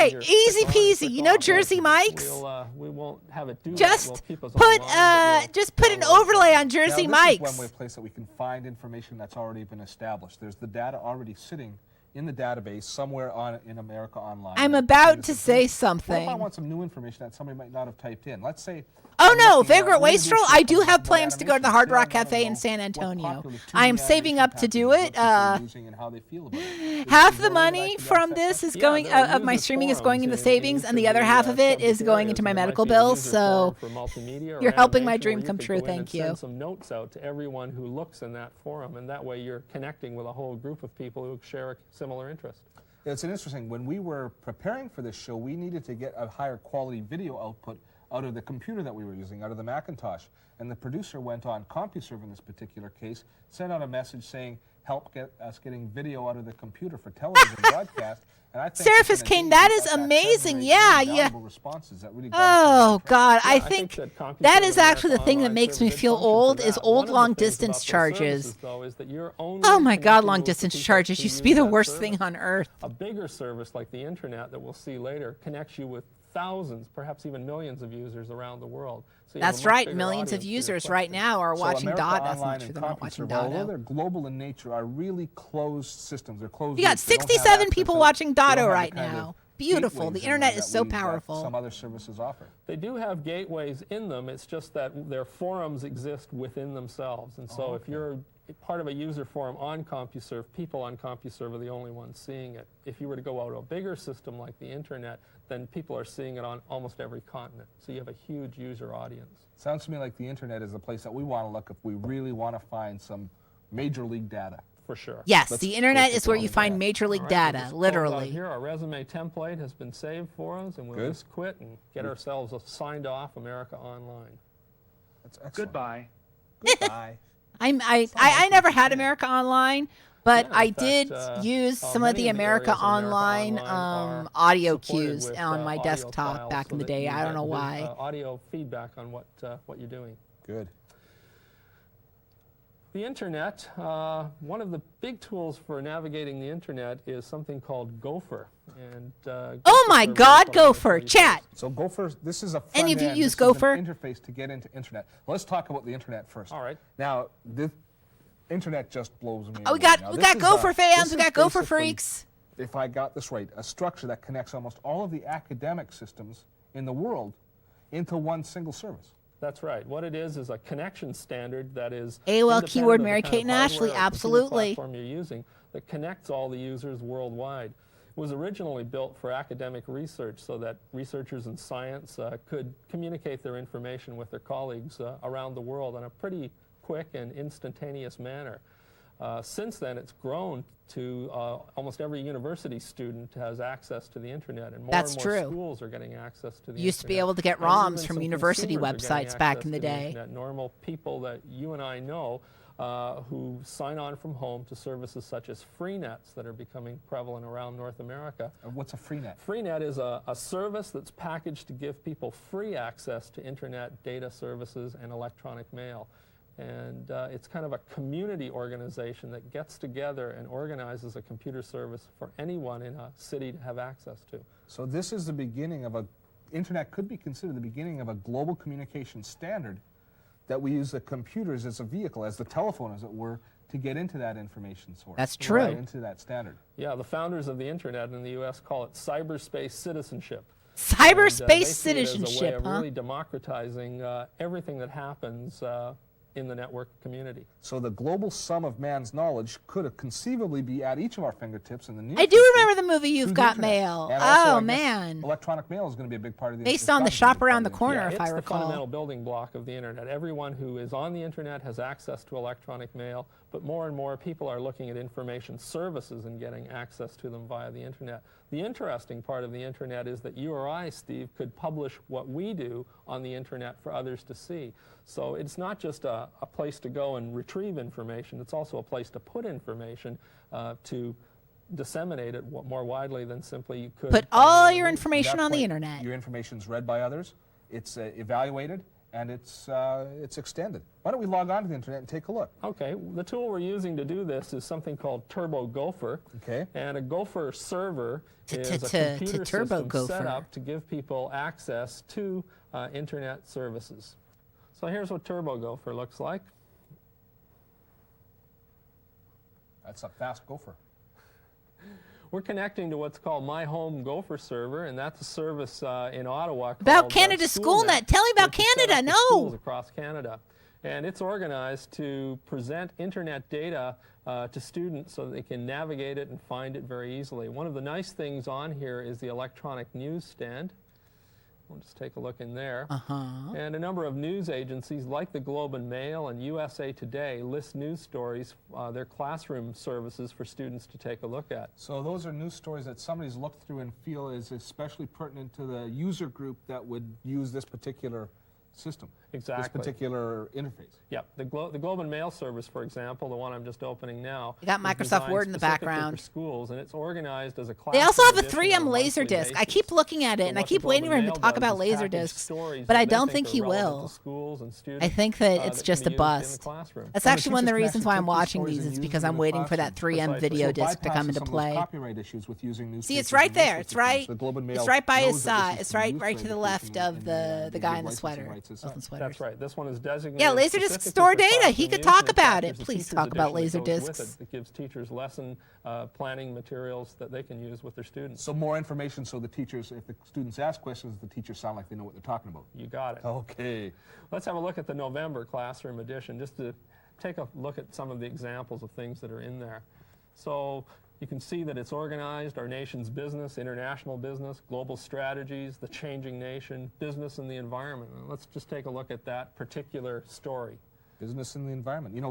Okay, your easy click on and peasy. click You know off. Jersey Mike's? We won't have it do that. Just We'll keep us put online, but just put an overlay on Jersey now, this Mike's. is one way place that we can find information that's already been established. There's the data already sitting in the database somewhere in America Online. I'm about to say What if something. I want some new information that somebody might not have typed in? Let's say. Oh no, Vagrant Wastrel, I do have plans to go to the Hard Rock Cafe in San Antonio. I am saving up to do it. Half the money from this is going, of my streaming is going into savings, and the other half of it is going into my medical bills, so you're helping my dream come true, thank you. Send some notes out to everyone who looks in that forum, and that way you're connecting with a whole group of people who share a similar interest. It's interesting, when we were preparing for this show, we needed to get a higher quality video output out of the computer that we were using, out of the Macintosh. And the producer went on CompuServe in this particular case, sent out a message saying, help get us getting video out of the computer for television broadcast. And I think Seraphis Kane, that is amazing. Yeah, yeah. Oh, God. I think that is actually the thing that makes me feel old, is old long-distance charges. Oh, my God, long-distance charges used to be the worst thing on earth. A bigger service like the Internet that we'll see later connects you with thousands, perhaps even millions of users around the world. So that's right. Millions of users right now are watching Dotto. That's not true. They're not watching Dotto. Although they're global in nature, are really closed systems. They're closed. We got 67 people watching Dotto right now. Beautiful. The internet is so powerful. Some other services offer. They do have gateways in them. It's just that their forums exist within themselves. And so if you're part of a user forum on CompuServe, people on CompuServe are the only ones seeing it. If you were to go out to a bigger system like the internet, then people are seeing it on almost every continent. So you have a huge user audience. Sounds to me like the internet is the place that we want to look if we really want to find some major league data. For sure. Yes, the internet is where you find major league data, literally. Here, our resume template has been saved for us, and we'll just quit and get ourselves signed off America Online. That's excellent. Goodbye. Goodbye. I never had America Online, but I did use some of the America Online audio cues on my desktop back in the day. I don't know why. Audio feedback on what you're doing. Good. The internet, one of the big tools for navigating the internet is something called Gopher. And oh my God, Gopher! Chat. So Gopher, this is a any of you use Gopher? Interface to get into internet. Let's talk about the internet first. All right. Now, the internet just blows me away. Oh, we got Gopher fans. We got Gopher freaks. If I got this right, a structure that connects almost all of the academic systems in the world into one single service. That's right. What it is a connection standard that is AOL keyword Mary Kate and Ashley, absolutely. Platform you're using that connects all the users worldwide. It was originally built for academic research so that researchers in science could communicate their information with their colleagues around the world in a pretty quick and instantaneous manner. Since then, it's grown to almost every university student has access to the internet, and more schools are getting access to the internet. Used to be able to get ROMs from university websites back in the day. Normal people that you and I know who sign on from home to services such as freenets that are becoming prevalent around North America. What's a freenet? Freenet is a service that's packaged to give people free access to internet data services and electronic mail. And it's kind of a community organization that gets together and organizes a computer service for anyone in a city to have access to. So this is the beginning of internet could be considered the beginning of a global communication standard that we use the computers as a vehicle, as the telephone, as it were, to get into that information source. That's true. Right, into that standard. Yeah, the founders of the internet in the U.S. call it cyberspace citizenship. Cyberspace citizenship, as a way of really democratizing everything that happens in the network community. So the global sum of man's knowledge could conceivably be at each of our fingertips in the near I do remember the movie You've Got Mail. Oh, man. Electronic mail is going to be a big part of the based on the shop around the corner, if I recall. It's the fundamental building block of the internet. Everyone who is on the internet has access to electronic mail, but more and more people are looking at information services and getting access to them via the internet. The interesting part of the internet is that you or I, Steve, could publish what we do on the internet for others to see. So it's not just a place to go and retrieve information, it's also a place to put information to disseminate it more widely than simply you could. Put all your information on the internet. Your information's read by others, it's evaluated, and it's extended. Why don't we log on to the internet and take a look? Okay, the tool we're using to do this is something called Turbo Gopher. Okay. And a Gopher server is a computer system set up to give people access to internet services. So here's what Turbo Gopher looks like. That's a fast gopher. We're connecting to what's called My Home Gopher Server, and that's a service in Ottawa About called, Canada SchoolNet. Tell me about which is set Canada. up for No. schools across Canada. And it's organized to present internet data to students so that they can navigate it and find it very easily. One of the nice things on here is the electronic news stand. We'll just take a look in there. And a number of news agencies like the Globe and Mail and USA Today list news stories, their classroom services for students to take a look at. So those are news stories that somebody's looked through and feel is especially pertinent to the user group that would use this particular system. Exactly. This particular interface. Yep. The Globe and Mail service, for example, the one I'm just opening now. You got is Microsoft designed Word in the specifically background. For schools, and it's organized as a class. They also have a 3M Laserdisc. I keep looking at it, and I keep waiting for him to talk about Laserdiscs, but I don't think he will. I think that it's just a bust. That's actually one of the reasons why I'm watching these, is because I'm waiting for that 3M video disc to come into play. Copyright issues with using See, it's right there. It's right. It's right by his side. It's right to the left of the guy in the sweater. That's right. This one is designated. Yeah, Laserdiscs store data. He could talk about it. Please talk about Laserdiscs. It gives teachers lesson planning materials that they can use with their students. So more information so the teachers, if the students ask questions, the teachers sound like they know what they're talking about. You got it. Okay. Let's have a look at the November classroom edition, just to take a look at some of the examples of things that are in there. So you can see that it's organized: our nation's business, international business, global strategies, the changing nation, business and the environment. And let's just take a look at that particular story. Business and the environment. You know,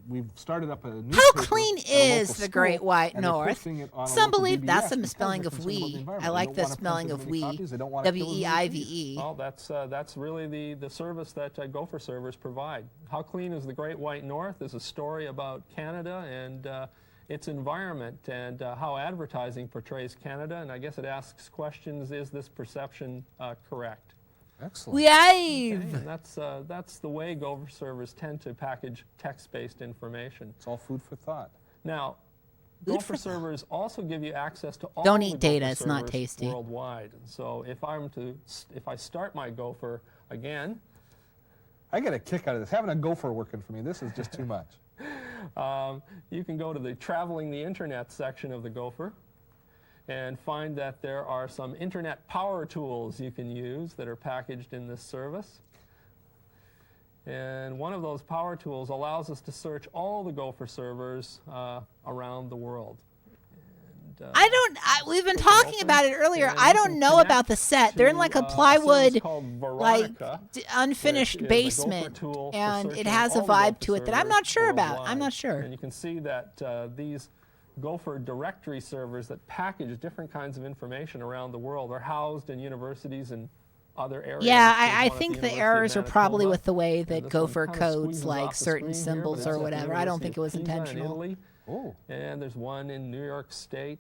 we've started up a newspaper. How clean is the Great White North? Some believe that's the misspelling of we. I like the spelling of we. W-E-I-V-E. Well, that's really the service that Gopher servers provide. How Clean is the Great White North is a story about Canada and its environment and how advertising portrays Canada, and I guess it asks questions: is this perception correct? Excellent. Okay, and that's the way Gopher servers tend to package text-based information. It's all food for thought. Now, Gopher servers also give you access to all Don't the eat data, Gopher it's not servers tasty. worldwide. And so if I start my Gopher again, I get a kick out of this. Having a Gopher working for me, this is just too much. You can go to the Traveling the Internet section of the Gopher and find that there are some internet power tools you can use that are packaged in this service. And one of those power tools allows us to search all the Gopher servers around the world. And, we've been talking about it earlier. I don't know about the set. They're in like a plywood, like unfinished basement, and it has a vibe to it that I'm not sure about. I'm not sure. And you can see that these Gopher directory servers that package different kinds of information around the world are housed in universities and other areas. Yeah, I think the errors are probably with the way that Gopher codes like certain symbols or whatever. I don't think it was intentional. Oh. And there's one in New York State.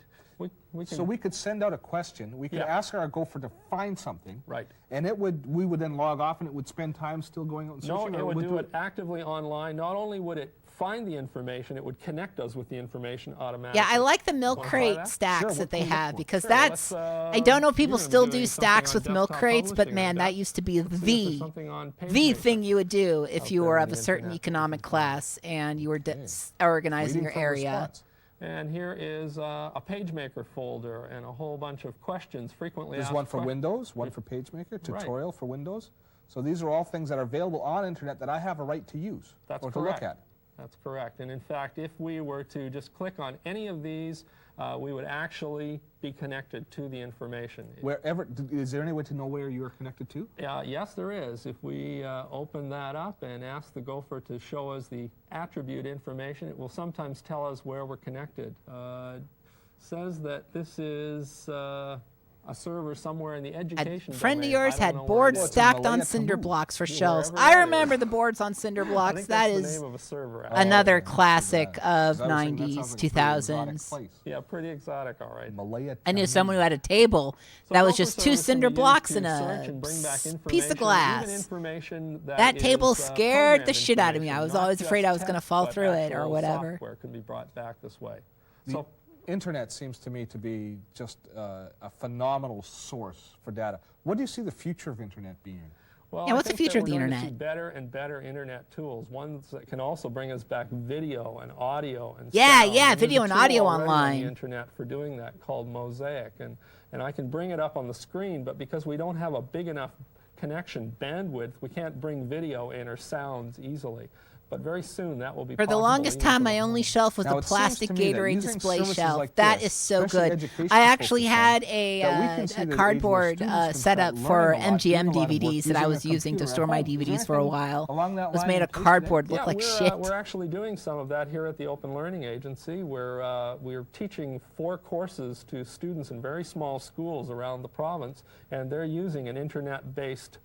So we could send out a question. We could ask our Gopher to find something. Right. And we would then log off, and it would spend time still going out and searching. No, it would do it actively online. Not only would it find the information, it would connect us with the information automatically. Yeah, I like the milk crate stacks that they have, because that's, I don't know if people still do stacks with milk crates, but man, that used to be the thing you would do if you were of a certain economic class and you were organizing your area. And here is a PageMaker folder and a whole bunch of questions frequently asked. There's one for Windows, one for PageMaker, tutorial for Windows. So these are all things that are available on internet that I have a right to use or to look at. That's correct. And in fact, if we were to just click on any of these, we would actually be connected to the information. Wherever, is there any way to know where you are connected to? Yes, there is. If we open that up and ask the Gopher to show us the attribute information, it will sometimes tell us where we're connected. Says that this is a server somewhere in the education A friend domain. of yours had boards stacked on cinder blocks for shelves. I remember the boards on cinder blocks. That is another classic of 90s, 2000s. Yeah, pretty exotic, all right. I knew someone who had a table that was just two cinder blocks and a piece of glass. That table scared the shit out of me. I was always afraid I was going to fall through it or whatever. Software could be brought back this way. So Internet seems to me to be just a phenomenal source for data. What do you see the future of Internet being? Well, Yeah, what's I the think future that of the we're going to see internet? better and better internet tools, ones that can also bring us back video and audio and Yeah, sound. yeah, And there's video a and tool audio already on online. the internet for doing that called Mosaic, and I can bring it up on the screen, but because we don't have a big enough connection bandwidth, we can't bring video in or sounds easily. But very soon that will be For the possible longest even time, for my the only home. shelf was Now, the it seems plastic to me that Gatorade using display services shelf. like That this, is so especially good. educational I actually focused had ones, a that we can see that age where cardboard students can setup start for learning a lot, doing MGM a lot of work DVDs that I using a was using to computer at store my home. Is there DVDs for a anything while. along that It was line made in of case cardboard, today? looked like we're, shit. we're actually doing some of that here at the Open Learning Agency. We're teaching 4 courses to students in very small schools around the province, and they're using an internet-based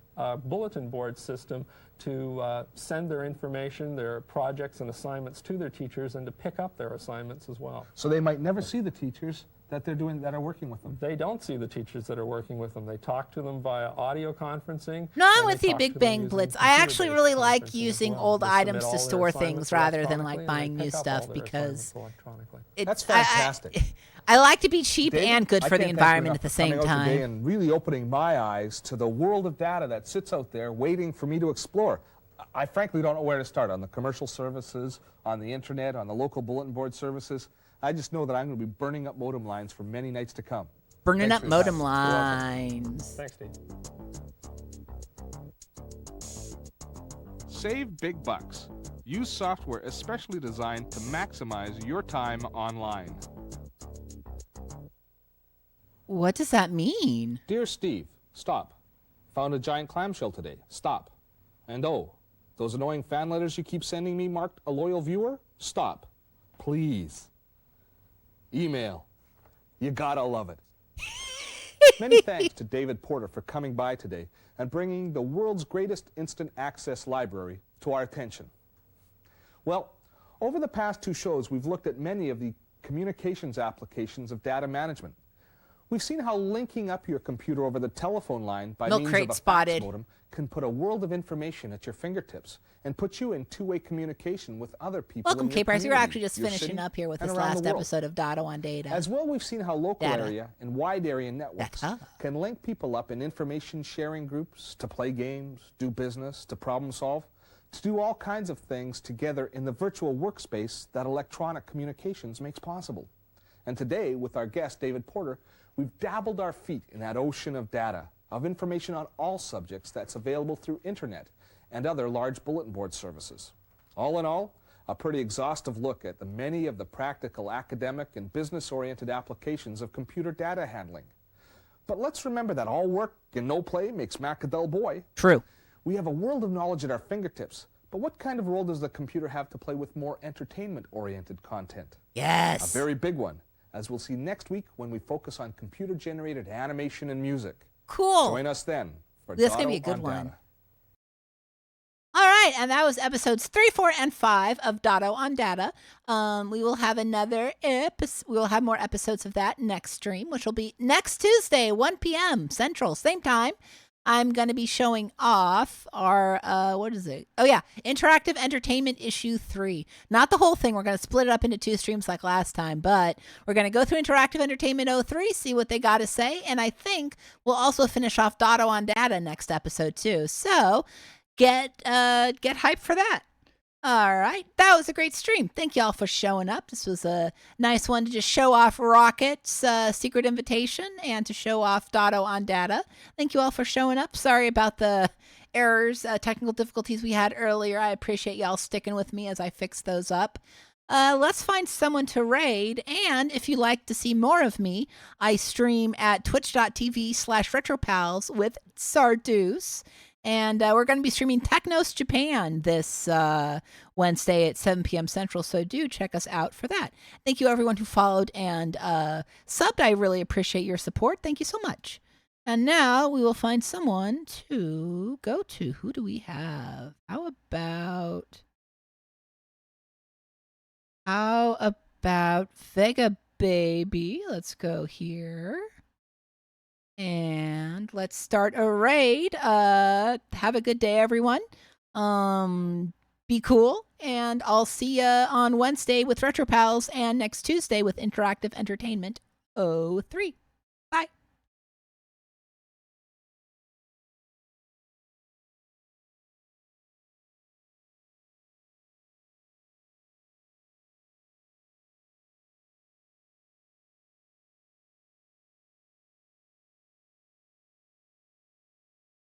bulletin board system to send their information, their projects and assignments to their teachers, and to pick up their assignments as well. So they might never see the teachers that that are working with them. They don't see the teachers that are working with them. They talk to them via audio conferencing. No, I'm and they with you, talk Big to them Bang using Blitz. I actually computer-based really like conferencing as using well. old They submit items all to their store assignments things rather than electronically, like and buying they new pick up stuff all their because assignments electronically. That's fantastic. I like to be cheap David, and good I for the can't thank you environment enough at the for same coming out today time. and really opening my eyes to the world of data that sits out there waiting for me to explore. I frankly don't know where to start on the commercial services, on the internet, on the local bulletin board services. I just know that I'm going to be burning up modem lines for many nights to come. Burning Thanks up for your modem time. lines. Thanks, Steve. Save big bucks. Use software especially designed to maximize your time online. What does that mean? Dear Steve, stop. Found a giant clamshell today. Stop. And oh, those annoying fan letters you keep sending me marked a loyal viewer? Stop. Please. Email. You gotta love it. Many thanks to David Porter for coming by today and bringing the world's greatest instant access library to our attention. Well, over the past 2 shows, we've looked at many of the communications applications of data management. We've seen how linking up your computer over the telephone line by Milk means crate of a spotted. fax modem can put a world of information at your fingertips and put you in two-way communication with other people. Welcome, in your K-Pars. You're community, actually just your finishing city, up here with and this around the last world. episode of Dotto on Data. As well, we've seen how local Data. area and wide area networks can link people up in information sharing groups to play games, do business, to problem solve, to do all kinds of things together in the virtual workspace that electronic communications makes possible. And today, with our guest, David Porter, we've dabbled our feet in that ocean of data, of information on all subjects that's available through internet and other large bulletin board services. All in all, a pretty exhaustive look at the many of the practical academic and business-oriented applications of computer data handling. But let's remember that all work and no play makes Mac a dull boy. True. We have a world of knowledge at our fingertips, but what kind of role does the computer have to play with more entertainment-oriented content? Yes. A very big one, as we'll see next week when we focus on computer-generated animation and music. Cool. Join us then for That's going to Dotto be a good on one. Data. All right, and that was episodes 3, 4, and 5 of Dotto on Data. We will have we will have more episodes of that next stream, which will be next Tuesday, 1 p.m. Central, same time. I'm going to be showing off our, what is it? Oh, yeah, Interactive Entertainment Issue 3. Not the whole thing. We're going to split it up into 2 streams like last time, but we're going to go through Interactive Entertainment 03, see what they got to say, and I think we'll also finish off Dotto on Data next episode, too. So get hyped for that. All right, that was a great stream. Thank y'all for showing up. This was a nice one to just show off Rockett's secret invitation and to show off Dotto on Data. Thank you all for showing up. Sorry about the errors, technical difficulties we had earlier. I appreciate y'all sticking with me as I fix those up. Let's find someone to raid. And if you'd like to see more of me, I stream at twitch.tv/retropals with Sarduce. And we're going to be streaming Technos Japan this Wednesday at 7 p.m. Central, so do check us out for that. Thank you, everyone who followed and subbed. I really appreciate your support. Thank you so much. And now we will find someone to go to. Who do we have? How about Vega Baby? Let's go here. And let's start a raid. Have a good day, everyone. Be cool. And I'll see you on Wednesday with Retro Pals and next Tuesday with Interactive Entertainment 03.